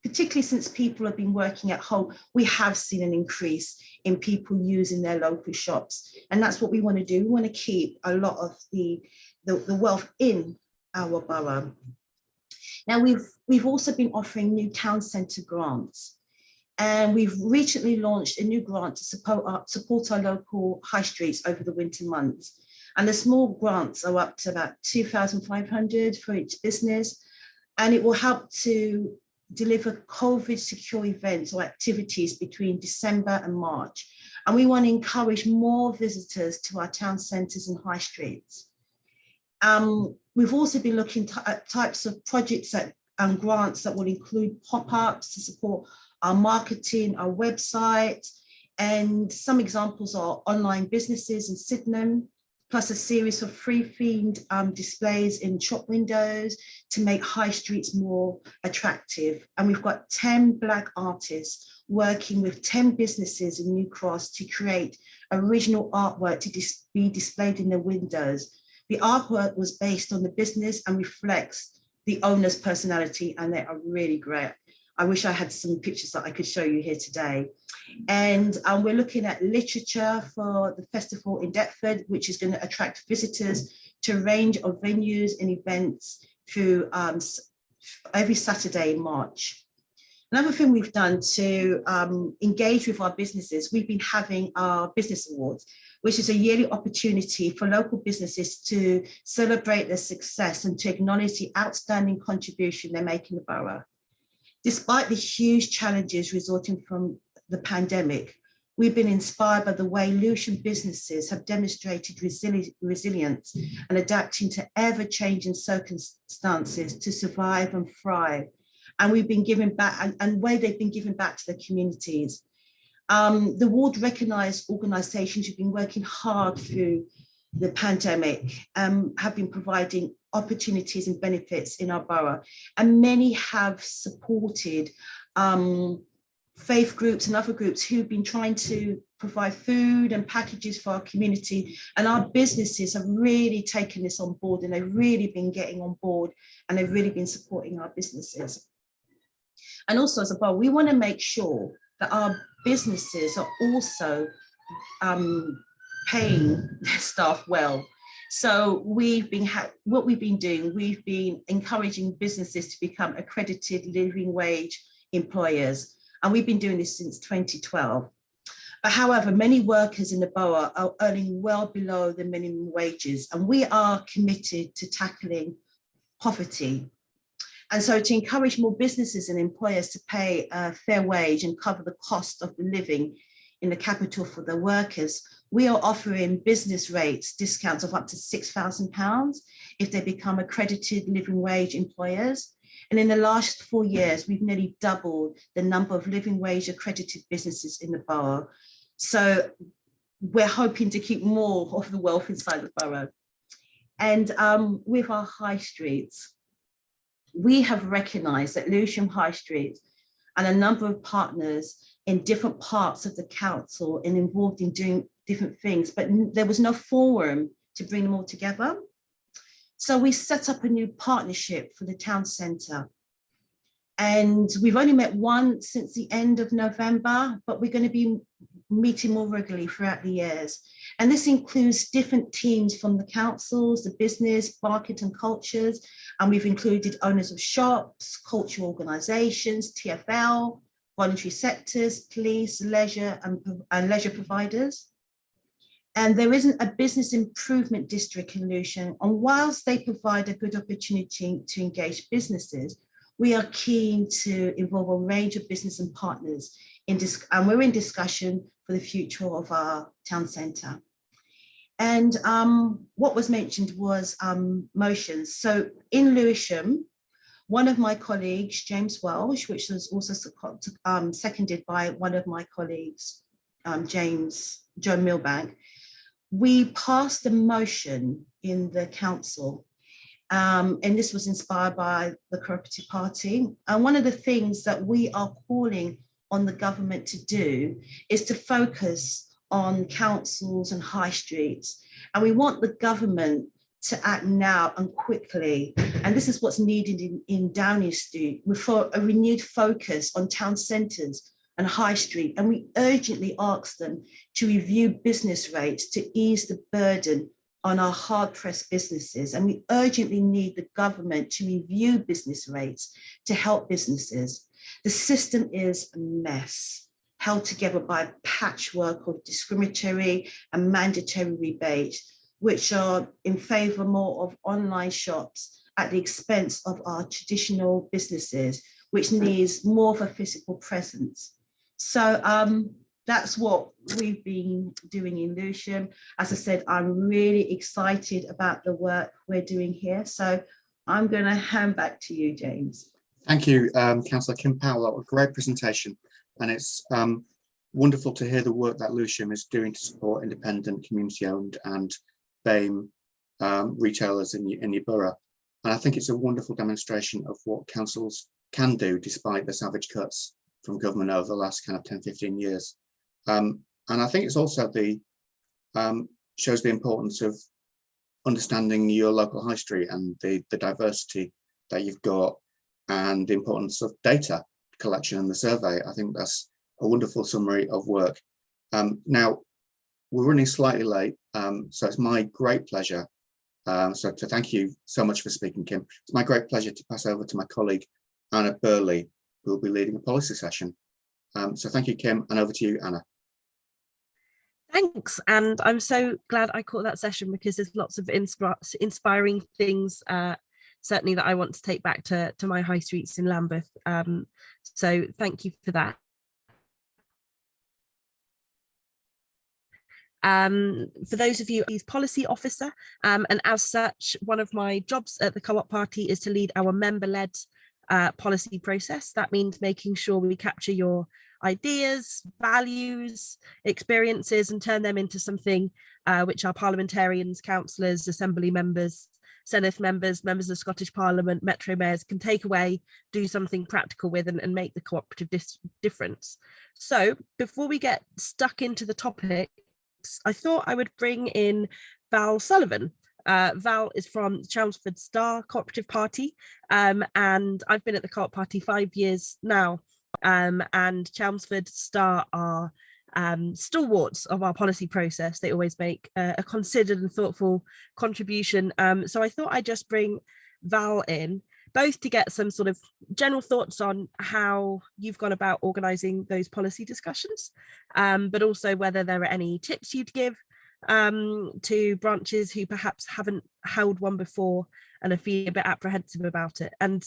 particularly since people have been working at home, we have seen an increase in people using their local shops. And that's what we want to do. We want to keep a lot of the wealth in our borough. Now, we've also been offering new town centre grants. And we've recently launched a new grant to support our local high streets over the winter months. And the small grants are up to about 2,500 for each business. And it will help to deliver COVID secure events or activities between December and March. And we want to encourage more visitors to our town centres and high streets. We've also been looking at types of projects and grants that will include pop-ups to support our marketing, our website, and some examples are online businesses in Sydenham, plus a series of free-themed displays in shop windows to make high streets more attractive. And we've got 10 Black artists working with 10 businesses in New Cross to create original artwork to be displayed in the windows. The artwork was based on the business and reflects the owner's personality, and they are really great. I wish I had some pictures that I could show you here today. And we're looking at literature for the festival in Deptford, which is going to attract visitors to a range of venues and events through every Saturday in March. Another thing we've done to engage with our businesses, we've been having our business awards, which is a yearly opportunity for local businesses to celebrate their success and to acknowledge the outstanding contribution they make in the borough. Despite the huge challenges resulting from the pandemic, we've been inspired by the way Lewisham businesses have demonstrated resilience and adapting to ever-changing circumstances to survive and thrive. And we've been giving back, and way they've been giving back to their communities. The award recognised organisations who've been working hard through the pandemic, have been providing opportunities and benefits in our borough, and many have supported faith groups and other groups who've been trying to provide food and packages for our community, and our businesses have really taken this on board, and they've really been getting on board, and they've really been supporting our businesses. And also as a borough, we want to make sure that our businesses are also paying their staff well. So what we've been doing, we've been encouraging businesses to become accredited living wage employers. And we've been doing this since 2012. But however, many workers in the borough are earning well below the minimum wages, and we are committed to tackling poverty. And so to encourage more businesses and employers to pay a fair wage and cover the cost of the living in the capital for their workers, we are offering business rates discounts of up to £6,000 if they become accredited living wage employers. And in the last 4 years, we've nearly doubled the number of living wage accredited businesses in the borough. So we're hoping to keep more of the wealth inside the borough. And with our high streets, we have recognised that Lewisham High Street and a number of partners in different parts of the council and involved in doing different things, but there was no forum to bring them all together. So we set up a new partnership for the town centre. And we've only met once since the end of November, but we're going to be meeting more regularly throughout the years. And this includes different teams from the councils, the business, market and cultures. And we've included owners of shops, cultural organisations, TfL, voluntary sectors, police, leisure and leisure providers. And there isn't a business improvement district in Lewisham. And whilst they provide a good opportunity to engage businesses, we are keen to involve a range of business and partners and we're in discussion for the future of our town centre. And what was mentioned was motions. So in Lewisham, one of my colleagues, James Welsh, which was also seconded by one of my colleagues, Joe Milbank, we passed a motion in the council, and this was inspired by the Co-operative Party. And one of the things that we are calling on the government to do is to focus on councils and high streets. And we want the government to act now and quickly. And this is what's needed in Downing Street, for a renewed focus on town centres and high street. And we urgently ask them to review business rates to ease the burden on our hard-pressed businesses. And we urgently need the government to review business rates to help businesses. The system is a mess, held together by a patchwork of discriminatory and mandatory rebates, which are in favour more of online shops at the expense of our traditional businesses, which needs more of a physical presence. So that's what we've been doing in Lewisham. As I said, I'm really excited about the work we're doing here. So I'm going to hand back to you, James. Thank you, Councillor Kim Powell. A great presentation, and it's wonderful to hear the work that Lewisham is doing to support independent, community-owned and BAME retailers in your borough. And I think it's a wonderful demonstration of what councils can do despite the savage cuts from government over the last kind of 10, 15 years. And I think it's also shows the importance of understanding your local high street and the diversity that you've got, and the importance of data collection and the survey. I think that's a wonderful summary of work. Now, we're running slightly late, so it's my great pleasure. So to thank you so much for speaking, Kim. It's my great pleasure to pass over to my colleague, Anna Birley, who will be leading a policy session. So thank you, Kim, and over to you, Anna. Thanks, and I'm so glad I caught that session because there's lots of inspiring things, certainly that I want to take back to my high streets in Lambeth. So thank you for that. For those of you, he's policy officer, and as such, one of my jobs at the Co-op Party is to lead our member-led policy process. That means making sure we capture your ideas, values, experiences, and turn them into something which our parliamentarians, councillors, assembly members, Senate members, members of Scottish Parliament, Metro mayors can take away, do something practical with, and make the cooperative difference. So before we get stuck into the topic, I thought I would bring in Val Sullivan. Val is from Chelmsford Star Cooperative Party, and I've been at the Co-op Party 5 years now, and Chelmsford Star are stalwarts of our policy process. They always make a considered and thoughtful contribution. So I thought I'd just bring Val in, both to get some sort of general thoughts on how you've gone about organising those policy discussions, but also whether there are any tips you'd give to branches who perhaps haven't held one before and are feeling a bit apprehensive about it. And,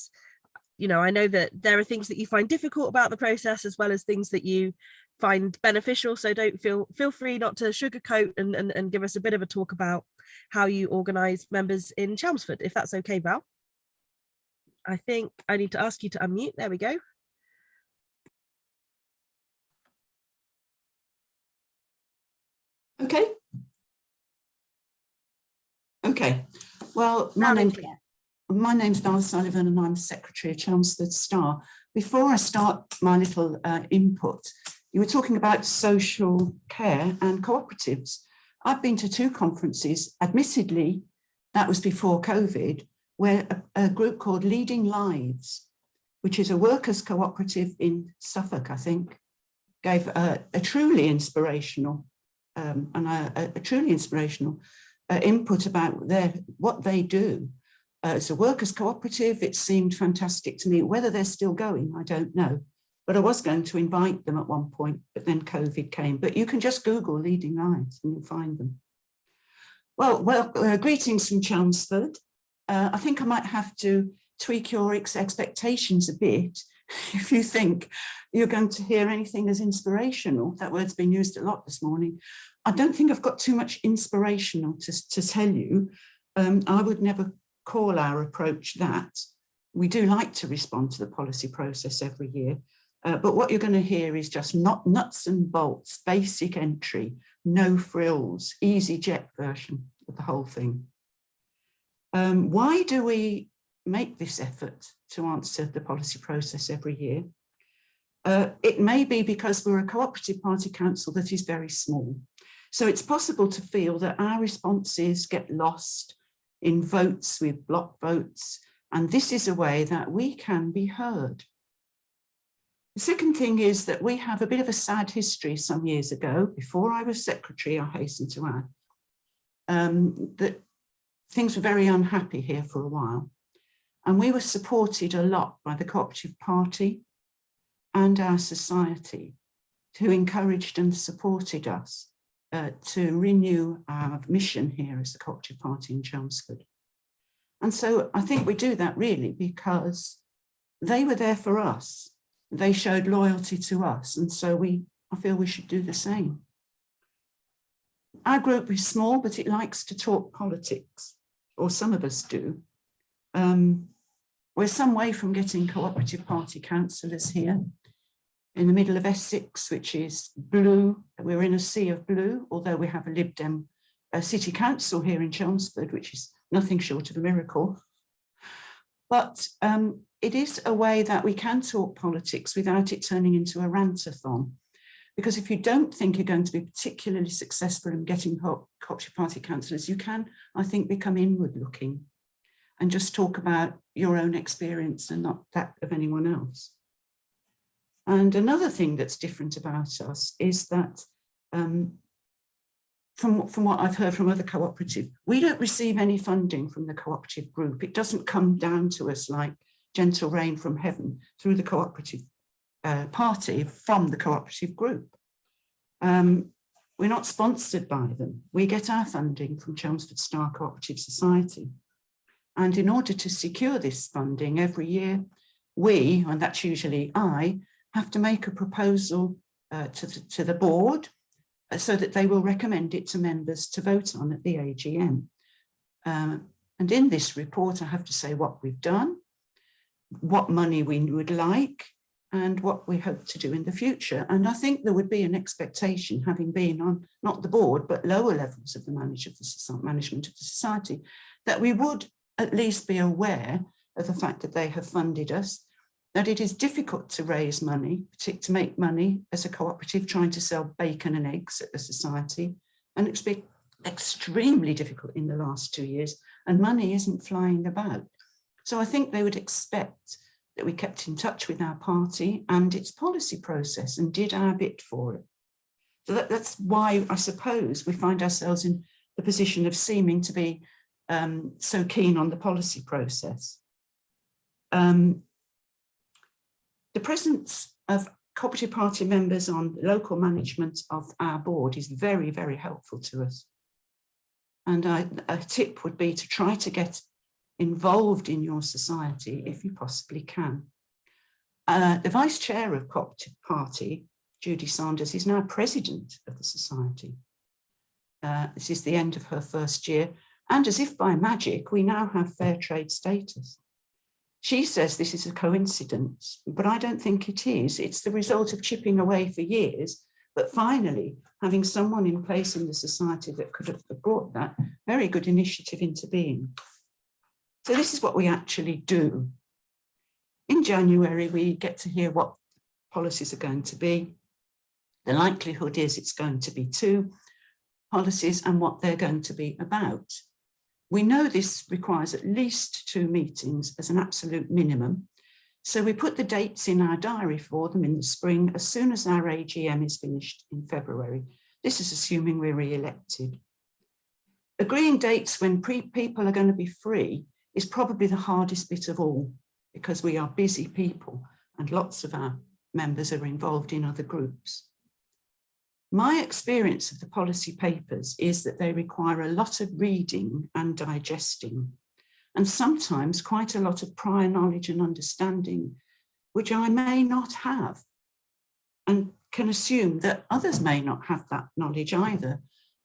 you know, I know that there are things that you find difficult about the process as well as things that you find beneficial. So don't feel free not to sugarcoat and give us a bit of a talk about how you organise members in Chelmsford, if that's okay, Val. I think I need to ask you to unmute. There we go. Okay. Okay. Well, my name's Val Sullivan and I'm Secretary of Chelmsford Star. Before I start my little input, you were talking about social care and cooperatives. I've been to 2 conferences, admittedly, that was before COVID, where a group called Leading Lives, which is a workers' cooperative in Suffolk, I think, gave a truly inspirational input about what they do. It's a workers' cooperative. It seemed fantastic to me. Whether they're still going, I don't know. But I was going to invite them at one point, but then COVID came. But you can just Google Leading Lives and you'll find them. Well, greetings from Chelmsford. I think I might have to tweak your expectations a bit if you think you're going to hear anything as inspirational. That word's been used a lot this morning. I don't think I've got too much inspirational to tell you. I would never call our approach that. We do like to respond to the policy process every year, but what you're going to hear is just not nuts and bolts, basic entry, no frills, easy jet version of the whole thing. Why do we make this effort to answer the policy process every year? It may be because we're a cooperative party council that is very small. So it's possible to feel that our responses get lost in votes with block votes, and this is a way that we can be heard. The second thing is that we have a bit of a sad history some years ago, before I was secretary, I hasten to add, that things were very unhappy here for a while. And we were supported a lot by the Cooperative Party. and our society who encouraged and supported us to renew our mission here as the Co-operative Party in Chelmsford. And so I think we do that really because they were there for us. They showed loyalty to us. And so I feel we should do the same. Our group is small, but it likes to talk politics, or some of us do. We're some way from getting Co-operative Party councillors here in the middle of Essex, which is blue. We're in a sea of blue, although we have a Lib Dem city council here in Chelmsford, which is nothing short of a miracle. But it is a way that we can talk politics without it turning into a rant-a-thon. Because if you don't think you're going to be particularly successful in getting Co-operative Party councillors, you can, I think, become inward-looking and just talk about your own experience and not that of anyone else. And another thing that's different about us is that from what I've heard from other cooperative, we don't receive any funding from the cooperative group. It doesn't come down to us like gentle rain from heaven through the cooperative party from the cooperative group. We're not sponsored by them. We get our funding from Chelmsford Star Cooperative Society. And in order to secure this funding every year, we, and that's usually I, have to make a proposal to the board so that they will recommend it to members to vote on at the AGM. And in this report, I have to say what we've done, what money we would like, and what we hope to do in the future. And I think there would be an expectation, having been on not the board, but lower levels of the management of the society, that we would at least be aware of the fact that they have funded us, that it is difficult to raise money, to make money as a cooperative trying to sell bacon and eggs at the society. And it's been extremely difficult in the last 2 years, and money isn't flying about. So I think they would expect that we kept in touch with our party and its policy process and did our bit for it. So that's why I suppose we find ourselves in the position of seeming to be so keen on the policy process. The presence of cooperative party members on local management of our board is very, very helpful to us. And a tip would be to try to get involved in your society if you possibly can. The vice chair of cooperative party, Judy Sanders, is now president of the society. This is the end of her first year. And as if by magic, we now have fair trade status. She says this is a coincidence, but I don't think it is. It's the result of chipping away for years, but finally having someone in place in the society that could have brought that very good initiative into being. So this is what we actually do. In January, we get to hear what policies are going to be. The likelihood is it's going to be 2 policies and what they're going to be about. We know this requires at least 2 meetings as an absolute minimum. So we put the dates in our diary for them in the spring as soon as our AGM is finished in February. This is assuming we're re-elected. Agreeing dates when people are going to be free is probably the hardest bit of all, because we are busy people and lots of our members are involved in other groups. My experience of the policy papers is that they require a lot of reading and digesting, and sometimes quite a lot of prior knowledge and understanding, which I may not have, and can assume that others may not have that knowledge either.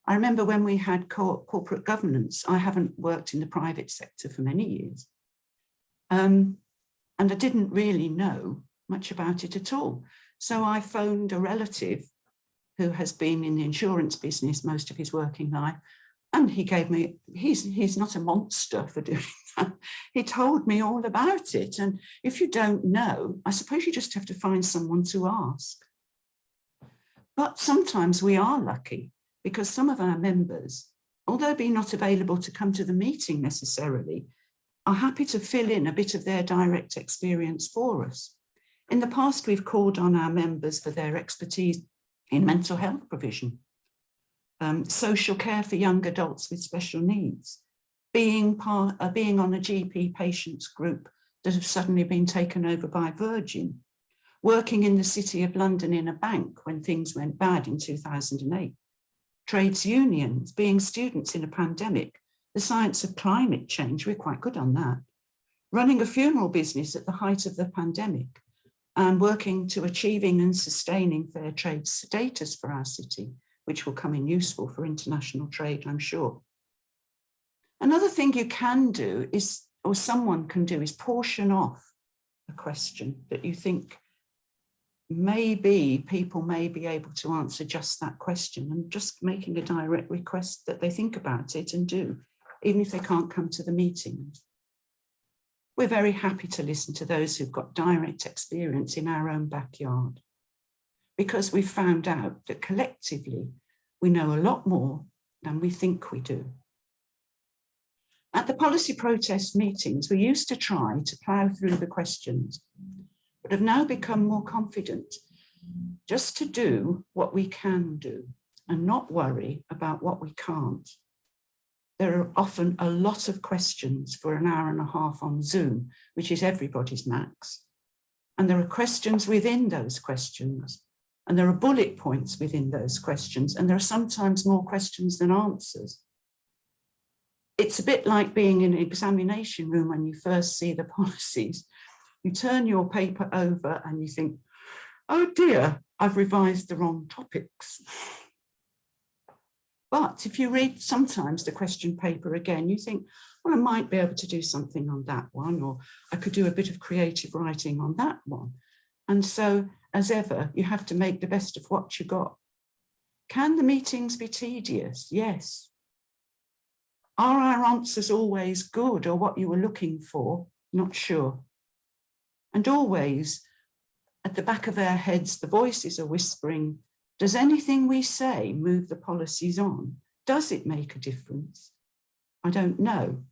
I remember when we had corporate governance, I haven't worked in the private sector for many years, and I didn't really know much about it at all. So I phoned a relative who has been in the insurance business most of his working life, and he gave me, he's not a monster for doing that. He told me all about it. And if you don't know, I suppose you just have to find someone to ask. But sometimes we are lucky because some of our members, although being not available to come to the meeting necessarily, are happy to fill in a bit of their direct experience for us. In the past, we've called on our members for their expertise in mental health provision, social care for young adults with special needs, being on a GP patients group that have suddenly been taken over by Virgin, working in the City of London in a bank when things went bad in 2008, trades unions, being students in a pandemic, the science of climate change, we're quite good on that, running a funeral business at the height of the pandemic, and working to achieving and sustaining fair trade status for our city, which will come in useful for international trade, I'm sure. Another thing you can do is, or someone can do, is portion off a question that you think maybe people may be able to answer just that question, and just making a direct request that they think about it and do, even if they can't come to the meetings. We're very happy to listen to those who've got direct experience in our own backyard, because we've found out that collectively we know a lot more than we think we do. At the policy protest meetings, we used to try to plough through the questions, but have now become more confident just to do what we can do and not worry about what we can't. There are often a lot of questions for an hour and a half on Zoom, which is everybody's max. And there are questions within those questions, and there are bullet points within those questions, and there are sometimes more questions than answers. It's a bit like being in an examination room when you first see the policies. You turn your paper over and you think, oh dear, I've revised the wrong topics. But if you read sometimes the question paper again, you think, well, I might be able to do something on that one, or I could do a bit of creative writing on that one. And so, as ever, you have to make the best of what you got. Can the meetings be tedious? Yes. Are our answers always good or what you were looking for? Not sure. And always, at the back of our heads, the voices are whispering, does anything we say move the policies on? Does it make a difference? I don't know.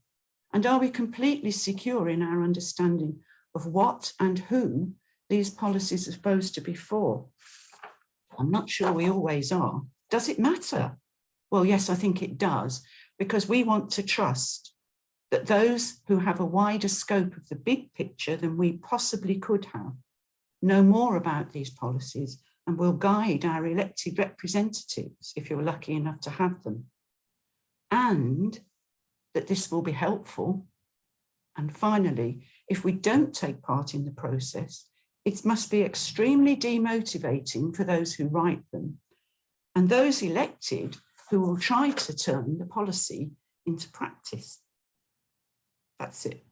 And are we completely secure in our understanding of what and who these policies are supposed to be for? I'm not sure we always are. Does it matter? Well, yes, I think it does, because we want to trust that those who have a wider scope of the big picture than we possibly could have know more about these policies and will guide our elected representatives, if you're lucky enough to have them, and that this will be helpful. And finally, if we don't take part in the process, it must be extremely demotivating for those who write them and those elected who will try to turn the policy into practice. That's it.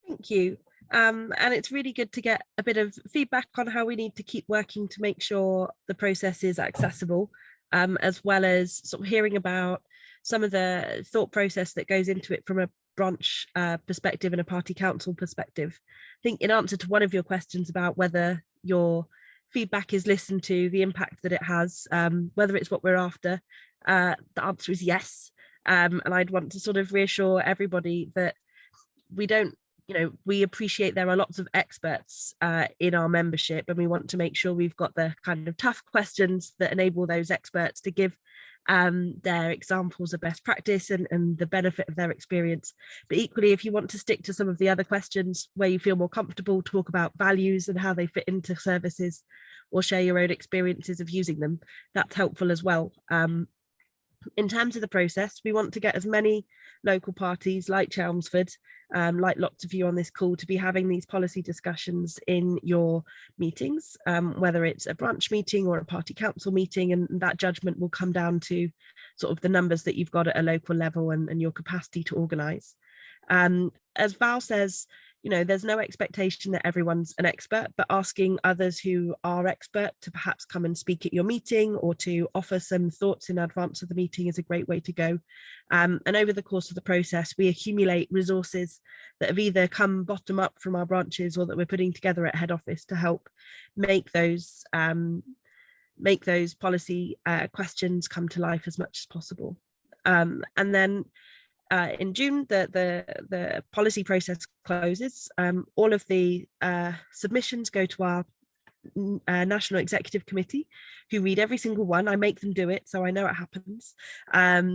Thank you. And it's really good to get a bit of feedback on how we need to keep working to make sure the process is accessible, as well as sort of hearing about some of the thought process that goes into it from a branch perspective and a party council perspective. I think in answer to one of your questions about whether your feedback is listened to, the impact that it has, whether it's what we're after, the answer is yes. And I'd want to sort of reassure everybody that we don't, we appreciate there are lots of experts in our membership, and we want to make sure we've got the kind of tough questions that enable those experts to give their examples of best practice and the benefit of their experience. But equally, if you want to stick to some of the other questions where you feel more comfortable, talk about values and how they fit into services, or share your own experiences of using them, that's helpful as well. In terms of the process, we want to get as many local parties like Chelmsford, like lots of you on this call, to be having these policy discussions in your meetings, whether it's a branch meeting or a party council meeting, and that judgment will come down to sort of the numbers that you've got at a local level and your capacity to organise. As Val says, there's no expectation that everyone's an expert, but asking others who are expert to perhaps come and speak at your meeting or to offer some thoughts in advance of the meeting is a great way to go. And over the course of the process, we accumulate resources that have either come bottom up from our branches or that we're putting together at head office to help make those policy questions come to life as much as possible. And then in June, the policy process closes. All of the submissions go to our National Executive Committee, who read every single one. I make them do it, so I know it happens.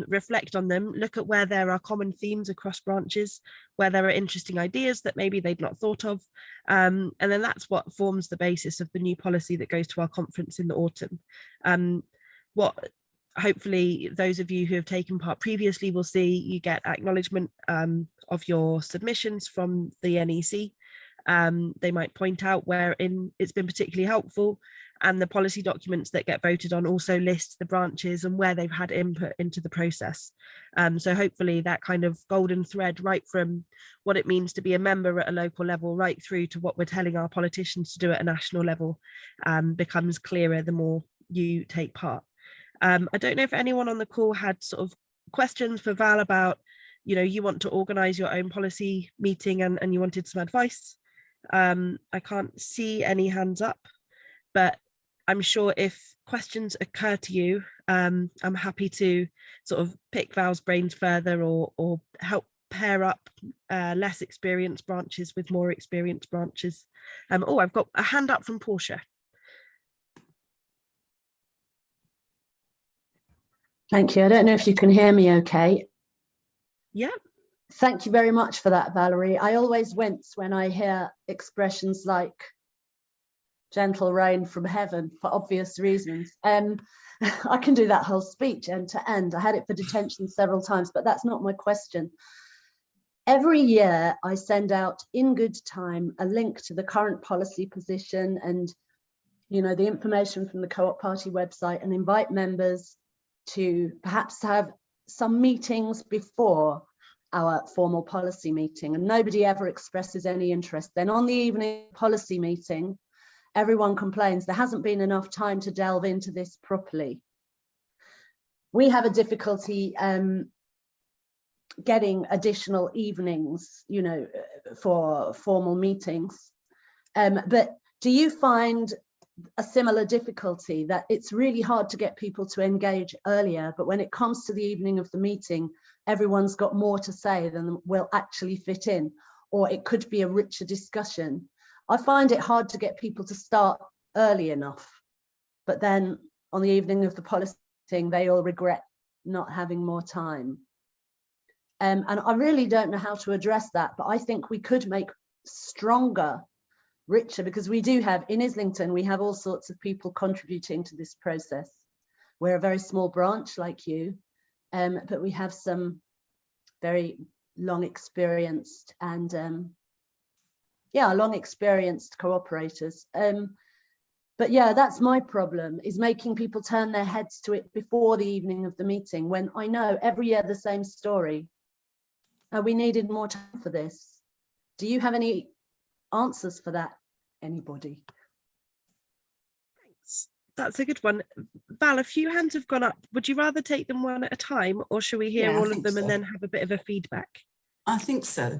Reflect on them, look at where there are common themes across branches, where there are interesting ideas that maybe they'd not thought of. And then that's what forms the basis of the new policy that goes to our conference in the autumn. What hopefully those of you who have taken part previously will see, you get acknowledgement of your submissions from the NEC. They might point out wherein it's been particularly helpful, and the policy documents that get voted on also list the branches and where they've had input into the process. So hopefully that kind of golden thread, right from what it means to be a member at a local level right through to what we're telling our politicians to do at a national level, becomes clearer the more you take part. I don't know if anyone on the call had sort of questions for Val about, you know, you want to organise your own policy meeting and you wanted some advice. I can't see any hands up, but I'm sure if questions occur to you, I'm happy to sort of pick Val's brains further or help pair up less experienced branches with more experienced branches. Oh, I've got a hand up from Portia. Thank you. I don't know if you can hear me okay. Yeah. Thank you very much for that, Valerie. I always wince when I hear expressions like gentle rain from heaven for obvious reasons. I can do that whole speech end to end. I had it for detention several times, but that's not my question. Every year I send out in good time a link to the current policy position and, you know, the information from the Co-op Party website, and invite members to perhaps have some meetings before our formal policy meeting, and nobody ever expresses any interest. Then on the evening policy meeting, everyone complains there hasn't been enough time to delve into this properly. We have a difficulty getting additional evenings, you know, for formal meetings. But do you find a similar difficulty, that it's really hard to get people to engage earlier, but when it comes to the evening of the meeting, everyone's got more to say than will actually fit in, or it could be a richer discussion? I find it hard to get people to start early enough, but then on the evening of the policy meeting, they all regret not having more time. And I really don't know how to address that, but I think we could make stronger, richer, because we do have in Islington, we have all sorts of people contributing to this process. We're a very small branch like you, but we have some very long experienced and long experienced cooperators. But yeah, that's my problem, is making people turn their heads to it before the evening of the meeting, when I know every year the same story. We needed more time for this. Do you have any answers for that, anybody? Thanks. That's a good one. Val, a few hands have gone up. Would you rather take them one at a time, or should we hear all of them and then have a bit of a feedback? I think so.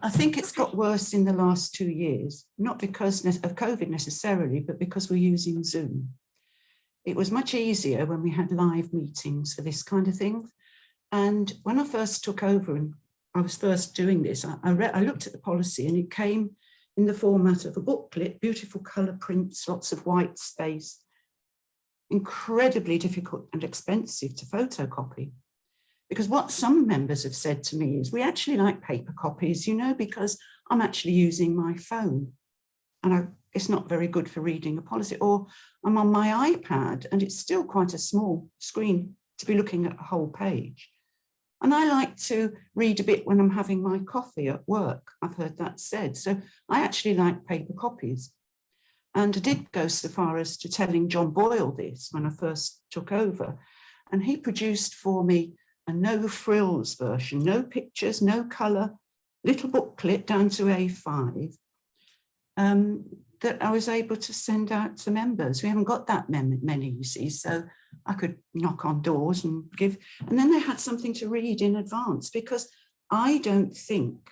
I think it's got worse in the last 2 years, not because of COVID necessarily, but because we're using Zoom. It was much easier when we had live meetings for this kind of thing. And when I first took over and I was first doing this, I looked at the policy, and it came in the format of a booklet, beautiful colour prints, lots of white space, incredibly difficult and expensive to photocopy. Because what some members have said to me is, we actually like paper copies, you know, because I'm actually using my phone and it's not very good for reading a policy, or I'm on my iPad and it's still quite a small screen to be looking at a whole page. And I like to read a bit when I'm having my coffee at work. I've heard that said. So I actually like paper copies. And I did go so far as to telling John Boyle this when I first took over. And he produced for me a no frills version, no pictures, no colour, little booklet down to A5 that I was able to send out to members. We haven't got that many, you see, so I could knock on doors and give, and then they had something to read in advance, because I don't think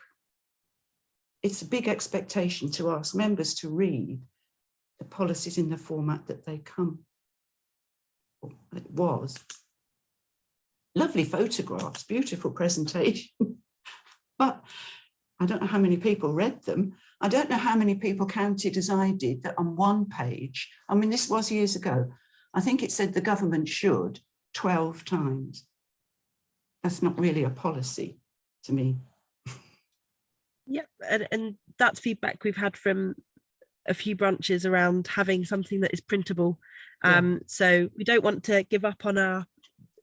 it's a big expectation to ask members to read the policies in the format that they come. It was. Lovely photographs, beautiful presentation, but I don't know how many people read them. I don't know how many people counted as I did that on one page. I mean, this was years ago. I think it said the government should 12 times. That's not really a policy to me. Yeah, and that's feedback we've had from a few branches around having something that is printable. So we don't want to give up on our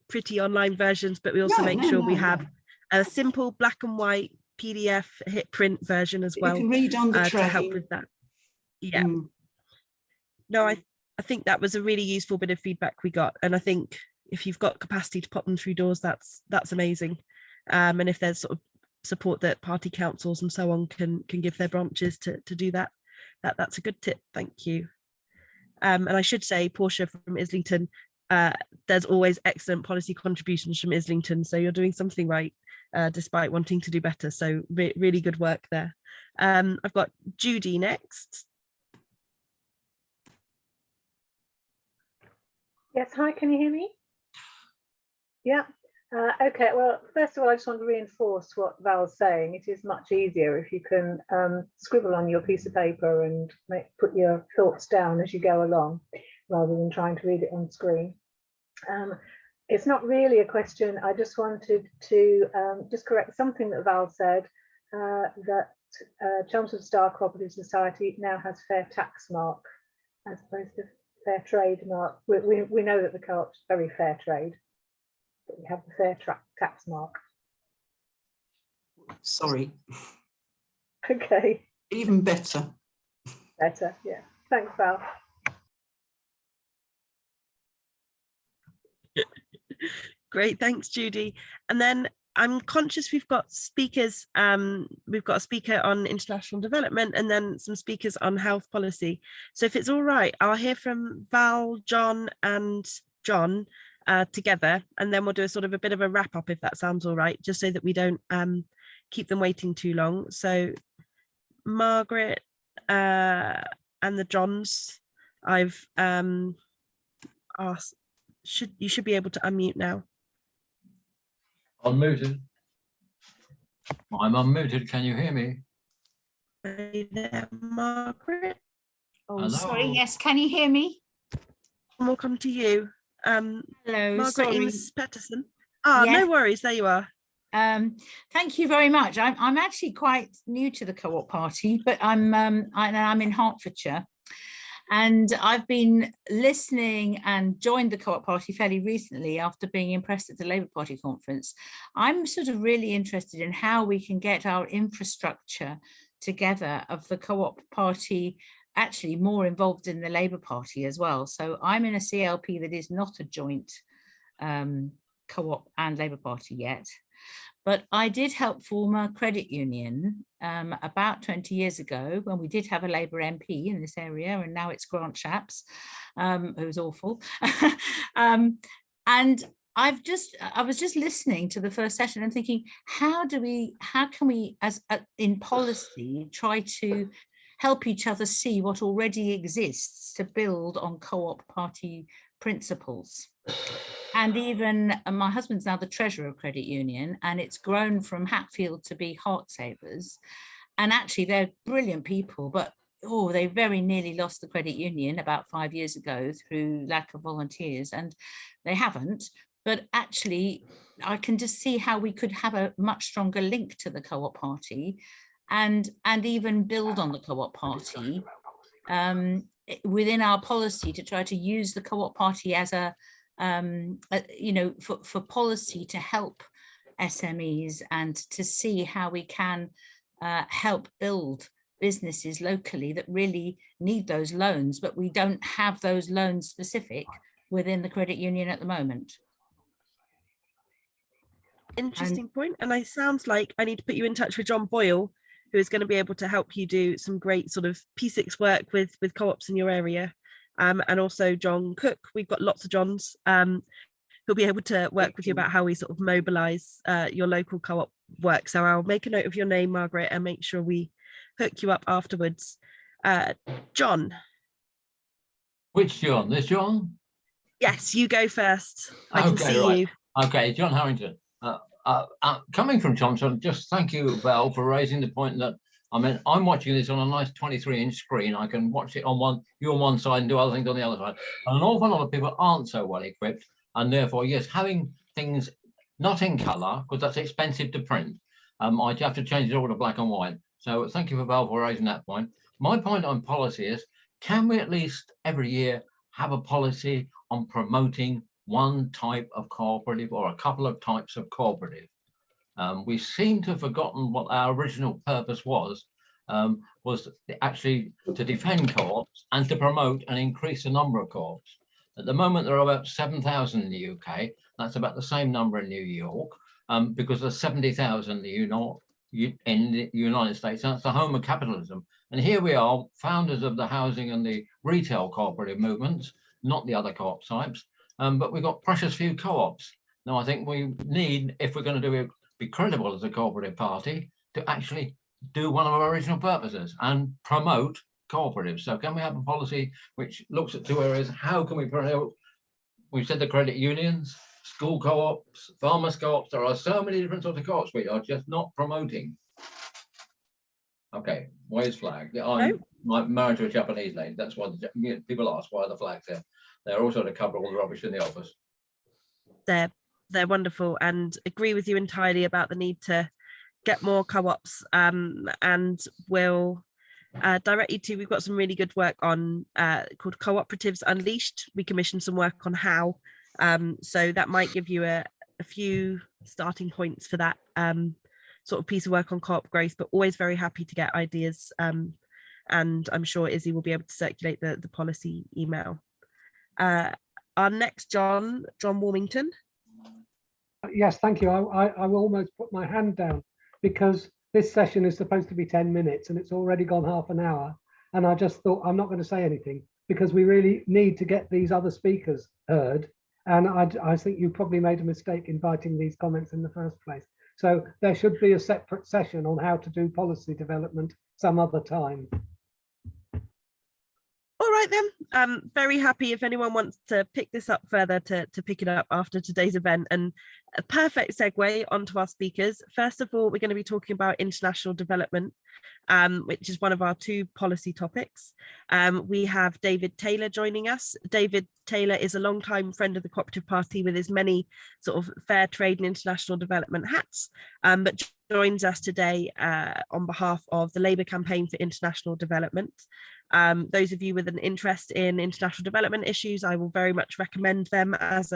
pretty online versions, but we also make sure we have a simple black and white PDF hit print version as well. You can read on the train. To help with that. Yeah. No, I think that was a really useful bit of feedback we got, and I think if you've got capacity to pop them through doors, that's amazing. And if there's sort of support that party councils and so on can give their branches to do that, that's a good tip. Thank you. And I should say, Portia from Islington, there's always excellent policy contributions from Islington, so you're doing something right, despite wanting to do better. So really good work there. I've got Judy next. Yes, hi, can you hear me? Yeah. Okay, well, first of all, I just want to reinforce what Val's saying. It is much easier if you can scribble on your piece of paper and put your thoughts down as you go along, rather than trying to read it on screen. It's not really a question. I just wanted to just correct something that Val said, that Chelmsford Star Cooperative Society now has fair tax mark as opposed to fair trade mark. We know that the co-op's very fair trade, but we have the fair tax mark. Sorry. Okay. Even better. Better, yeah. Thanks, Val. Great, thanks, Judy. And then I'm conscious we've got speakers. We've got a speaker on international development and then some speakers on health policy. So if it's all right, I'll hear from Val, John and John together, and then we'll do a sort of a bit of a wrap up if that sounds all right, just so that we don't keep them waiting too long. So Margaret and the Johns, I've asked, you should be able to unmute now. Unmuted. I'm unmuted. Can you hear me? Hey there, Margaret. Oh, hello. Sorry. Yes, can you hear me? We'll come to you. Hello. Margaret Sorry. Eames Peterson. Ah, Yeah. no worries. There you are. Thank you very much. I'm actually quite new to the Co-op Party, but I'm in Hertfordshire. And I've been listening and joined the Co-op Party fairly recently after being impressed at the Labour Party conference. I'm sort of really interested in how we can get our infrastructure together of the Co-op Party actually more involved in the Labour Party as well. So I'm in a CLP that is not a joint Co-op and Labour Party yet. But I did help form a credit union about 20 years ago when we did have a Labour MP in this area, and now it's Grant Shapps, who's awful. And I was just listening to the first session and thinking, how can we, as in policy, try to help each other see what already exists to build on Co-op Party principles? And even my husband's now the treasurer of credit union, and it's grown from Hatfield to be Heartsavers. And actually they're brilliant people, but they very nearly lost the credit union about 5 years ago through lack of volunteers, and they haven't. But actually I can just see how we could have a much stronger link to the Co-op Party and even build on the Co-op Party within our policy to try to use the Co-op Party as for policy to help SMEs and to see how we can help build businesses locally that really need those loans, but we don't have those loans specific within the credit union at the moment. Interesting point. And it sounds like I need to put you in touch with John Boyle, who is going to be able to help you do some great sort of P6 work with co-ops in your area. And also John Cook. We've got lots of Johns who'll be able to work with you about how we sort of mobilise your local co-op work. So I'll make a note of your name, Margaret, and make sure we hook you up afterwards. John. Which John? This John? Yes, you go first. I can see you. Okay, John Harrington. Coming from Chelmsford, just thank you, Val, for raising the point that I mean, I'm watching this on a nice 23-inch screen. I can watch it on you on one side and do other things on the other side. And an awful lot of people aren't so well equipped. And therefore, yes, having things not in colour, because that's expensive to print, I'd have to change it all to black and white. So thank you for Val for raising that point. My point on policy is, can we at least every year have a policy on promoting one type of cooperative or a couple of types of cooperative? We seem to have forgotten what our original purpose was actually to defend co-ops and to promote and increase the number of co-ops. At the moment, there are about 7,000 in the UK. That's about the same number in New York, because there's 70,000 in the United States. That's the home of capitalism. And here we are, founders of the housing and the retail cooperative movements, not the other co-op types, but we've got precious few co-ops. Now, I think we need, if we're going to be credible as a cooperative party, to actually do one of our original purposes and promote cooperatives. So can we have a policy which looks at two areas? How can we promote? We've said the credit unions, school co-ops, farmers co-ops. There are so many different sorts of co-ops we are just not promoting. Okay, where's flag? I'm married to a Japanese lady. That's why people ask why are the flags there. They're also to cover all the rubbish in the office. They're wonderful, and agree with you entirely about the need to get more co-ops, and we'll direct you to, we've got some really good work on called Cooperatives Unleashed. We commissioned some work on how, so that might give you a few starting points for that sort of piece of work on co-op growth, but always very happy to get ideas, and I'm sure Izzy will be able to circulate the policy email. Our next John Warmington. Yes, thank you. I will almost put my hand down because this session is supposed to be 10 minutes and it's already gone half an hour. And I just thought I'm not going to say anything because we really need to get these other speakers heard. And I think you probably made a mistake inviting these comments in the first place. So there should be a separate session on how to do policy development some other time. All right then, very happy if anyone wants to pick this up further to pick it up after today's event. And a perfect segue onto our speakers. First of all, we're going to be talking about international development, which is one of our two policy topics. We have David Taylor joining us. David Taylor is a longtime friend of the Cooperative Party with his many sort of fair trade and international development hats, but joins us today on behalf of the Labour Campaign for International Development. Those of you with an interest in international development issues, I will very much recommend them as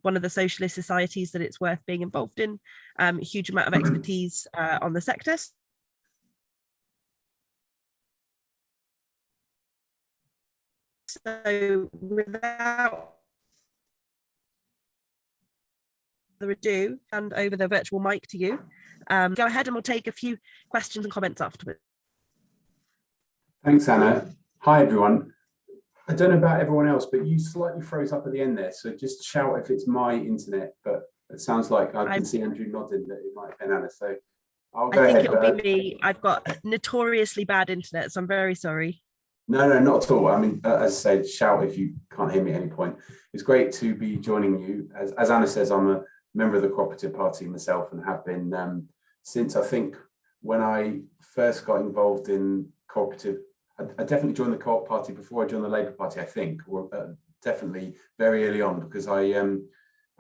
one of the socialist societies that it's worth being involved in. A huge amount of expertise on the sector. So without further ado, hand over the virtual mic to you. Go ahead and we'll take a few questions and comments afterwards. Thanks, Anna. Hi, everyone. I don't know about everyone else, but you slightly froze up at the end there. So just shout if it's my internet, but it sounds like I can see Andrew nodding that it might have been Anna. So I'll go ahead. I think it'll be me. I've got notoriously bad internet, so I'm very sorry. No, not at all. I mean, as I said, shout if you can't hear me at any point. It's great to be joining you. As Anna says, I'm a member of the Cooperative Party myself and have been since I think when I first got involved in cooperative. I definitely joined the Co-op Party before I joined the Labour Party, I think, or definitely very early on, because I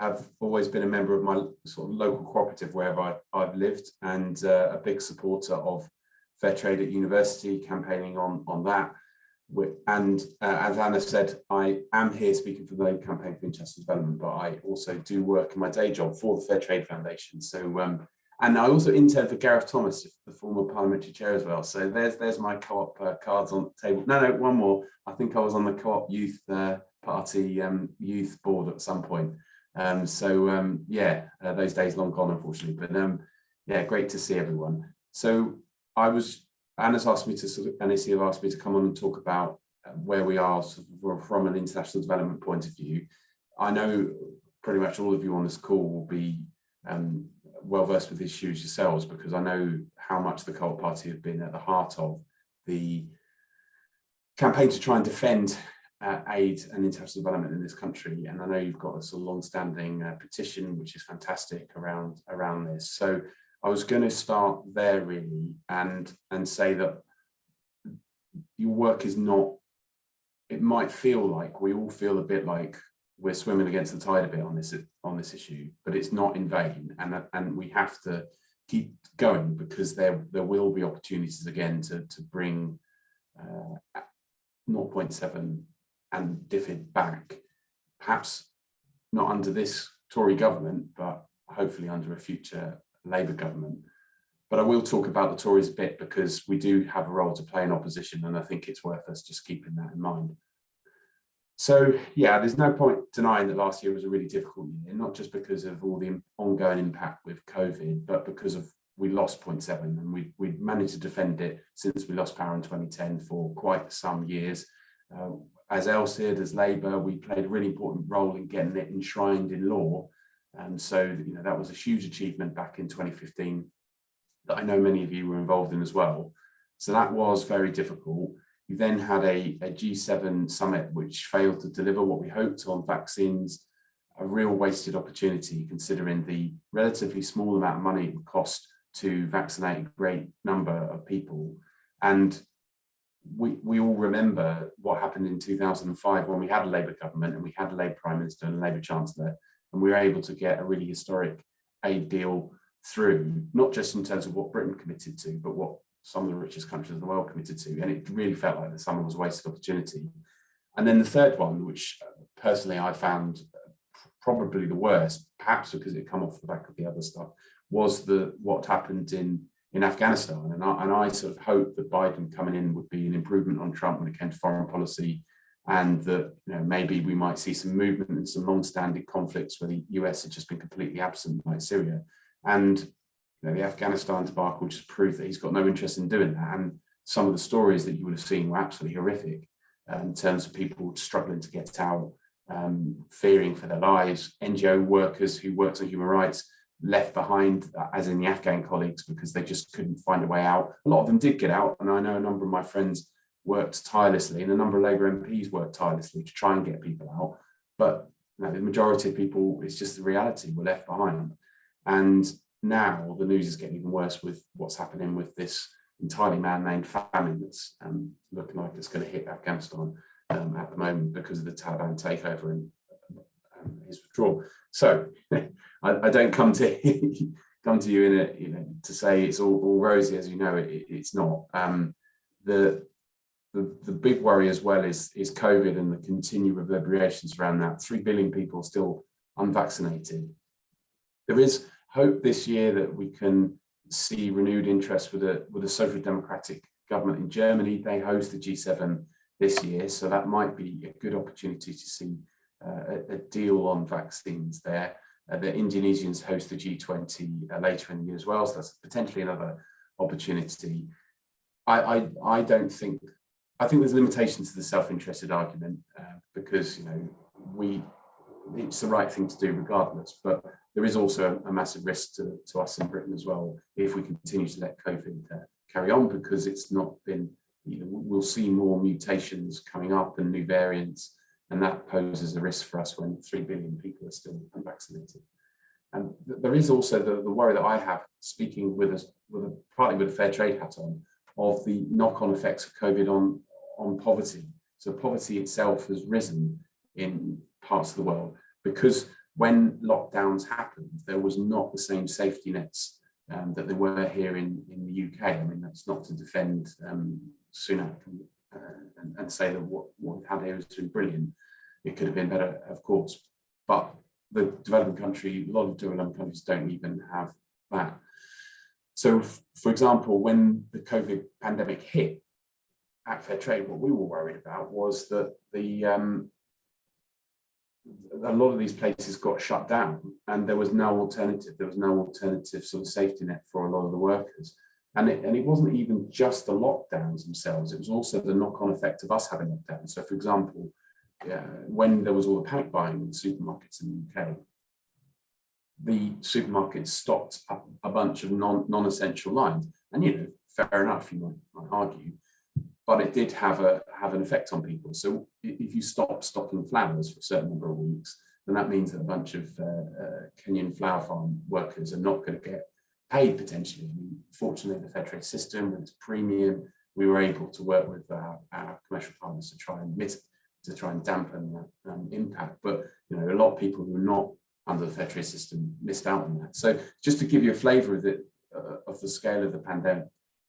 have always been a member of my sort of local cooperative wherever I've lived, and a big supporter of fair trade at university, campaigning on that. And as Anna said, I am here speaking for the Labour Campaign for International Development, but I also do work in my day job for the Fair Trade Foundation. So, and I also interned for Gareth Thomas, the former parliamentary chair as well. So there's my co-op cards on the table. No, one more. I think I was on the Co-op Youth Party youth board at some point. Yeah, those days long gone, unfortunately. But yeah, great to see everyone. So Anna's asked me to NAC have asked me to come on and talk about where we are from an international development point of view. I know pretty much all of you on this call will be well versed with issues yourselves, because I know how much the Co-op Party have been at the heart of the campaign to try and defend aid and international development in this country. And I know you've got a sort of long-standing petition, which is fantastic around this. So I was going to start there really and say that your work is not, it might feel like we all feel a bit like we're swimming against the tide a bit on this issue, but it's not in vain, and we have to keep going, because there will be opportunities again to bring 0.7 and DFID back, perhaps not under this Tory government, but hopefully under a future Labour government. But I will talk about the Tories a bit, because we do have a role to play in opposition, and I think it's worth us just keeping that in mind. So yeah, there's no point denying that last year was a really difficult year, not just because of all the ongoing impact with COVID, but because of we lost 0.7, and we managed to defend it since we lost power in 2010 for quite some years. As LCID, as Labour, we played a really important role in getting it enshrined in law. And so, you know, that was a huge achievement back in 2015 that I know many of you were involved in as well. So that was very difficult. We then had a G7 summit which failed to deliver what we hoped on vaccines, a real wasted opportunity considering the relatively small amount of money it would cost to vaccinate a great number of people. And we all remember what happened in 2005 when we had a Labour government and we had a Labour Prime Minister and a Labour Chancellor, and we were able to get a really historic aid deal through, not just in terms of what Britain committed to, but what some of the richest countries in the world committed to. And it really felt like the summer was a wasted opportunity. And then the third one, which personally I found probably the worst, perhaps because it come off the back of the other stuff, was what happened in Afghanistan. And I sort of hoped that Biden coming in would be an improvement on Trump when it came to foreign policy, and that, you know, maybe we might see some movement in some long-standing conflicts where the US had just been completely absent, like Syria. And you know, the Afghanistan debacle just proved that he's got no interest in doing that. And some of the stories that you would have seen were absolutely horrific in terms of people struggling to get out, fearing for their lives, NGO workers who worked on human rights left behind, as in the Afghan colleagues, because they just couldn't find a way out. A lot of them did get out, and I know a number of my friends worked tirelessly, and a number of Labour MPs worked tirelessly to try and get people out. But you know, the majority of people, it's just the reality, were left behind. And now the news is getting even worse with what's happening with this entirely man-made famine that's looking like it's going to hit Afghanistan at the moment because of the Taliban takeover and his withdrawal. So I don't come to you in a, you know, to say it's all rosy, as you know, it's not. The big worry as well is COVID and the continued reverberations around that. 3 billion people still unvaccinated. There is hope this year that we can see renewed interest with a social democratic government in Germany. They host the G7 this year, so that might be a good opportunity to see a deal on vaccines there. The Indonesians host the G20 later in the year as well, so that's potentially another opportunity. I think there's limitations to the self-interested argument because, you know, it's the right thing to do regardless, but there is also a massive risk to us in Britain as well if we continue to let COVID carry on, because it's not been, you know, we'll see more mutations coming up and new variants, and that poses a risk for us when 3 billion people are still unvaccinated. And there is also the worry that I have, speaking partly with a fair trade hat on, of the knock-on effects of COVID on poverty. So poverty itself has risen in parts of the world because when lockdowns happened, there was not the same safety nets that there were here in the UK. I mean, that's not to defend Sunak and say that what we've had here has been brilliant. It could have been better, of course, but the developing country, a lot of developing countries don't even have that. So, for example, when the COVID pandemic hit at Fair Trade, what we were worried about was that a lot of these places got shut down and there was no alternative. There was no alternative sort of safety net for a lot of the workers. And it wasn't even just the lockdowns themselves, it was also the knock-on effect of us having lockdowns. So, for example, when there was all the panic buying in supermarkets in the UK, the supermarkets stopped a bunch of non-essential lines. And, you know, fair enough, you might argue, but it did have an effect on people. So if you stop stocking flowers for a certain number of weeks, then that means that a bunch of Kenyan flower farm workers are not going to get paid potentially. I mean, fortunately, the fair trade system with its premium, we were able to work with our commercial partners to try and dampen that impact. But you know, a lot of people who are not under the fair trade system missed out on that. So just to give you a flavour of the scale of the pandemic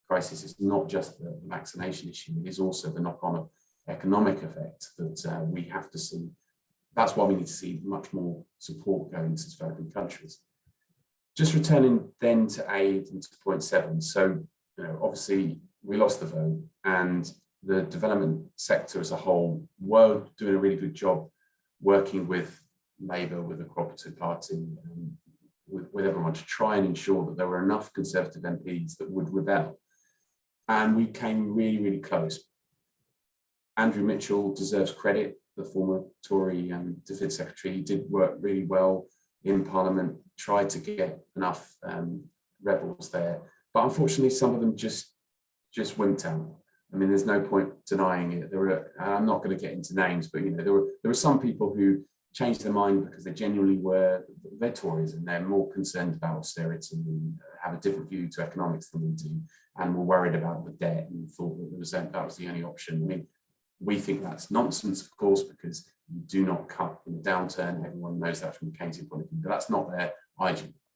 crisis, it's not just the vaccination issue, it is also the knock-on economic effect that we have to see. That's why we need to see much more support going to developing countries. Just returning then to aid and to point 7. So, you know, obviously we lost the vote, and the development sector as a whole were doing a really good job working with Labour, with the Co-operative Party, with everyone to try and ensure that there were enough Conservative MPs that would rebel. And we came really, really close. Andrew Mitchell deserves credit, the former Tory Defence Secretary. He did work really well in Parliament, tried to get enough rebels there, but unfortunately some of them just wimped out. I mean, there's no point denying it. There were, I'm not going to get into names, but you know, there were some people who changed their mind because they genuinely they're Tories and they're more concerned about austerity and have a different view to economics than we do, and were worried about the debt and thought that that was the only option. I mean, we think that's nonsense, of course, because you do not cut in a downturn. Everyone knows that from a Keynesian point of view, but that's not their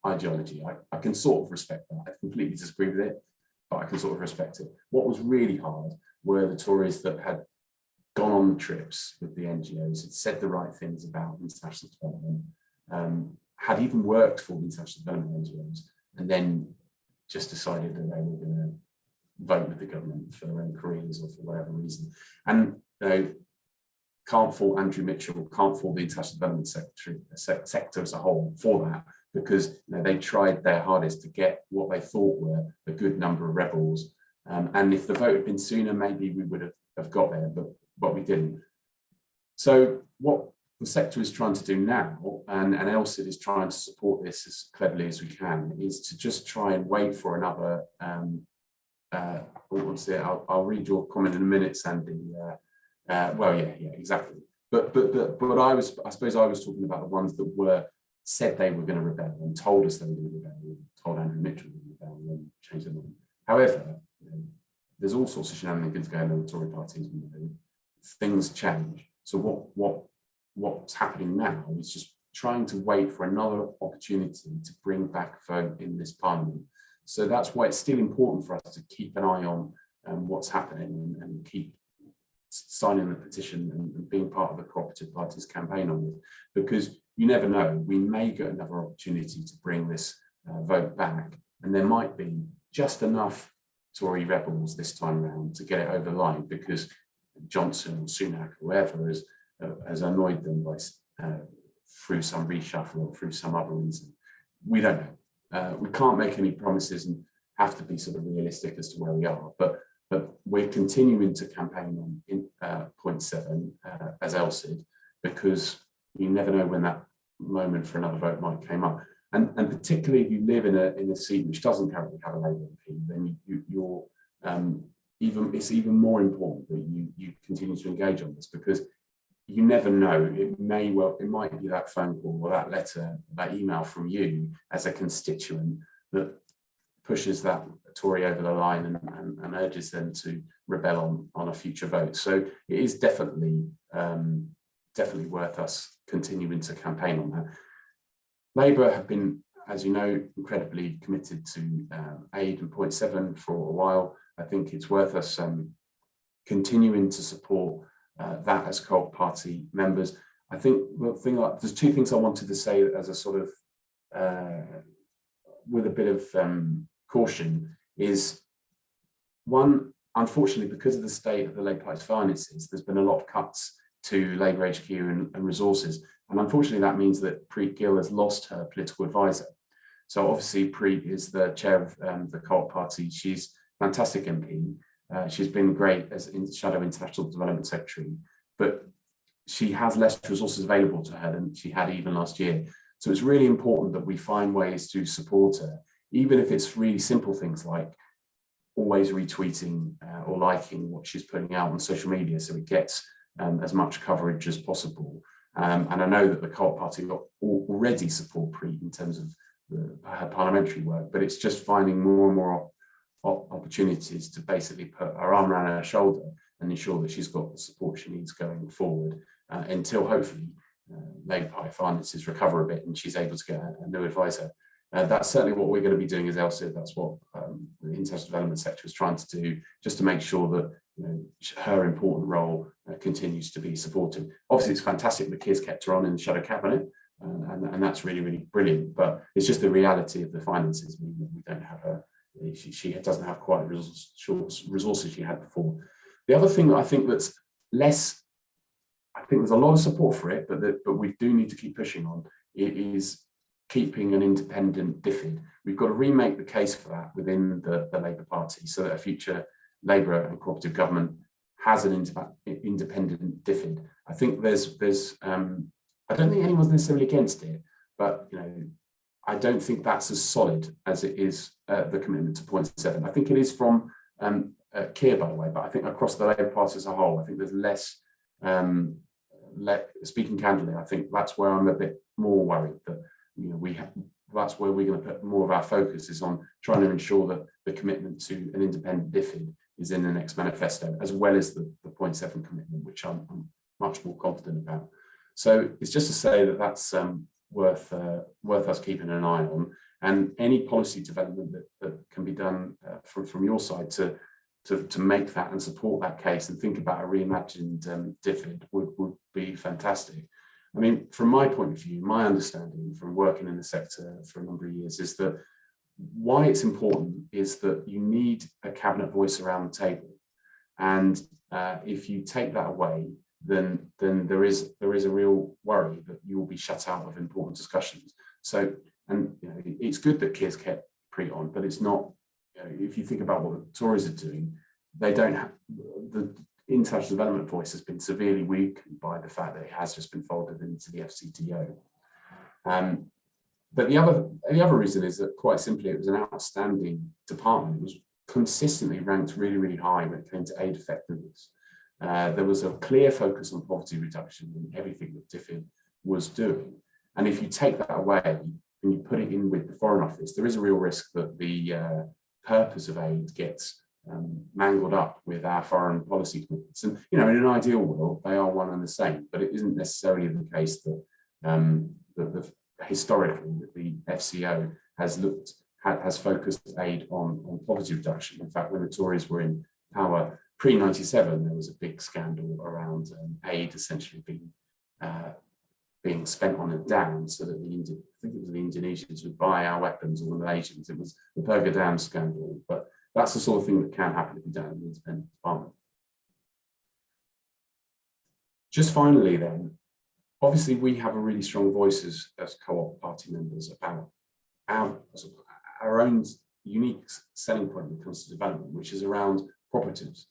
ideology. I can sort of respect that. I completely disagree with it, but I can sort of respect it. What was really hard were the Tories that had gone on trips with the NGOs, had said the right things about international development, had even worked for the international development NGOs, and then just decided that they were going to vote with the government for their own careers or for whatever reason. And you know, can't fault Andrew Mitchell, can't fault the international development sector as a whole for that, because you know, they tried their hardest to get what they thought were a good number of rebels. And if the vote had been sooner, maybe we would have got there, but we didn't. So what the sector is trying to do now, and LCID is trying to support this as cleverly as we can, is to just try and wait for another, I'll read your comment in a minute, Sandy. Well, yeah, exactly. But I suppose I was talking about the ones that said they were going to rebel and told us they were going to rebel, told Andrew Mitchell to rebel and then change their mind. However, you know, there's all sorts of shenanigans going on in the Tory parties. Things change. So what's happening now is just trying to wait for another opportunity to bring back vote in this Parliament. So that's why it's still important for us to keep an eye on what's happening and keep signing the petition and being part of the Co-operative Party's campaign on it, because you never know, we may get another opportunity to bring this vote back, and there might be just enough Tory rebels this time around to get it over the line, because Johnson or Sunak or whoever has annoyed them by through some reshuffle or through some other reason. We don't know. We can't make any promises and have to be sort of realistic as to where we are, but we're continuing to campaign on point 7 as LCID, because you never know when that moment for another vote might come up. And particularly if you live in a seat which doesn't currently have a Labour MP, then it's even more important that you continue to engage on this, because you never know, it might be that phone call or that letter, that email from you as a constituent that pushes that Tory over the line and urges them to rebel on a future vote. So it is definitely worth us continuing to campaign on that. Labour have been, as you know, incredibly committed to aid and point 7 for a while. I think it's worth us continuing to support that as Co-op Party members. I think there's two things I wanted to say as a sort of, with a bit of caution, is one, unfortunately, because of the state of the Labour Party's finances, there's been a lot of cuts to Labour HQ and resources. And unfortunately, that means that Preet Gill has lost her political advisor. So obviously, Preet is the chair of the Co-op Party. She's a fantastic MP. She's been great as Shadow International Development Secretary, but she has less resources available to her than she had even last year. So it's really important that we find ways to support her, even if it's really simple things like always retweeting or liking what she's putting out on social media so it gets as much coverage as possible. And I know that the Co-op Party already support Preet in terms of her parliamentary work, but it's just finding more and more opportunities to basically put her arm around her shoulder and ensure that she's got the support she needs going forward until hopefully Labour Party finances recover a bit and she's able to get a new advisor. That's certainly what we're going to be doing as LCID. That's what the international development sector is trying to do, just to make sure that her important role continues to be supported. Obviously, it's fantastic that Keir's kept her on in the shadow cabinet, and that's really, really brilliant. But it's just the reality of the finances. We don't have her. She doesn't have quite the resources she had before. The other thing that I think that's less, I think there's a lot of support for it, but we do need to keep pushing on. It is keeping an independent DFID. We've got to remake the case for that within the Labour Party so that a future Labour and cooperative government has an independent DFID. I think I don't think anyone's necessarily against it, but I don't think that's as solid as it is the commitment to 0.7. I think it is from Keir, by the way, but I think across the Labour Party as a whole, I think there's less, speaking candidly, I think that's where I'm a bit more worried that that's where we're going to put more of our focus is on trying to ensure that the commitment to an independent DFID is in the next manifesto, as well as the 0.7 commitment, which I'm much more confident about. So it's just to say that that's worth us keeping an eye on, and any policy development that can be done from your side to make that and support that case and think about a reimagined DFID would be fantastic. I mean, from my point of view, my understanding from working in the sector for a number of years is that why it's important is that you need a cabinet voice around the table, and if you take that away, then there is a real worry that you will be shut out of important discussions. So, and it's good that Keir's kept Pritchard on, but it's not. If you think about what the Tories are doing, they don't have the international development voice has been severely weakened by the fact that it has just been folded into the FCTO. But the other reason is that, quite simply, it was an outstanding department. It was consistently ranked really, really high when it came to aid effectiveness. There was a clear focus on poverty reduction in everything that DFID was doing. And if you take that away and you put it in with the Foreign Office, there is a real risk that the purpose of aid gets mangled up with our foreign policy commitments. And in an ideal world, they are one and the same, but it isn't necessarily the case that historically the FCO has focused aid on poverty reduction. In fact, when the Tories were in power pre-97, there was a big scandal around aid essentially being spent on a dam so that I think it was the Indonesians would buy our weapons, or the Malaysians. It was the Burger Dam scandal, but that's the sort of thing that can happen if you don't have an independent department. Just finally then, obviously we have a really strong voice as co-op party members about our own unique selling point when it comes to development, which is around cooperatives.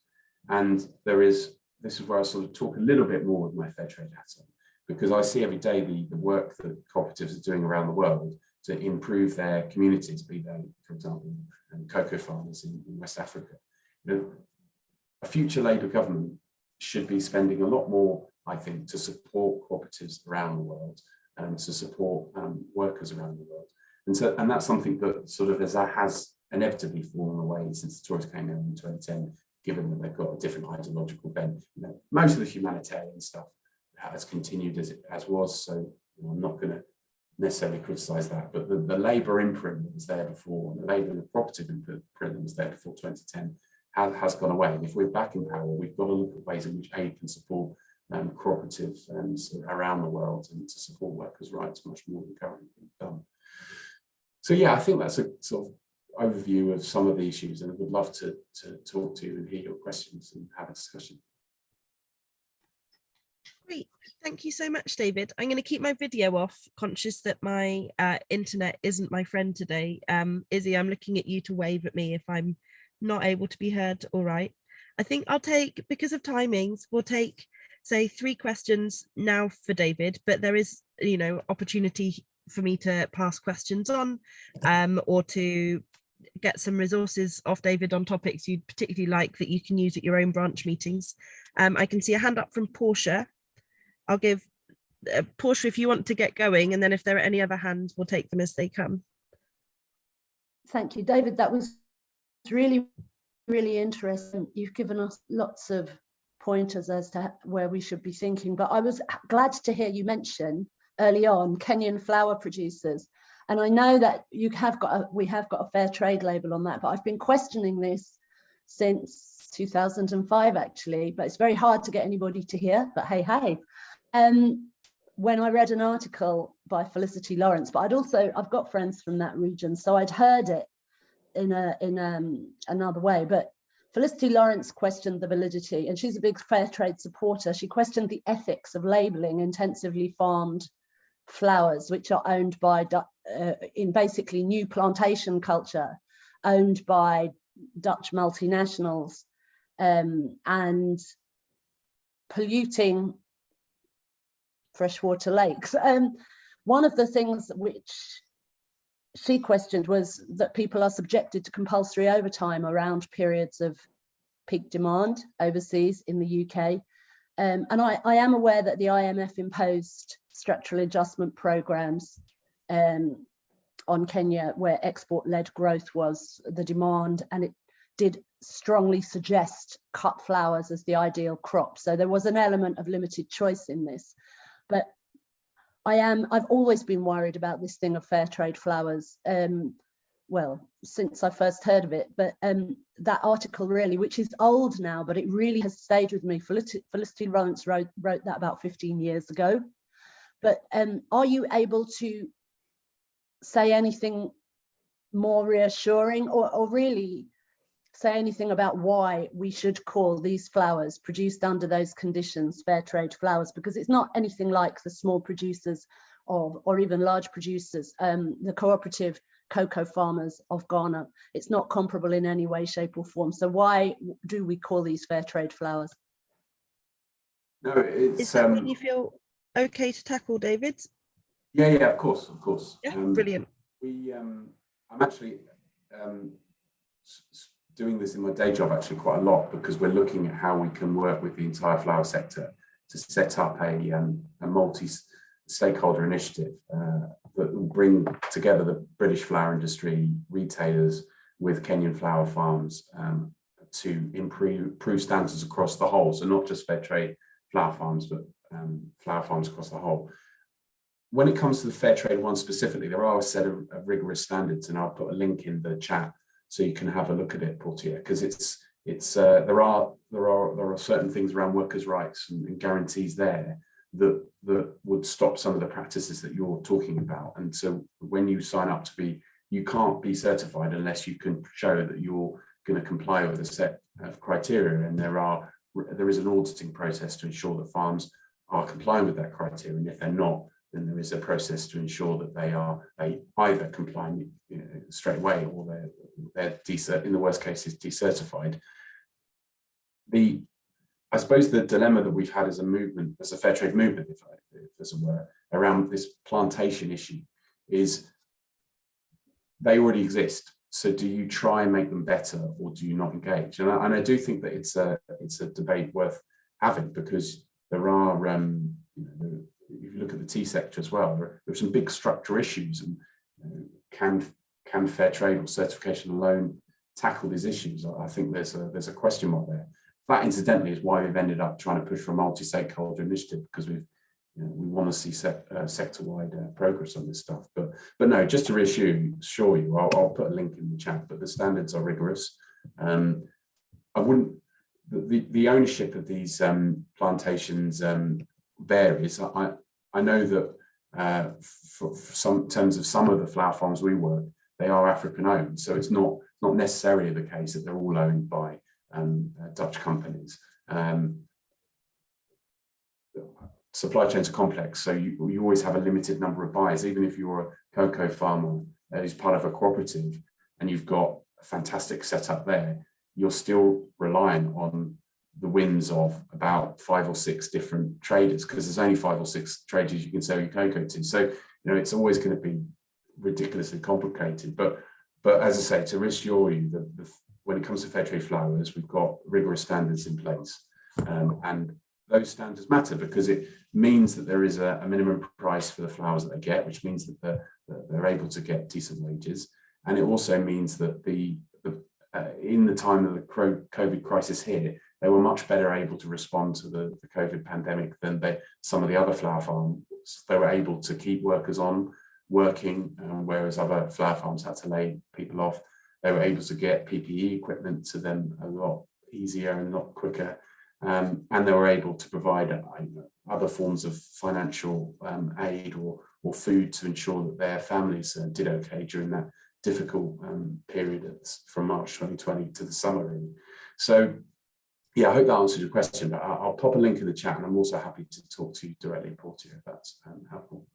And this is where I sort of talk a little bit more with my fair trade hat on, because I see every day the work that cooperatives are doing around the world to improve their communities, be they, for example, cocoa farmers in West Africa. A future Labour government should be spending a lot more, I think, to support cooperatives around the world and to support workers around the world. And that's something that sort of has inevitably fallen away since the Tories came in 2010, given that they've got a different ideological bent. Most of the humanitarian stuff has continued as was, so I'm not going to necessarily criticise that, but the Labour imprint that was there before, and the Labour and the cooperative imprint that was there before 2010 has gone away. And if we're back in power, we've got to look at ways in which aid can support cooperatives around the world and to support workers' rights much more than currently being done. So yeah, I think that's a sort of overview of some of the issues, and I would love to talk to you and hear your questions and have a discussion. Great, thank you so much, David. I'm going to keep my video off, conscious that my internet isn't my friend today. Izzy, I'm looking at you to wave at me if I'm not able to be heard. All right. I think I'll take, because of timings, we'll take, say, 3 questions now for David, but there is, opportunity for me to pass questions on or to get some resources off David on topics you'd particularly like that you can use at your own branch meetings. I can see a hand up from Portia. I'll give Portia if you want to get going, and then if there are any other hands, we'll take them as they come. Thank you, David. That was really, really interesting. You've given us lots of pointers as to where we should be thinking, but I was glad to hear you mention early on Kenyan flower producers. And I know that we have got a fair trade label on that, but I've been questioning this since 2005 actually, but it's very hard to get anybody to hear, but hey. When I read an article by Felicity Lawrence, but I've got friends from that region, so I'd heard it in another way, but Felicity Lawrence questioned the validity, and she's a big fair trade supporter. She questioned the ethics of labelling intensively farmed flowers, which are owned by, in basically new plantation culture, owned by Dutch multinationals, and polluting freshwater lakes. One of the things which she questioned was that people are subjected to compulsory overtime around periods of peak demand overseas in the UK. And I am aware that the IMF imposed structural adjustment programs on Kenya where export-led growth was the demand, and it did strongly suggest cut flowers as the ideal crop. So there was an element of limited choice in this. But I've always been worried about this thing of fair trade flowers, well, since I first heard of it. But that article really, which is old now, but it really has stayed with me. Felicity Lawrence wrote that about 15 years ago. But are you able to say anything more reassuring, or really say anything about why we should call these flowers produced under those conditions fair trade flowers? Because it's not anything like the small producers or even large producers, the cooperative cocoa farmers of Ghana. It's not comparable in any way, shape or form. So why do we call these fair trade flowers? No, it's is that when you feel okay to tackle, David? Yeah, of course. Yeah, brilliant. I'm actually doing this in my day job actually quite a lot, because we're looking at how we can work with the entire flower sector to set up a multi-stakeholder initiative that will bring together the British flower industry, retailers with Kenyan flower farms to improve standards across the whole. So not just fair trade flower farms, but flower farms across the whole. When it comes to the fair trade one specifically, there are a set of rigorous standards, and I'll put a link in the chat so you can have a look at it, Portia, because there are certain things around workers' rights and guarantees there that would stop some of the practices that you're talking about. And so when you sign up you can't be certified unless you can show that you're going to comply with a set of criteria, and there is an auditing process to ensure that farms are complying with that criteria, and if they're not, then there is a process to ensure that they either comply straight away, or they're in the worst cases decertified. I suppose the dilemma that we've had as a movement, as a fair trade movement, if there's a word, around this plantation issue is they already exist. So do you try and make them better, or do you not engage? And I do think that it's a debate worth having, because there are if you look at the tea sector as well, there are some big structural issues, and can fair trade or certification alone tackle these issues? I think there's a question mark there. That incidentally is why we've ended up trying to push for a multi-stakeholder initiative, because we want to see sector-wide progress on this stuff. But no, just to reassure you, I'll put a link in the chat, but the standards are rigorous. I wouldn't, the ownership of these plantations varies. I know that for some terms of some of the flower farms we work, they are African owned, so it's not necessarily the case that they're all owned by Dutch companies. Supply chains are complex, so you always have a limited number of buyers. Even if you're a cocoa farmer who's part of a cooperative and you've got a fantastic setup there, you're still relying on the whims of about 5 or 6 different traders, because there's only 5 or 6 traders you can sell your cocoa to. So it's always going to be ridiculously complicated. But as I say, to reassure you that when it comes to fair trade flowers, we've got rigorous standards in place, and those standards matter because it means that there is a minimum price for the flowers that they get, which means that they're able to get decent wages, And it also means that in the time of the COVID crisis here, they were much better able to respond to the COVID pandemic than some of the other flower farms. They were able to keep workers on working, whereas other flower farms had to lay people off. They were able to get PPE equipment to them a lot easier and a lot quicker. And they were able to provide other forms of financial aid or food to ensure that their families did okay during that difficult period from March 2020 to the summer, really. So, yeah, I hope that answers your question, but I'll pop a link in the chat, and I'm also happy to talk to you directly, Portia, if that's helpful.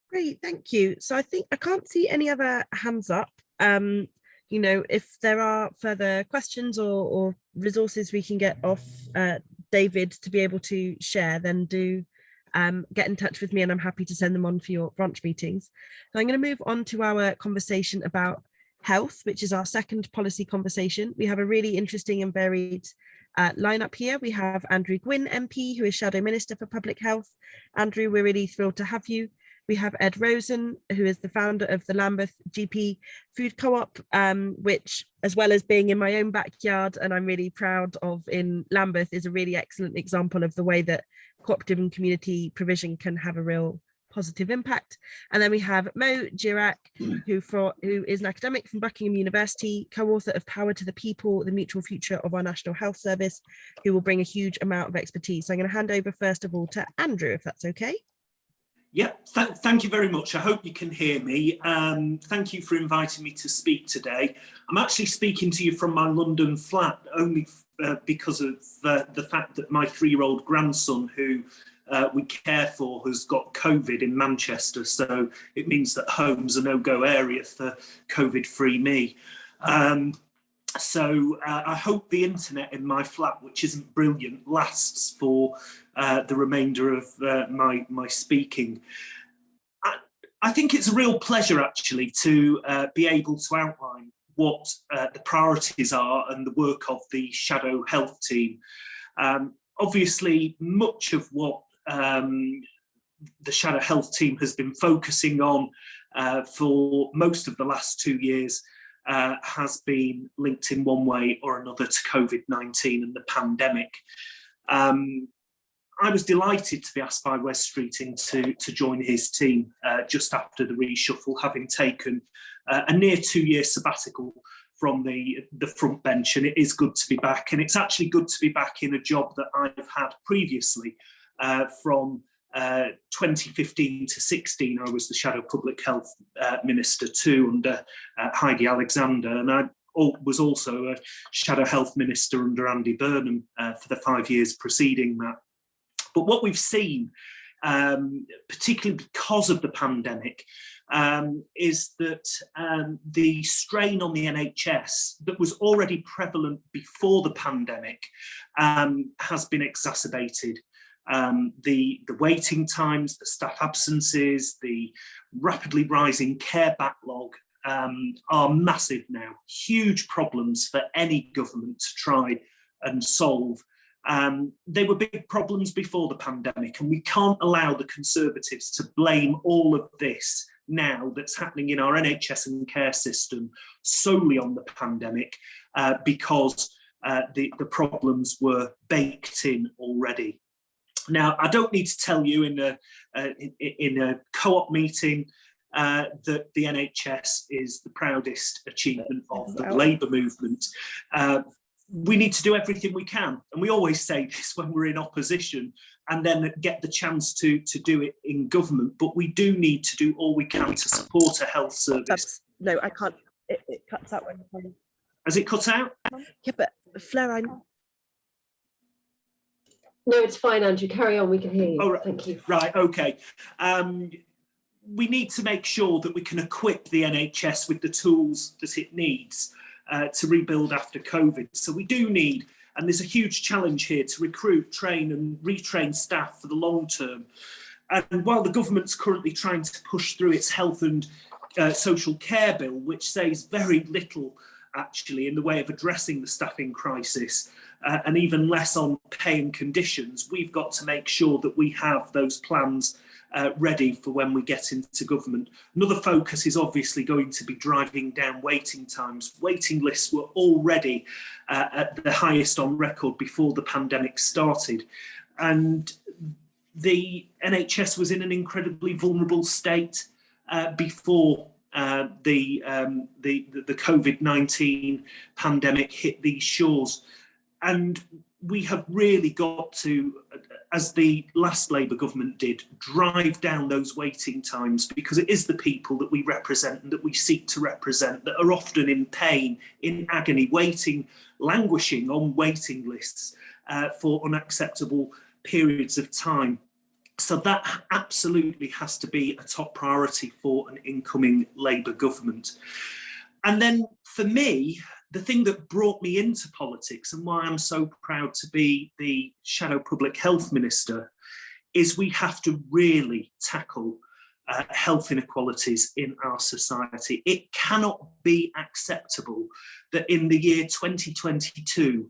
Great, thank you. So I think I can't see any other hands up. You know, if there are further questions or resources we can get off David to be able to share, then do get in touch with me, and I'm happy to send them on for your branch meetings. So I'm going to move on to our conversation about health, which is our second policy conversation. We have a really interesting and varied lineup here. We have Andrew Gwynne MP, who is Shadow Minister for Public Health. Andrew, we're really thrilled to have you. We have Ed Rosen, who is the founder of the Lambeth GP Food Co-op, which, as well as being in my own backyard, and I'm really proud of in Lambeth, is a really excellent example of the way that cooperative and community provision can have a real positive impact. And then we have Mo Girach, who is an academic from Buckingham University, co-author of Power to the People, the Mutual Future of Our National Health Service, who will bring a huge amount of expertise. So I'm going to hand over first of all to Andrew, if that's okay. Yeah, thank you very much. I hope you can hear me. Thank you for inviting me to speak today. I'm actually speaking to you from my London flat only because of the fact that my 3-year-old grandson, who we care for, has got COVID in Manchester. So it means that home's a no-go area for COVID-free me. So I hope the internet in my flat, which isn't brilliant, lasts for the remainder of my speaking. I think it's a real pleasure actually to be able to outline what the priorities are and the work of the Shadow Health team. Obviously, much of what the Shadow Health team has been focusing on for most of the last 2 years has been linked in one way or another to COVID-19 and the pandemic. I was delighted to be asked by Wes Streeting to join his team just after the reshuffle, having taken a near 2-year sabbatical from the front bench, and it is good to be back. And it's actually good to be back in a job that I've had previously. From 2015 to 16, I was the Shadow Public Health Minister too, under Heidi Alexander, and I was also a Shadow Health Minister under Andy Burnham for the 5 years preceding that. But what we've seen, particularly because of the pandemic, is that the strain on the NHS that was already prevalent before the pandemic has been exacerbated. The waiting times, the staff absences, the rapidly rising care backlog are massive now, huge problems for any government to try and solve. They were big problems before the pandemic, and we can't allow the Conservatives to blame all of this now that's happening in our NHS and care system solely on the pandemic because the problems were baked in already. Now, I don't need to tell you in a co-op meeting that the NHS is the proudest achievement of the Labour movement. We need to do everything we can, and we always say this when we're in opposition and then get the chance to do it in government, but we do need to do all we can to support a health service. No, I can't. It cuts out when. Has it cut out? Yeah, but Clair, I. No, it's fine, Andrew. Carry on. We can hear you. Oh, right. Thank you. Right. Okay. We need to make sure that we can equip the NHS with the tools that it needs to rebuild after COVID. So we do need, and there's a huge challenge here, to recruit, train and retrain staff for the long term. And while the government's currently trying to push through its health and social care bill, which says very little actually, in the way of addressing the staffing crisis, and even less on pay and conditions. We've got to make sure that we have those plans ready for when we get into government. Another focus is obviously going to be driving down waiting times. Waiting lists were already at the highest on record before the pandemic started, and the NHS was in an incredibly vulnerable state before the COVID-19 pandemic hit these shores. And we have really got to, as the last Labour government did, drive down those waiting times, because it is the people that we represent and that we seek to represent that are often in pain, in agony, waiting, languishing on waiting lists for unacceptable periods of time. So that absolutely has to be a top priority for an incoming Labour government. And then for me, the thing that brought me into politics and why I'm so proud to be the Shadow Public Health Minister is we have to really tackle health inequalities in our society. It cannot be acceptable that in the year 2022,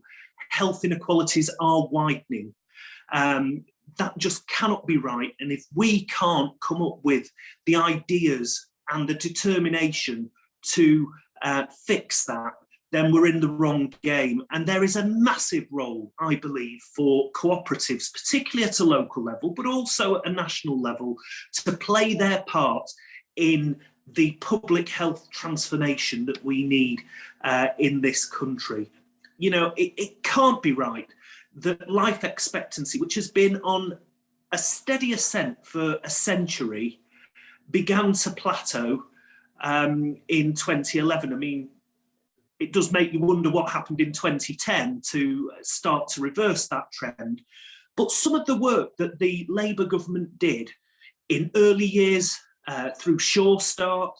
health inequalities are widening. That just cannot be right. And if we can't come up with the ideas and the determination to fix that, then we're in the wrong game. And there is a massive role, I believe, for cooperatives, particularly at a local level, but also at a national level, to play their part in the public health transformation that we need in this country. You know, it can't be right that life expectancy, which has been on a steady ascent for a century, began to plateau in 2011. I mean, it does make you wonder what happened in 2010 to start to reverse that trend. But some of the work that the Labour government did in early years through Sure Start,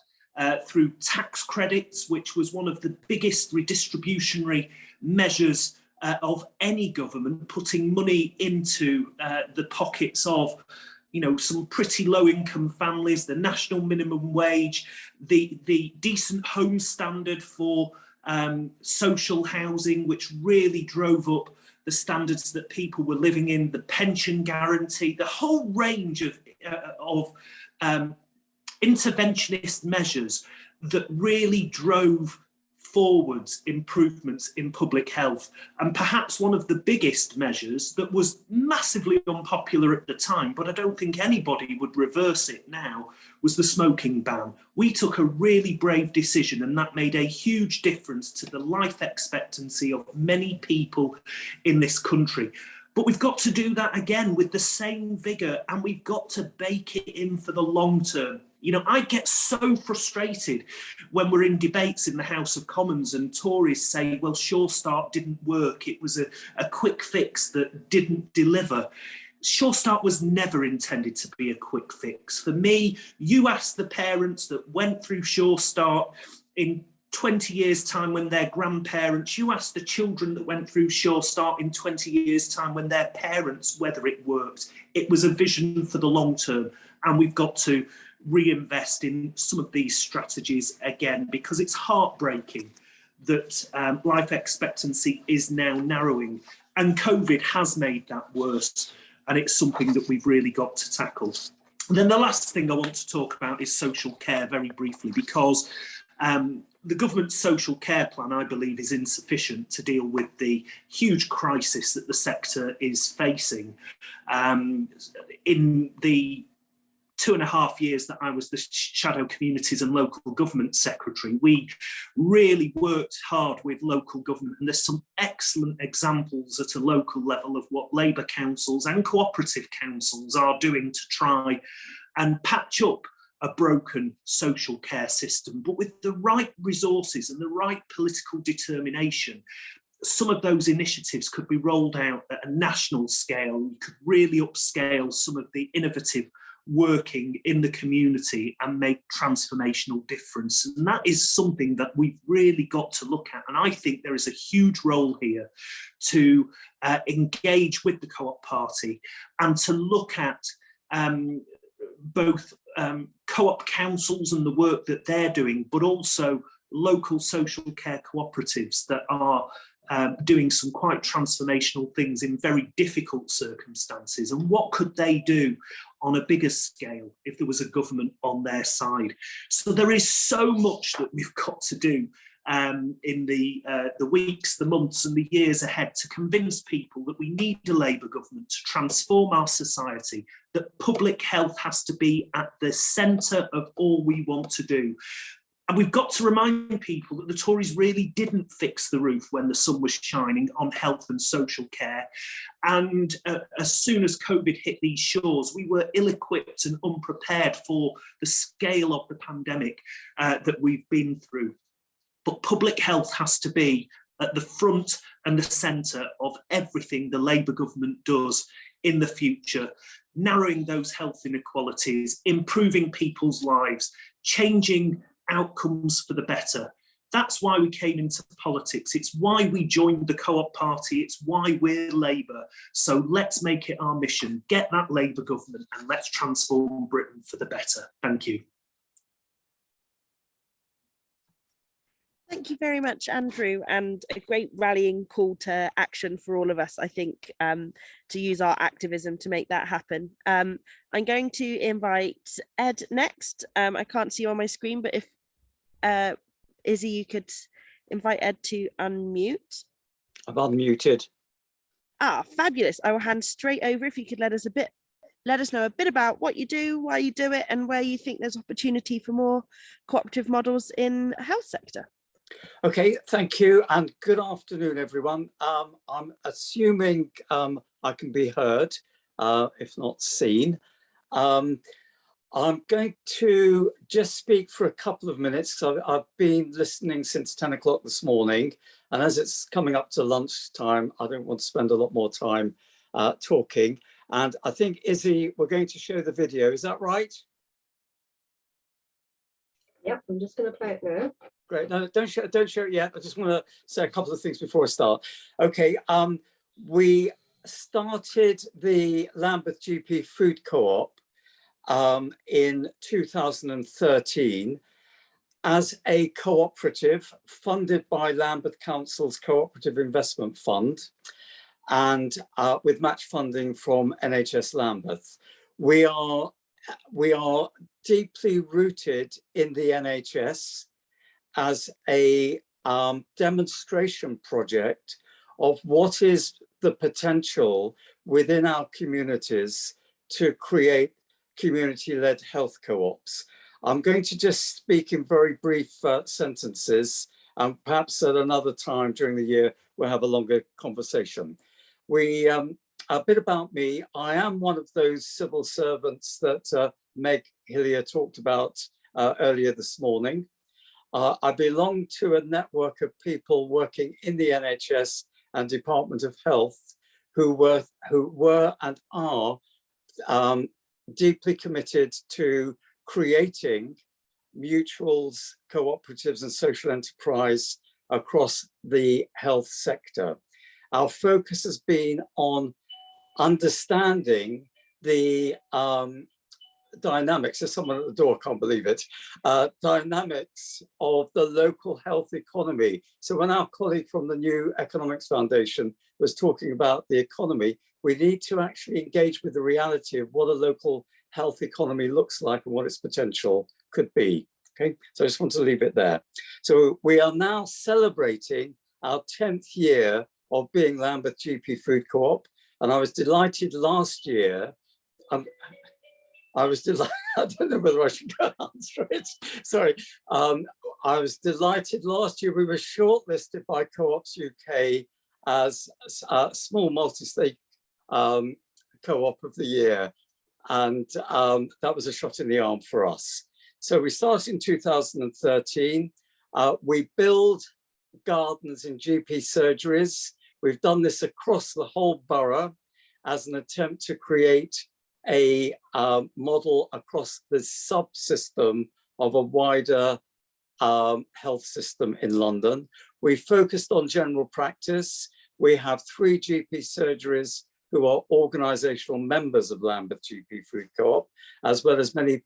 through tax credits, which was one of the biggest redistributionary measures of any government, putting money into the pockets of, you know, some pretty low-income families, the national minimum wage, the decent home standard for social housing, which really drove up the standards that people were living in, the pension guarantee, the whole range of interventionist measures that really drove forwards improvements in public health. And perhaps one of the biggest measures that was massively unpopular at the time, but I don't think anybody would reverse it now, was the smoking ban. We took a really brave decision, and that made a huge difference to the life expectancy of many people in this country. But we've got to do that again with the same vigour, and we've got to bake it in for the long term. You know, I get so frustrated when we're in debates in the House of Commons and Tories say, well, Sure Start didn't work. It was a quick fix that didn't deliver. Sure Start was never intended to be a quick fix. For me, you ask the parents that went through Sure Start in 20 years' time when they're grandparents, you ask the children that went through Sure Start in 20 years' time when they're parents whether it worked. It was a vision for the long term, and we've got to reinvest in some of these strategies again, because it's heartbreaking that life expectancy is now narrowing, and COVID has made that worse, and it's something that we've really got to tackle. And then the last thing I want to talk about is social care very briefly, because the government's social care plan, I believe, is insufficient to deal with the huge crisis that the sector is facing. In the 2.5 years that I was the Shadow Communities and Local Government Secretary, we really worked hard with local government, and there's some excellent examples at a local level of what Labour councils and cooperative councils are doing to try and patch up a broken social care system. But with the right resources and the right political determination, some of those initiatives could be rolled out at a national scale. We could really upscale some of the innovative working in the community and make transformational difference. And that is something that we've really got to look at. And I think there is a huge role here to engage with the Co-op Party and to look at both co-op councils and the work that they're doing, but also local social care cooperatives that are doing some quite transformational things in very difficult circumstances, and what could they do on a bigger scale if there was a government on their side. So there is so much that we've got to do in the weeks, the months and the years ahead to convince people that we need a Labour government to transform our society, that public health has to be at the centre of all we want to do. And we've got to remind people that the Tories really didn't fix the roof when the sun was shining on health and social care. And as soon as COVID hit these shores, we were ill-equipped and unprepared for the scale of the pandemic that we've been through. But public health has to be at the front and the centre of everything the Labour government does in the future, narrowing those health inequalities, improving people's lives, changing outcomes for the better. That's why we came into politics. It's why we joined the Co-op Party. It's why we're Labour. So let's make it our mission. Get that Labour government and let's transform Britain for the better. Thank you. Thank you very much, Andrew, and a great rallying call to action for all of us, I think, to use our activism to make that happen. I'm going to invite Ed next. I can't see you on my screen, but if Izzy, you could invite Ed to unmute. I've unmuted. Ah, fabulous. I will hand straight over if you could let us know a bit about what you do, why you do it, and where you think there's opportunity for more cooperative models in the health sector. Okay, thank you, and good afternoon, everyone. I'm assuming I can be heard, if not seen. I'm going to just speak for a couple of minutes because I've been listening since 10 o'clock this morning, and as it's coming up to lunchtime, I don't want to spend a lot more time talking. And I think, Izzy, we're going to show the video. Is that right? Yep, I'm just going to play it now. Great. No, don't show it yet. I just want to say a couple of things before I start. Okay. We started the Lambeth GP Food Co-op in 2013 as a cooperative funded by Lambeth Council's Cooperative Investment Fund and with match funding from NHS Lambeth. We are deeply rooted in the NHS as a demonstration project of what is the potential within our communities to create community-led health co-ops. I'm going to just speak in very brief sentences, and perhaps at another time during the year, we'll have a longer conversation. A bit about me. I am one of those civil servants that Meg Hillier talked about earlier this morning. I belong to a network of people working in the NHS and Department of Health who were and are deeply committed to creating mutuals, cooperatives and social enterprise across the health sector. Our focus has been on understanding the dynamics, there's someone at the door, I can't believe it, dynamics of the local health economy. So when our colleague from the New Economics Foundation was talking about the economy, we need to actually engage with the reality of what a local health economy looks like and what its potential could be. Okay, so I just want to leave it there. So we are now celebrating our 10th year of being Lambeth GP Food Co-op, and I was delighted last year. I don't know whether I should go answer it. Sorry. I was delighted last year we were shortlisted by Co-ops UK as a small multi-stake co-op of the year. And that was a shot in the arm for us. So we started in 2013. We build gardens in GP surgeries. We've done this across the whole borough as an attempt to create a model across the subsystem of a wider health system in London. We focused on general practice. We have 3 GP surgeries who are organisational members of Lambeth GP Food Co-op, as well as many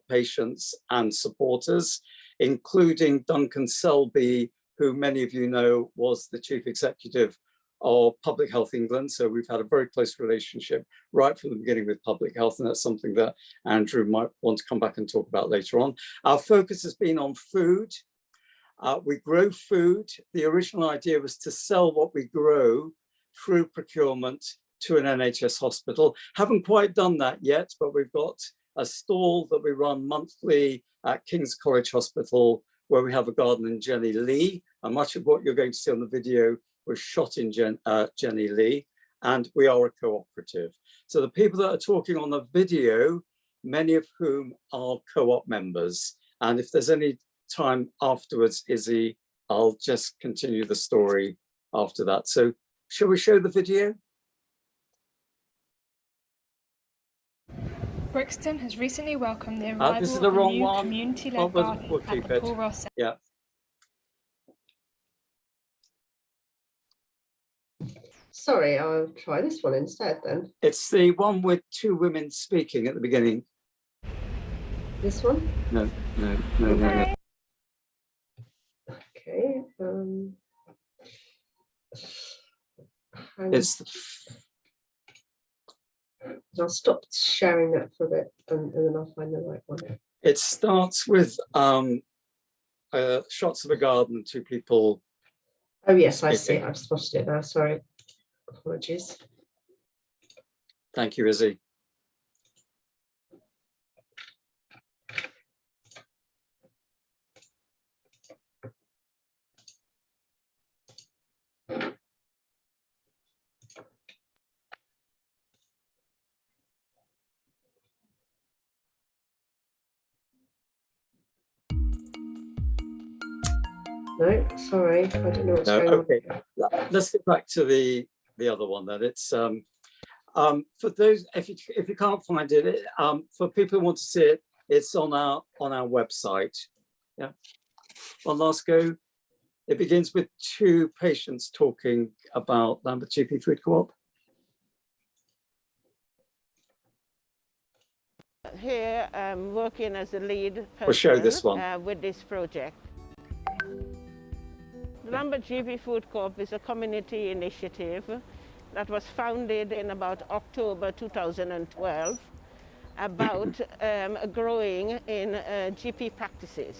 patients and supporters. including Duncan Selby, who many of you know was the Chief Executive of Public Health England. So we've had a very close relationship right from the beginning with public health, and that's something that Andrew might want to come back and talk about later on. Our focus has been on food. We grow food. The original idea was to sell what we grow through procurement to an NHS hospital. Haven't quite done that yet, but we've got a stall that we run monthly at King's College Hospital, where we have a garden in Jenny Lee. And much of what you're going to see on the video was shot in Jenny Lee, and we are a cooperative. So the people that are talking on the video, many of whom are co-op members. And if there's any time afterwards, Izzy, I'll just continue the story after that. So shall we show the video? Brixton has recently welcomed the arrival this is the of wrong a new one. community-led We'll garden keep at the it. Cllr. Yeah. Sorry, I'll try this one instead then. It's the one with two women speaking at the beginning. This one? No. Okay. Okay. It's I'll stop sharing that for a bit and then I'll find the right one. It starts with shots of a garden, two people. Oh yes, I see it. I've spotted it now. Sorry. Apologies. Thank you, Izzy. No, sorry, I don't know what's going okay. Let's get back to the other one then. It's for those, if you can't find it, for people who want to see it, it's on our website. Yeah. One last go. It begins with two patients talking about Lambeth GP Food Co-op. Here, I'm working as a lead person We'll show this one. With this project. The Lambeth GP Food Co-op is a community initiative that was founded in about October 2012 about growing in GP practices.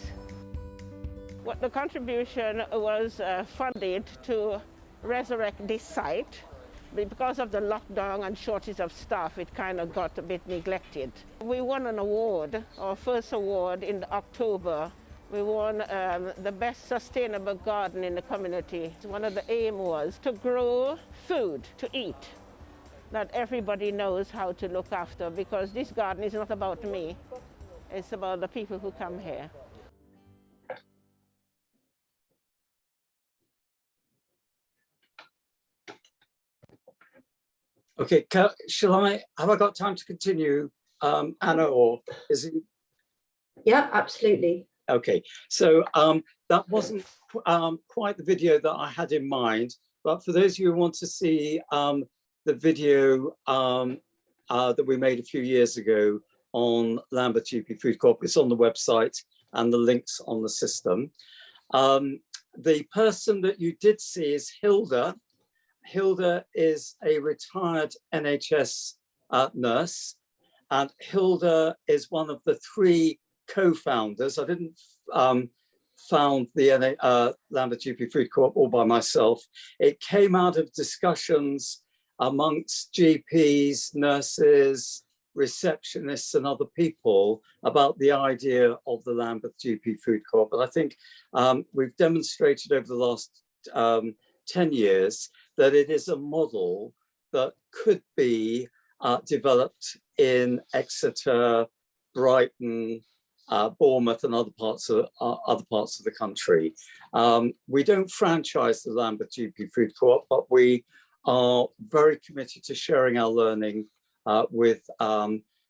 What the contribution was funded to resurrect this site. Because of the lockdown and shortage of staff, it kind of got a bit neglected. We won an award, our first award in October. We won the best sustainable garden in the community. One of the aim was to grow food to eat that everybody knows how to look after, because this garden is not about me, it's about the people who come here. Okay, have I got time to continue, Anna, or is it? Yeah, absolutely. Okay, so that wasn't quite the video that I had in mind, but for those of you who want to see the video that we made a few years ago on Lambeth GP Food Co-op, it's on the website and the links on the system. The person that you did see is Hilda. Hilda is a retired NHS nurse, and Hilda is one of the three co-founders. I didn't found the Lambeth GP Food Co-op all by myself. It came out of discussions amongst GPs, nurses, receptionists and other people about the idea of the Lambeth GP Food Co-op. And I think we've demonstrated over the last 10 years that it is a model that could be developed in Exeter, Brighton, Bournemouth and other parts of the country. We don't franchise the Lambeth GP Food Co-op, but we are very committed to sharing our learning with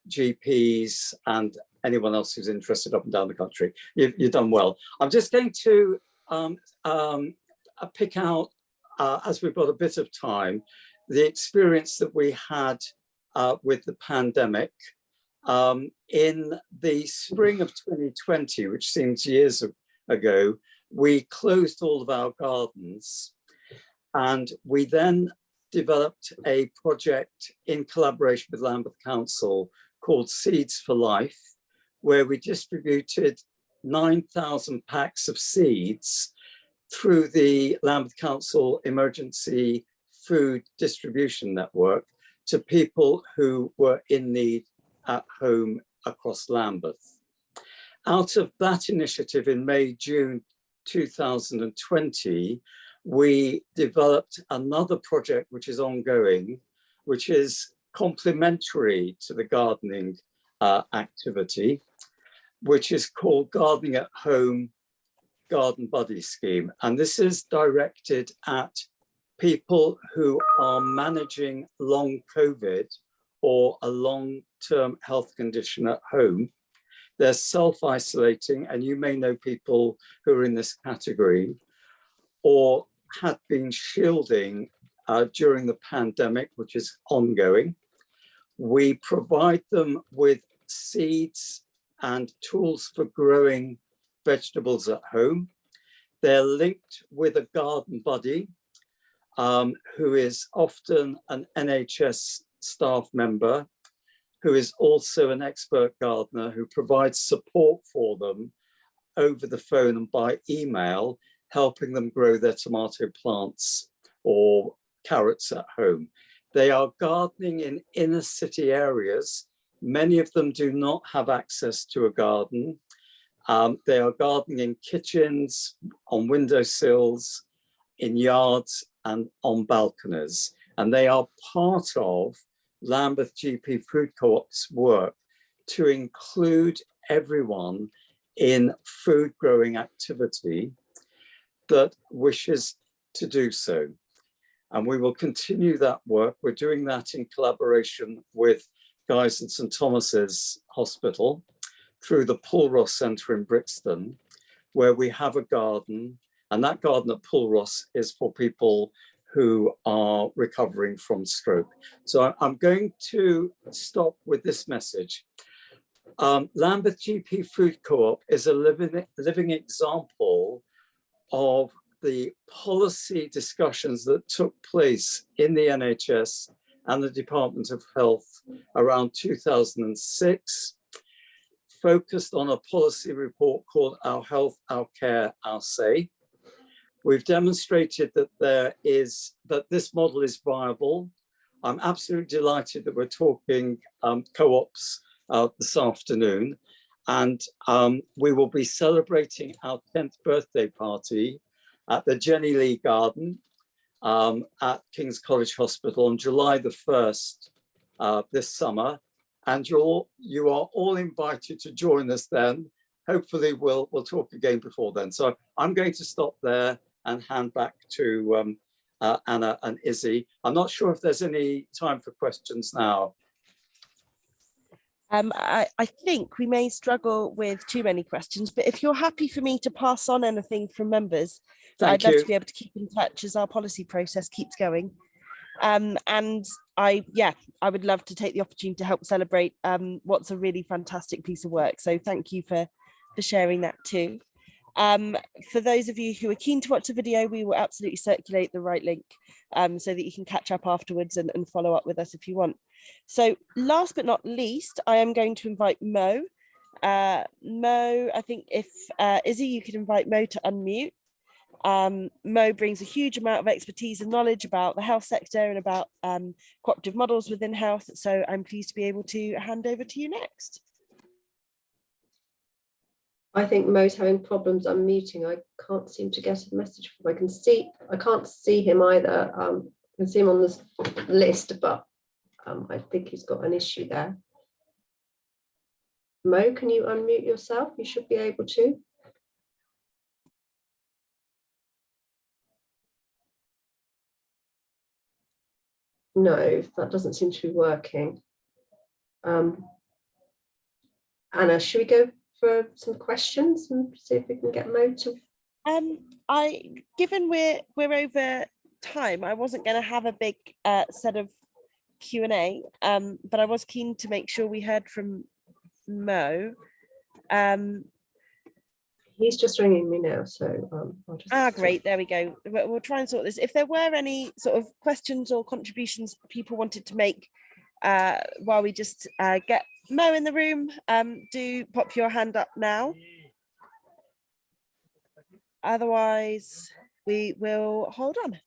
GPs and anyone else who's interested up and down the country. You've done well. I'm just going to pick out, as we've got a bit of time, the experience that we had with the pandemic. In the spring of 2020, which seems years ago, we closed all of our gardens, and we then developed a project in collaboration with Lambeth Council called Seeds for Life, where we distributed 9,000 packs of seeds through the Lambeth Council Emergency Food Distribution Network to people who were in need at home across Lambeth. Out of that initiative in May, June 2020, we developed another project which is ongoing, which is complementary to the gardening activity, which is called Gardening at Home Garden Buddy Scheme. And this is directed at people who are managing long COVID or a long-term health condition at home. They're self-isolating, and you may know people who are in this category or had been shielding during the pandemic, which is ongoing. We provide them with seeds and tools for growing vegetables at home. They're linked with a garden buddy who is often an NHS staff member, who is also an expert gardener who provides support for them over the phone and by email, helping them grow their tomato plants or carrots at home. They are gardening in inner city areas. Many of them do not have access to a garden. They are gardening in kitchens, on windowsills, in yards and on balconies. And they are part of Lambeth GP Food Co-op's work to include everyone in food growing activity that wishes to do so. And we will continue that work. We're doing that in collaboration with Guy's and St Thomas's Hospital through the Pulross Centre in Brixton, where we have a garden, and that garden at Pulross is for people who are recovering from stroke. So I'm going to stop with this message. Lambeth GP Food Co-op is a living example of the policy discussions that took place in the NHS and the Department of Health around 2006, focused on a policy report called Our Health, Our Care, Our Say. We've demonstrated that this model is viable. I'm absolutely delighted that we're talking co-ops this afternoon, and we will be celebrating our 10th birthday party at the Jenny Lee Garden at King's College Hospital on July the 1st this summer. And you are all invited to join us then. Hopefully we'll talk again before then. So I'm going to stop there and hand back to Anna and Izzy. I'm not sure if there's any time for questions now. I think we may struggle with too many questions, but if you're happy for me to pass on anything from members, I'd love to be able to keep in touch as our policy process keeps going. And I would love to take the opportunity to help celebrate what's a really fantastic piece of work. So thank you for sharing that too. For those of you who are keen to watch the video, we will absolutely circulate the right link so that you can catch up afterwards and follow up with us if you want. So last but not least, I am going to invite Mo. Mo, I think if Izzy, you could invite Mo to unmute. Mo brings a huge amount of expertise and knowledge about the health sector and about cooperative models within health. So I'm pleased to be able to hand over to you next. I think Mo's having problems unmuting. I can't seem to get a message from him. I can't see him either. I can see him on this list, but I think he's got an issue there. Mo, can you unmute yourself? You should be able to. No, that doesn't seem to be working. Anna, should we go for some questions and see if we can get Mo to? Given we're over time, I wasn't going to have a big set of Q&A, but I was keen to make sure we heard from Mo. He's just ringing me now, so I'll just... Great, there we go. We'll try and sort this. If there were any sort of questions or contributions people wanted to make while we just get Mo in the room, do pop your hand up now. Otherwise, we will hold on.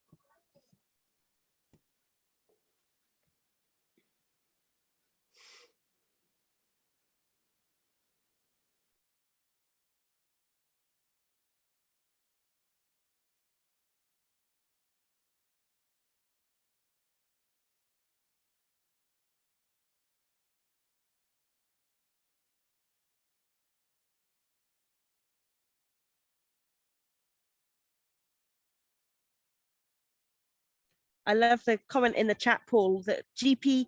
I love the comment in the chat, Paul, that the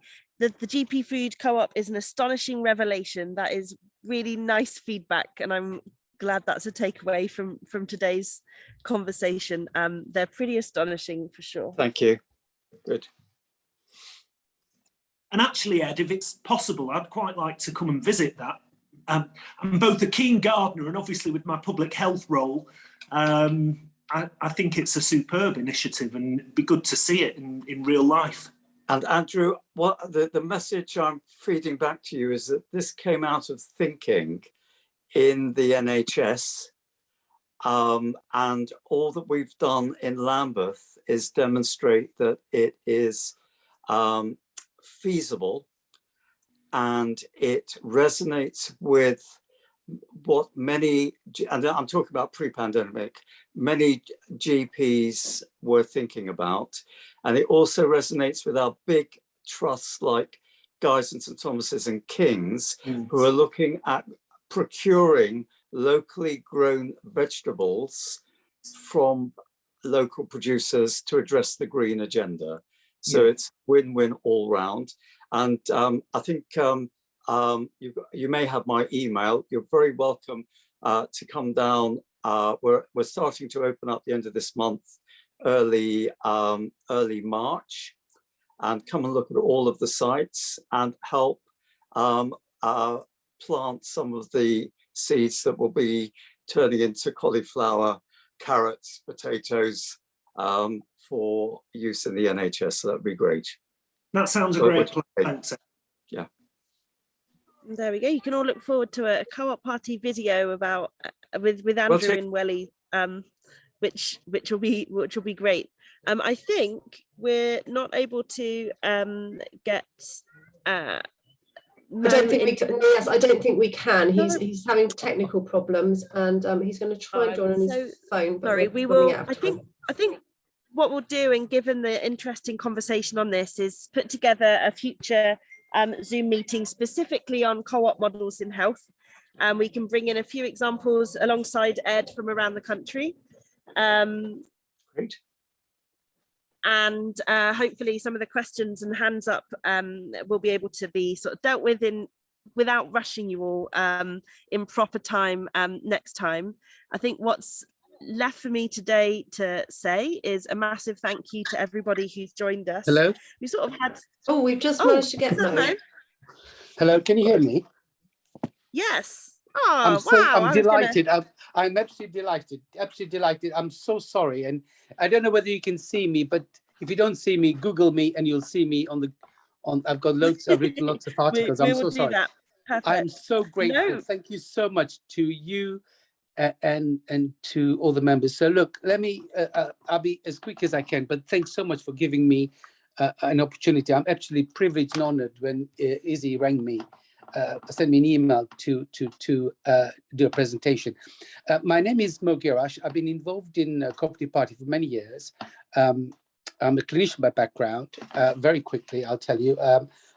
GP food co-op is an astonishing revelation. That is really nice feedback, and I'm glad that's a takeaway from today's conversation. They're pretty astonishing for sure. Thank you. Good. And actually, Ed, if it's possible, I'd quite like to come and visit that. I'm both a keen gardener and obviously with my public health role, I think it's a superb initiative and it'd be good to see it in real life. And Andrew, what the message I'm feeding back to you is that this came out of thinking in the NHS, and all that we've done in Lambeth is demonstrate that it is feasible, and it resonates with what many, and I'm talking about pre-pandemic, many GPs were thinking about. And it also resonates with our big trusts like Guy's and St Thomas's and King's, who are looking at procuring locally grown vegetables from local producers to address the green agenda. So it's win-win all round. And I think you may have my email. You're very welcome to come down. We're starting to open up the end of this month, early March, and come and look at all of the sites and help plant some of the seeds that will be turning into cauliflower, carrots, potatoes for use in the NHS. So that'd be great. That sounds a great plan. Thanks. Yeah. There we go. You can all look forward to a co-op party video about with Andrew and Welly, which will be great. I think we're not able to get. I don't think we can. Yes, I don't think we can. He's having technical problems, and he's going to try and join on his phone. But sorry, we will. I think what we'll do, and given the interesting conversation on this, is put together a future Zoom meeting specifically on co-op models in health. We can bring in a few examples alongside Ed from around the country. Great. And hopefully some of the questions and hands up will be able to be sort of dealt with without rushing you all in proper time next time. I think what's left for me today to say is a massive thank you to everybody who's joined us. Hello. We sort of had. Oh, we've just managed to get Mo. Hello, can you hear me? Yes. Oh, I'm delighted. I'm absolutely delighted. Absolutely delighted. I'm so sorry, and I don't know whether you can see me, but if you don't see me, Google me, and you'll see me on. I've got loads. I've written lots of articles. I'm so sorry. I'm so grateful. No. Thank you so much to you. And to all the members. So look, let me, I'll be as quick as I can, but thanks so much for giving me an opportunity. I'm actually privileged and honored when Izzy rang me, sent me an email to do a presentation. My name is Mo Girach. I've been involved in Co-operative Party for many years. I'm a clinician by background. Very quickly, I'll tell you.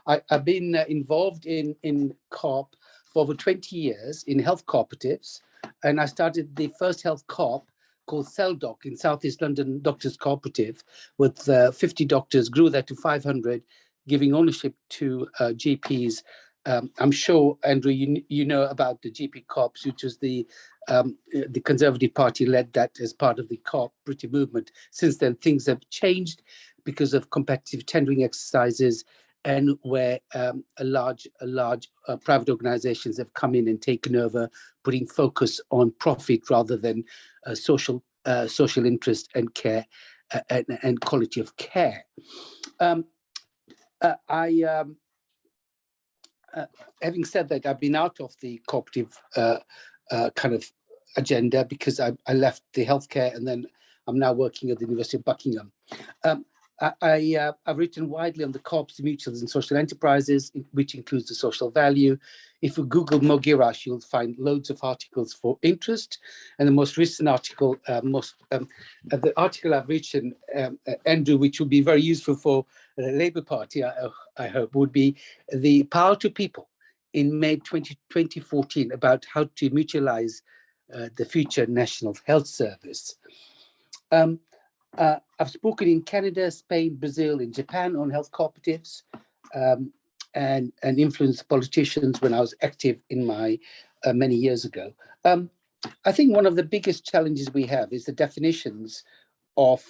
I've been involved in co-op for over 20 years in health cooperatives. And I started the first health co-op called Cllr in Southeast London Doctors Cooperative with 50 doctors, grew that to 500, giving ownership to GPs. I'm sure, Andrew, you know about the GP co-ops, which was the Conservative Party led that as part of the cooperative movement. Since then, things have changed because of competitive tendering exercises and where a large private organizations have come in and taken over, putting focus on profit rather than social interest and care and quality of care. Having said that, I've been out of the cooperative kind of agenda because I left the healthcare, and then I'm now working at the University of Buckingham. I've written widely on the co-ops, mutuals, and social enterprises, which includes the social value. If you Google Girach, you'll find loads of articles for interest. And the most recent article, the article I've written, Andrew, which will be very useful for the Labour Party, I hope, would be the Power to People in May 2014 about how to mutualize the future National Health Service. I've spoken in Canada, Spain, Brazil, and Japan on health cooperatives, and influenced politicians when I was active in my many years ago. I think one of the biggest challenges we have is the definitions of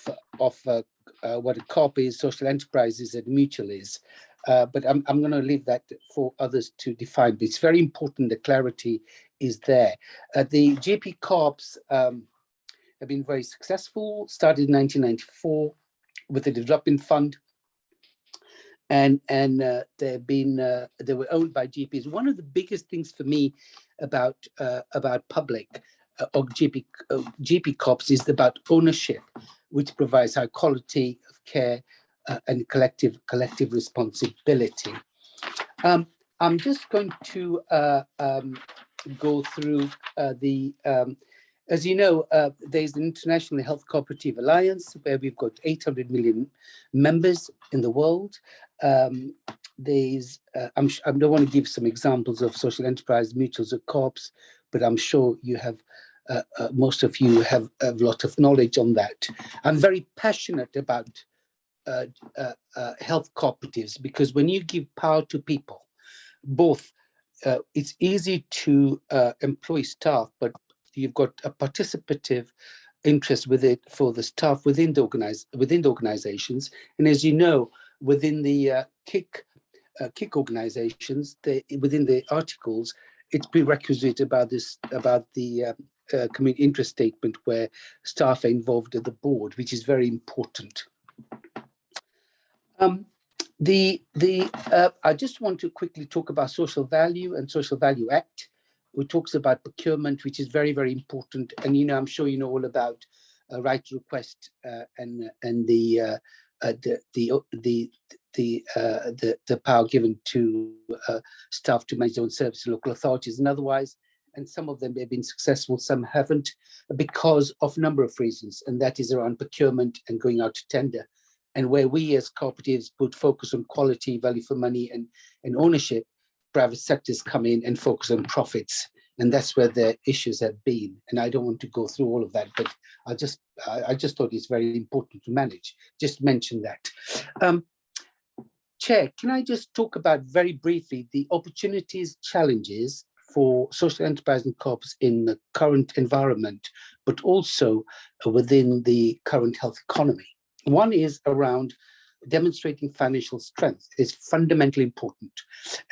what a co-op is, social enterprise is, and mutual is. But I'm going to leave that for others to define. But it's very important that clarity is there. The GP co-ops have been very successful, started in 1994 with the Development Fund, and they were owned by GPs. One of the biggest things for me about public or GP co-ops is about ownership, which provides high quality of care and collective responsibility. I'm just going to go through as you know, there's the International Health Cooperative Alliance, where we've got 800 million members in the world. I don't want to give some examples of social enterprise, mutuals, or co-ops, but I'm sure you have, most of you have a lot of knowledge on that. I'm very passionate about health cooperatives, because when you give power to people, both, it's easy to employ staff, but you've got a participative interest with it for the staff within the organizations. And as you know, within the KIC organizations, within the articles, it's prerequisite about the community interest statement where staff are involved at the board, which is very important. I just want to quickly talk about Social Value and Social Value Act, which talks about procurement, which is very, very important. And I'm sure you know all about right to request and the power given to staff to manage their own service in local authorities and otherwise. And some of them have been successful, some haven't, because of a number of reasons. And that is around procurement and going out to tender. And where we as cooperatives put focus on quality, value for money, and ownership, private sectors come in and focus on profits. And that's where the issues have been. And I don't want to go through all of that, but I just thought it's very important to manage. Just mention that. Chair, can I just talk about very briefly the opportunities, challenges for social enterprise and co-ops in the current environment, but also within the current health economy? One is around demonstrating financial strength is fundamentally important.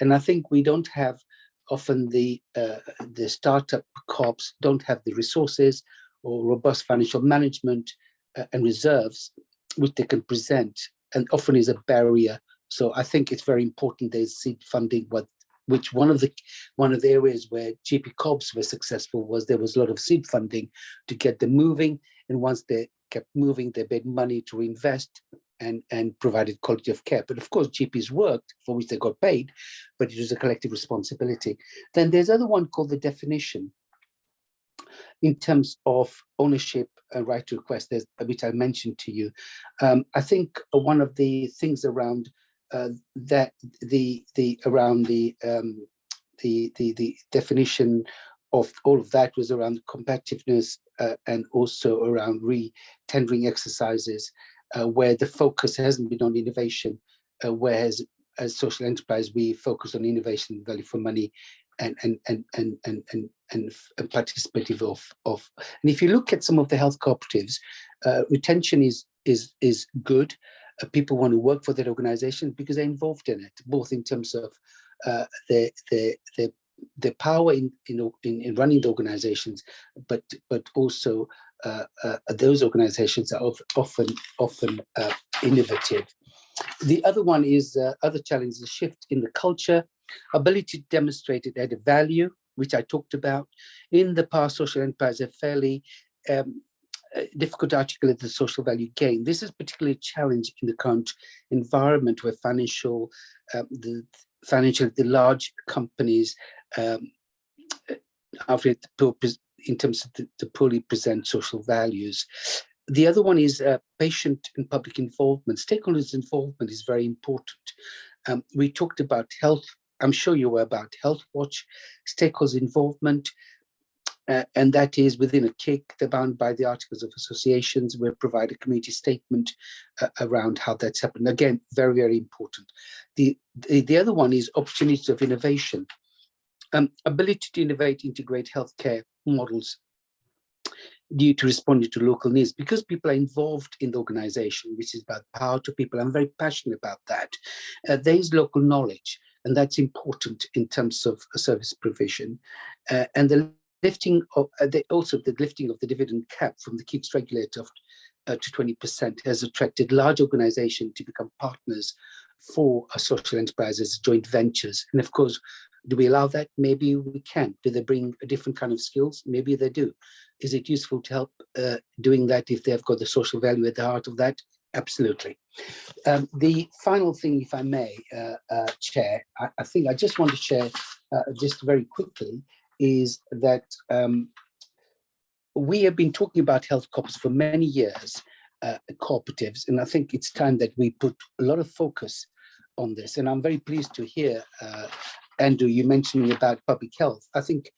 And I think we don't have, often the startup co-ops don't have the resources or robust financial management and reserves which they can present, and often is a barrier. So I think it's very important there's seed funding, which one of the areas where GP co-ops were successful was there was a lot of seed funding to get them moving. And once they kept moving, they made money to invest and provided quality of care. But of course, GPs worked, for which they got paid, but it was a collective responsibility. Then there's another one called the definition in terms of ownership and right to request, which I mentioned to you. I think one of the things around the definition of all of that was around competitiveness and also around re-tendering exercises, where the focus hasn't been on innovation, whereas as social enterprise we focus on innovation, value for money, and participative of. And if you look at some of the health cooperatives, retention is good. people want to work for that organization because they're involved in it, both in terms of the power in running the organizations, but also those organizations are often innovative. The other one is other challenge is a shift in the culture, ability to demonstrate it added value, which I talked about. In the past, social enterprise are fairly difficult to articulate the social value gain. This is particularly a challenge in the current environment where the large companies in terms of the poorly present social values. The other one is patient and public involvement. Stakeholders' involvement is very important. We talked about health. I'm sure you were about Health Watch, stakeholders' involvement, and that is within a KIC. They're bound by the Articles of Associations. We provide a community statement around how that's happened. Again, very, very important. The other one is opportunities of innovation. Ability to innovate, integrate healthcare models due to responding to local needs, because people are involved in the organization, which is about power to people. I'm very passionate about that. There is local knowledge, and that's important in terms of service provision. And the lifting of the lifting of the dividend cap from the KICS regulator to 20% has attracted large organizations to become partners for social enterprises, joint ventures. And of course, do we allow that? Maybe we can. Do they bring a different kind of skills? Maybe they do. Is it useful to help doing that if they've got the social value at the heart of that? Absolutely. The final thing, if I may, Chair, I think I just want to share just very quickly is that we have been talking about health corps for many years, cooperatives, and I think it's time that we put a lot of focus on this. And I'm very pleased to hear, Andrew, you mentioning about public health. I think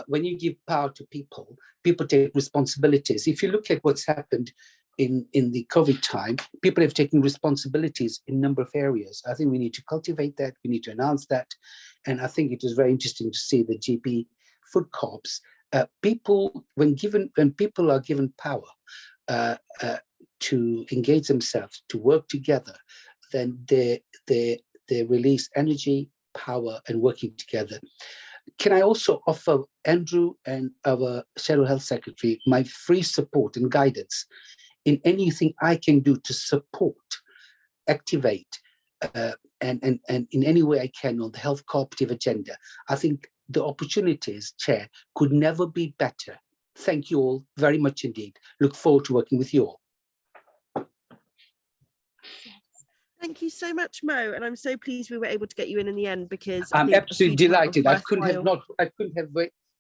when you give power to people, people take responsibilities. If you look at what's happened in the COVID time, people have taken responsibilities in a number of areas. I think we need to cultivate that. We need to announce that. And I think it was very interesting to see the GP food corps. When people are given power to engage themselves, to work together, then they release energy, power, and working together. Can I also offer Andrew and our Shadow Health Secretary my free support and guidance in anything I can do to support, activate, and in any way I can on the health cooperative agenda? I think the opportunities, Chair, could never be better. Thank you all very much indeed. Look forward to working with you all. Thank you so much, Mo, and I'm so pleased we were able to get you in the end, because I'm absolutely delighted. I couldn't have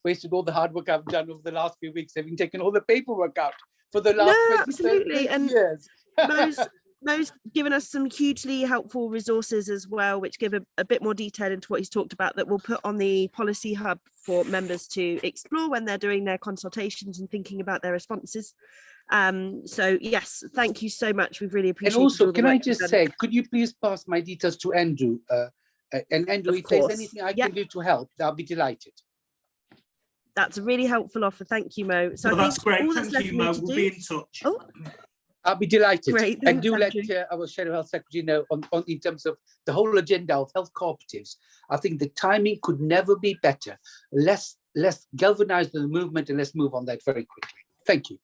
wasted all the hard work I've done over the last few weeks, having taken all the paperwork out for the last 20 years. Mo's given us some hugely helpful resources as well, which give a bit more detail into what he's talked about, that we'll put on the policy hub for members to explore when they're doing their consultations and thinking about their responses. So yes, thank you so much. We've really appreciated. And also, can I just say, could you please pass my details to Andrew? And Andrew, if there's anything I can do to help, I'll be delighted. That's a really helpful offer. Thank you, Mo. So that's great. Thank you, Mo. We'll be in touch. Oh, I'll be delighted. Great, and do let our Shadow Health Secretary know on in terms of the whole agenda of health cooperatives. I think the timing could never be better. Let's galvanize the movement and let's move on that very quickly. Thank you.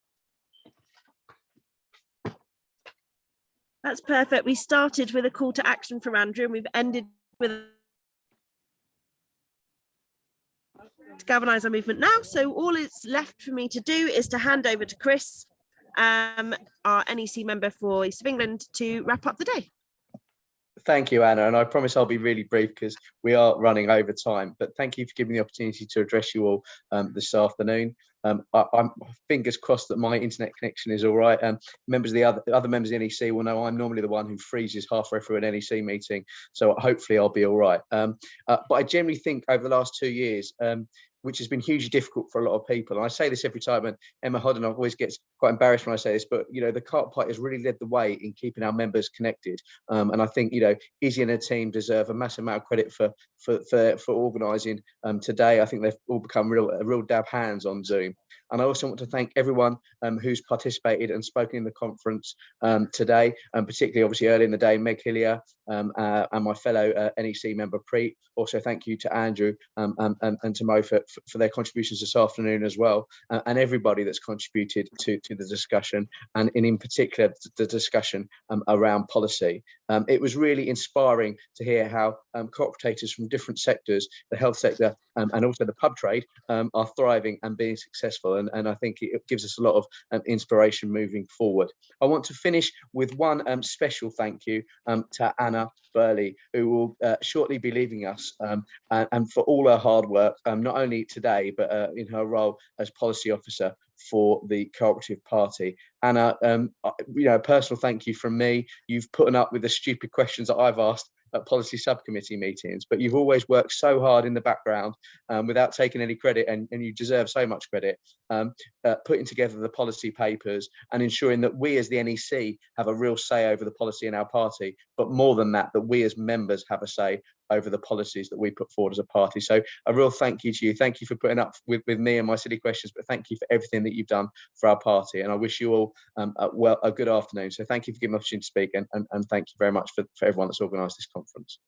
That's perfect. We started with a call to action from Andrew, and we've ended with to galvanise our movement now. So all it's left for me to do is to hand over to Chris, our NEC member for East of England, to wrap up the day. Thank you, Anna, and I promise I'll be really brief because we are running over time, but thank you for giving me the opportunity to address you all this afternoon. I'm fingers crossed that my internet connection is all right. Members of the other members of the NEC will know I'm normally the one who freezes halfway through an NEC meeting, so hopefully I'll be all right. But I generally think over the last 2 years, which has been hugely difficult for a lot of people. And I say this every time, and Emma Hodden always gets quite embarrassed when I say this, but the Co-op Party has really led the way in keeping our members connected. And I think Izzy and her team deserve a massive amount of credit for organising today. I think they've all become real dab hands on Zoom. And I also want to thank everyone who's participated and spoken in the conference today, and particularly obviously early in the day, Meg Hillier and my fellow NEC member Preet. Also thank you to Andrew and to Mo for their contributions this afternoon as well, and everybody that's contributed to the discussion, and in particular the discussion around policy. It was really inspiring to hear how cooperators from different sectors, the health sector and also the pub trade, are thriving and being successful, and I think it gives us a lot of inspiration moving forward. I want to finish with one special thank you to Anna Birley, who will shortly be leaving us, and for all her hard work, not only today but in her role as policy officer for the Cooperative Party. Anna, a personal thank you from me. You've put up with the stupid questions that I've asked at policy subcommittee meetings, but you've always worked so hard in the background without taking any credit, and you deserve so much credit, putting together the policy papers and ensuring that we as the NEC have a real say over the policy in our party, but more than that, that we as members have a say over the policies that we put forward as a party. So a real thank you to you. Thank you for putting up with me and my silly questions, but thank you for everything that you've done for our party. And I wish you all a good afternoon. So thank you for giving me the opportunity to speak, and thank you very much for everyone that's organised this conference.